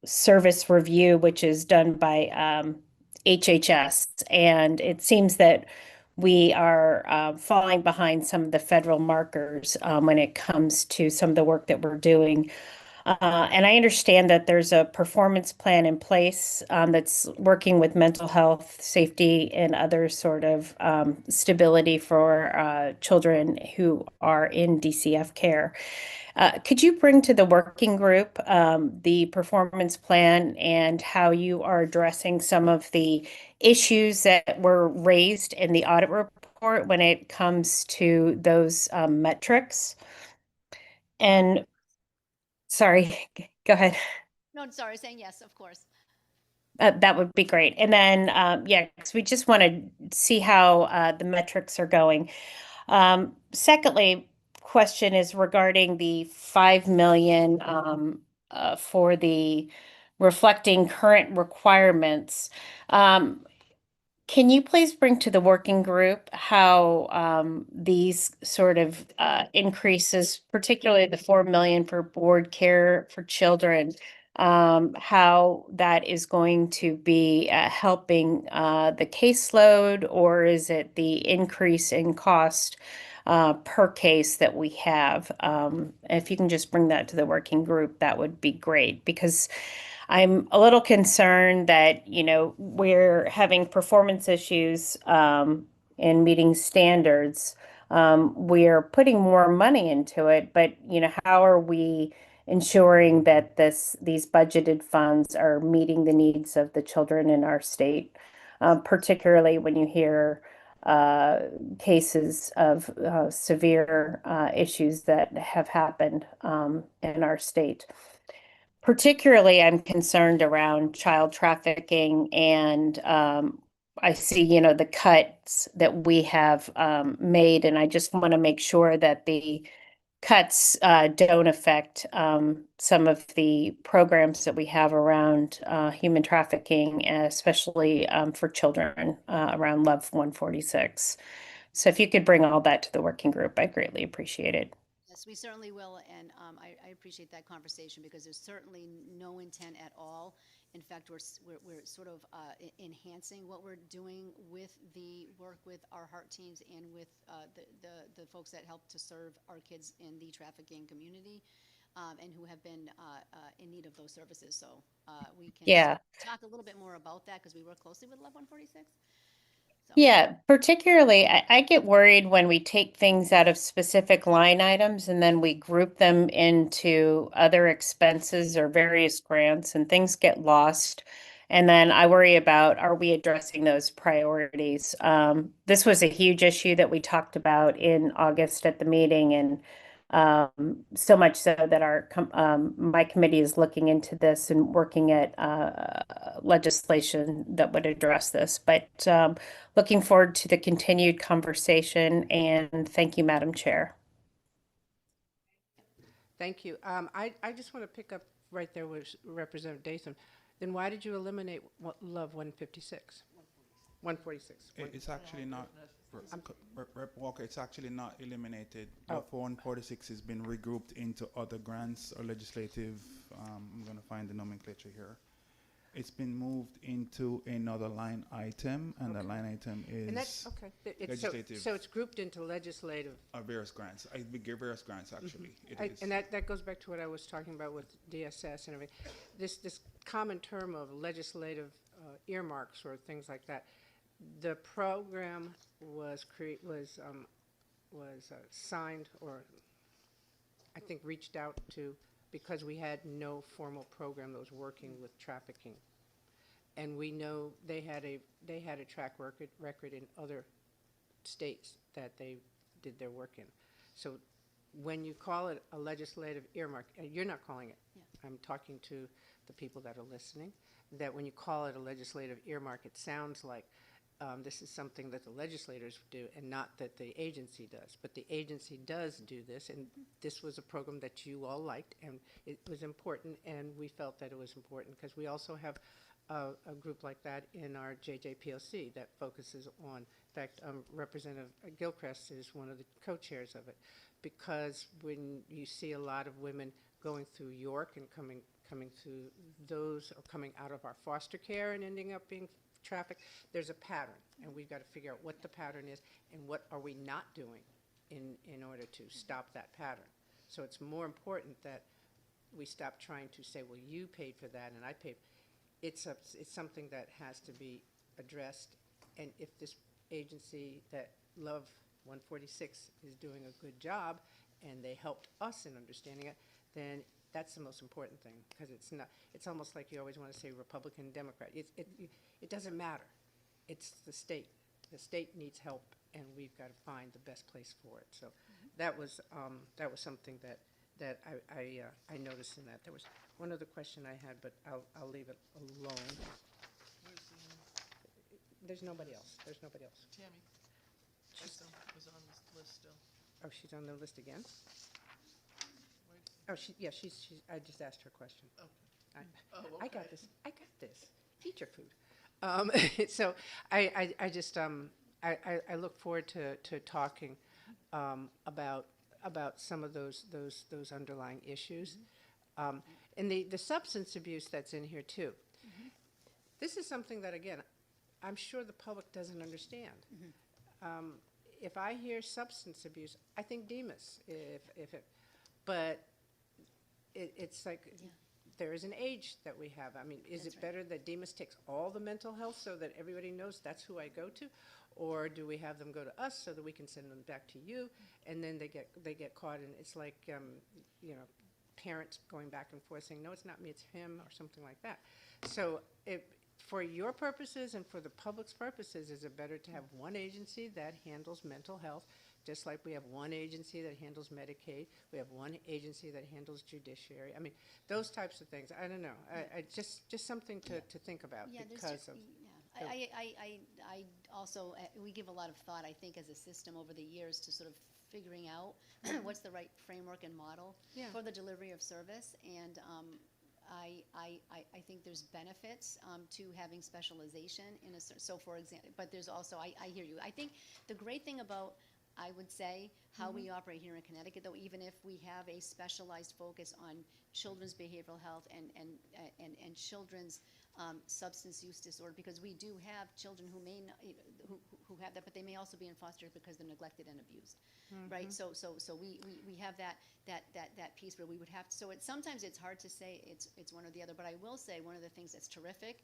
Service Review, which is done by HHS. And it seems that we are falling behind some of the federal markers when it comes to some of the work that we're doing. And I understand that there's a performance plan in place that's working with mental health, safety, and other sort of stability for children who are in DCF care. Could you bring to the working group the performance plan and how you are addressing some of the issues that were raised in the audit report when it comes to those metrics? And sorry, go ahead. No, sorry, saying yes, of course. That would be great. And then, yeah, 'cause we just want to see how the metrics are going. Secondly, question is regarding the 5 million for the reflecting current requirements. Can you please bring to the working group how these sort of increases, particularly the 4 million for board care for children, how that is going to be helping the caseload, or is it the increase in cost per case that we have? If you can just bring that to the working group, that would be great, because I'm a little concerned that, we're having performance issues in meeting standards. We're putting more money into it, but, how are we ensuring that these budgeted funds are meeting the needs of the children in our state, particularly when you hear cases of severe issues that have happened in our state. Particularly, I'm concerned around child trafficking, and I see, the cuts that we have made, and I just want to make sure that the cuts don't affect some of the programs that we have around human trafficking, especially for children around Love 146. So if you could bring all that to the working group, I greatly appreciate it. Yes, we certainly will, and I appreciate that conversation because there's certainly no intent at all. In fact, we're sort of enhancing what we're doing with the work with our heart teams and with the folks that help to serve our kids in the trafficking community and who have been in need of those services. So we can Yeah. talk a little bit more about that because we work closely with Love 146. So. Yeah, particularly, I get worried when we take things out of specific line items and then we group them into other expenses or various grants and things get lost. And then I worry about, are we addressing those priorities? This was a huge issue that we talked about in August at the meeting, and so much so that my committee is looking into this and working at legislation that would address this. But looking forward to the continued conversation, and thank you, Madam Chair. Thank you. I just want to pick up right there with Representative Datham. Then why did you eliminate Love 156? 146. It's actually not, Rep Walker, it's actually not eliminated. Love 146 has been regrouped into other grants or legislative, I'm going to find the nomenclature here. It's been moved into another line item, and that line item is and that's, okay. legislative. So it's grouped into legislative. Various grants. Various grants, actually. Mm-hmm. It is. And that goes back to what I was talking about with DSS and everything. This common term of legislative earmarks or things like that. The program was signed, or I think reached out to, because we had no formal program that was working with trafficking, and we know they had a track record in other states that they did their work in. So when you call it a legislative earmark, and you're not calling it, Yeah. I'm talking to the people that are listening, that when you call it a legislative earmark, it sounds like This is something that the legislators do and not that the agency does. But the agency does do this, and this was a program that you all liked, and it was important, and we felt that it was important because we also have a group like that in our JJPOC that focuses on, in fact, Representative Gilchrist is one of the co-chairs of it, because when you see a lot of women going through York and coming through those, or coming out of our foster care and ending up being trafficked, there's a pattern, and we've got to figure out what the pattern is and what are we not doing in order to stop that pattern. So it's more important that we stop trying to say, well, you paid for that and I paid. It's something that has to be addressed, and if this agency that Love 146 is doing a good job and they helped us in understanding it, then that's the most important thing, because it's almost like you always want to say Republican, Democrat. It doesn't matter. It's the state. The state needs help, and we've got to find the best place for it. So that was something that I noticed in that. There was one other question I had, but I'll leave it alone. There's nobody else. There's nobody else. Tammy. Was on this list still. Oh, she's on the list again? Where- Oh, she's, I just asked her question. Okay. I got this. I got this. Teacher food. So I just I look forward to talking about some of those underlying issues, and the substance abuse that's in here too. This is something that, again, I'm sure the public doesn't understand. If I hear substance abuse, I think Demas. But it's like, there is an age that we have. I mean, is it better that Demas takes all the mental health so that everybody knows that's who I go to? Or do we have them go to us so that we can send them back to you, and then they get caught, and it's like, parents going back and forth saying, no, it's not me, it's him, or something like that. So for your purposes and for the public's purposes, is it better to have one agency that handles mental health, just like we have one agency that handles Medicaid, we have one agency that handles judiciary? I mean, those types of things. I don't know. I just something to think about, because of. I also, we give a lot of thought, I think, as a system over the years to sort of figuring out what's the right framework and model for the delivery of service. And I think there's benefits to having specialization in a, so for example, but there's also, I hear you. I think the great thing about, I would say, how we operate here in Connecticut, though, even if we have a specialized focus on children's behavioral health and children's substance use disorder, because we do have children who may not, who have that, but they may also be in foster because they're neglected and abused, right? So we have that piece where we would have to, so sometimes it's hard to say it's one or the other, but I will say one of the things that's terrific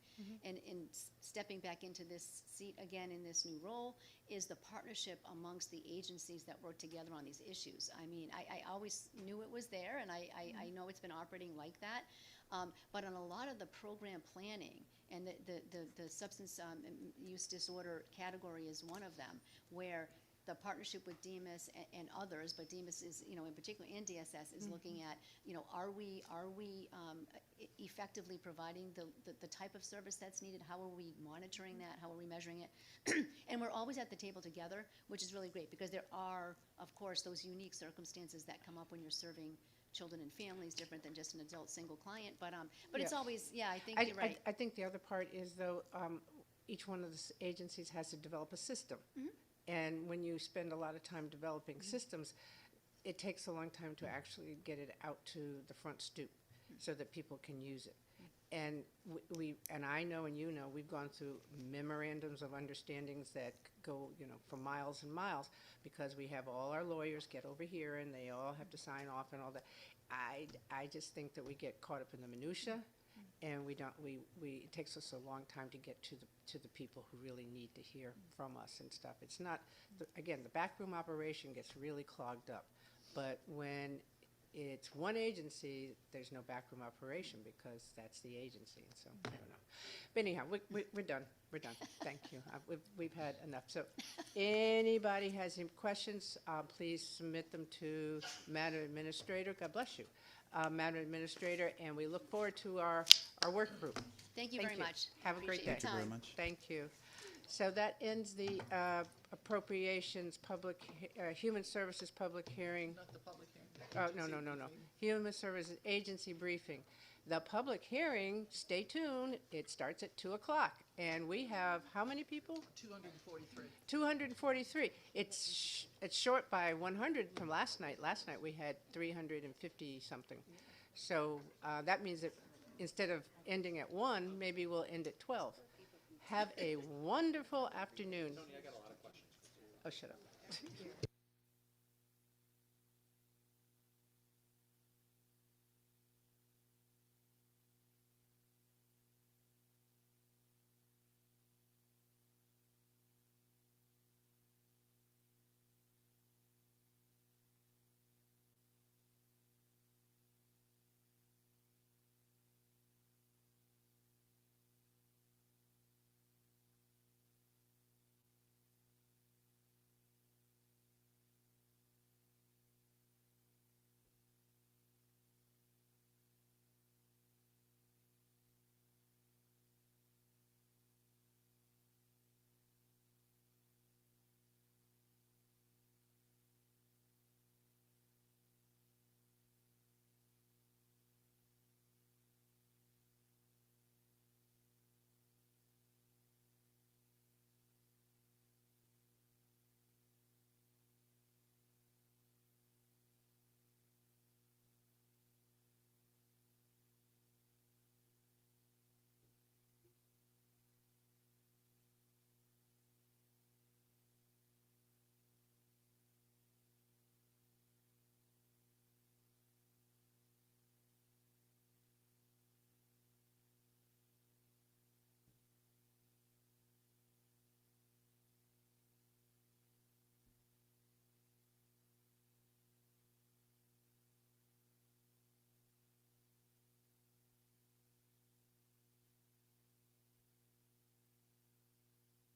in stepping back into this seat again in this new role is the partnership amongst the agencies that work together on these issues. I mean, I always knew it was there, and I know it's been operating like that. But on a lot of the program planning, and the substance use disorder category is one of them, where the partnership with DEMAS and others, but DEMAS is, in particular, and DSS is looking at, are we effectively providing the type of service that's needed? How are we monitoring that? How are we measuring it? And we're always at the table together, which is really great, because there are, of course, those unique circumstances that come up when you're serving children and families, different than just an adult single client. But it's always, I think you're right. I think the other part is, though, each one of the agencies has to develop a system. And when you spend a lot of time developing systems, it takes a long time to actually get it out to the front stoop so that people can use it. And and I know, and we've gone through memorandums of understandings that go, for miles and miles, because we have all our lawyers get over here and they all have to sign off and all that. I just think that we get caught up in the minutia, and it takes us a long time to get to the people who really need to hear from us and stuff. It's not, again, the backroom operation gets really clogged up, but when it's one agency, there's no backroom operation, because that's the agency. And so I don't know. But anyhow, we're done. We're done. Thank you. We've had enough. So anybody has any questions, please submit them to Madam Administrator. God bless you. Madam Administrator, and we look forward to our work group. Thank you very much. Have a great day. Appreciate your time. Thank you. So that ends the appropriations human services public hearing. Not the public hearing. Oh, no. Human Services Agency briefing. The public hearing, stay tuned, it starts at 2 o'clock. And we have, how many people? 243. 243. It's short by 100 from last night. Last night we had 350 something. So that means that instead of ending at 1, maybe we'll end at 12. Have a wonderful afternoon. Tony, I got a lot of questions. Oh, shut up.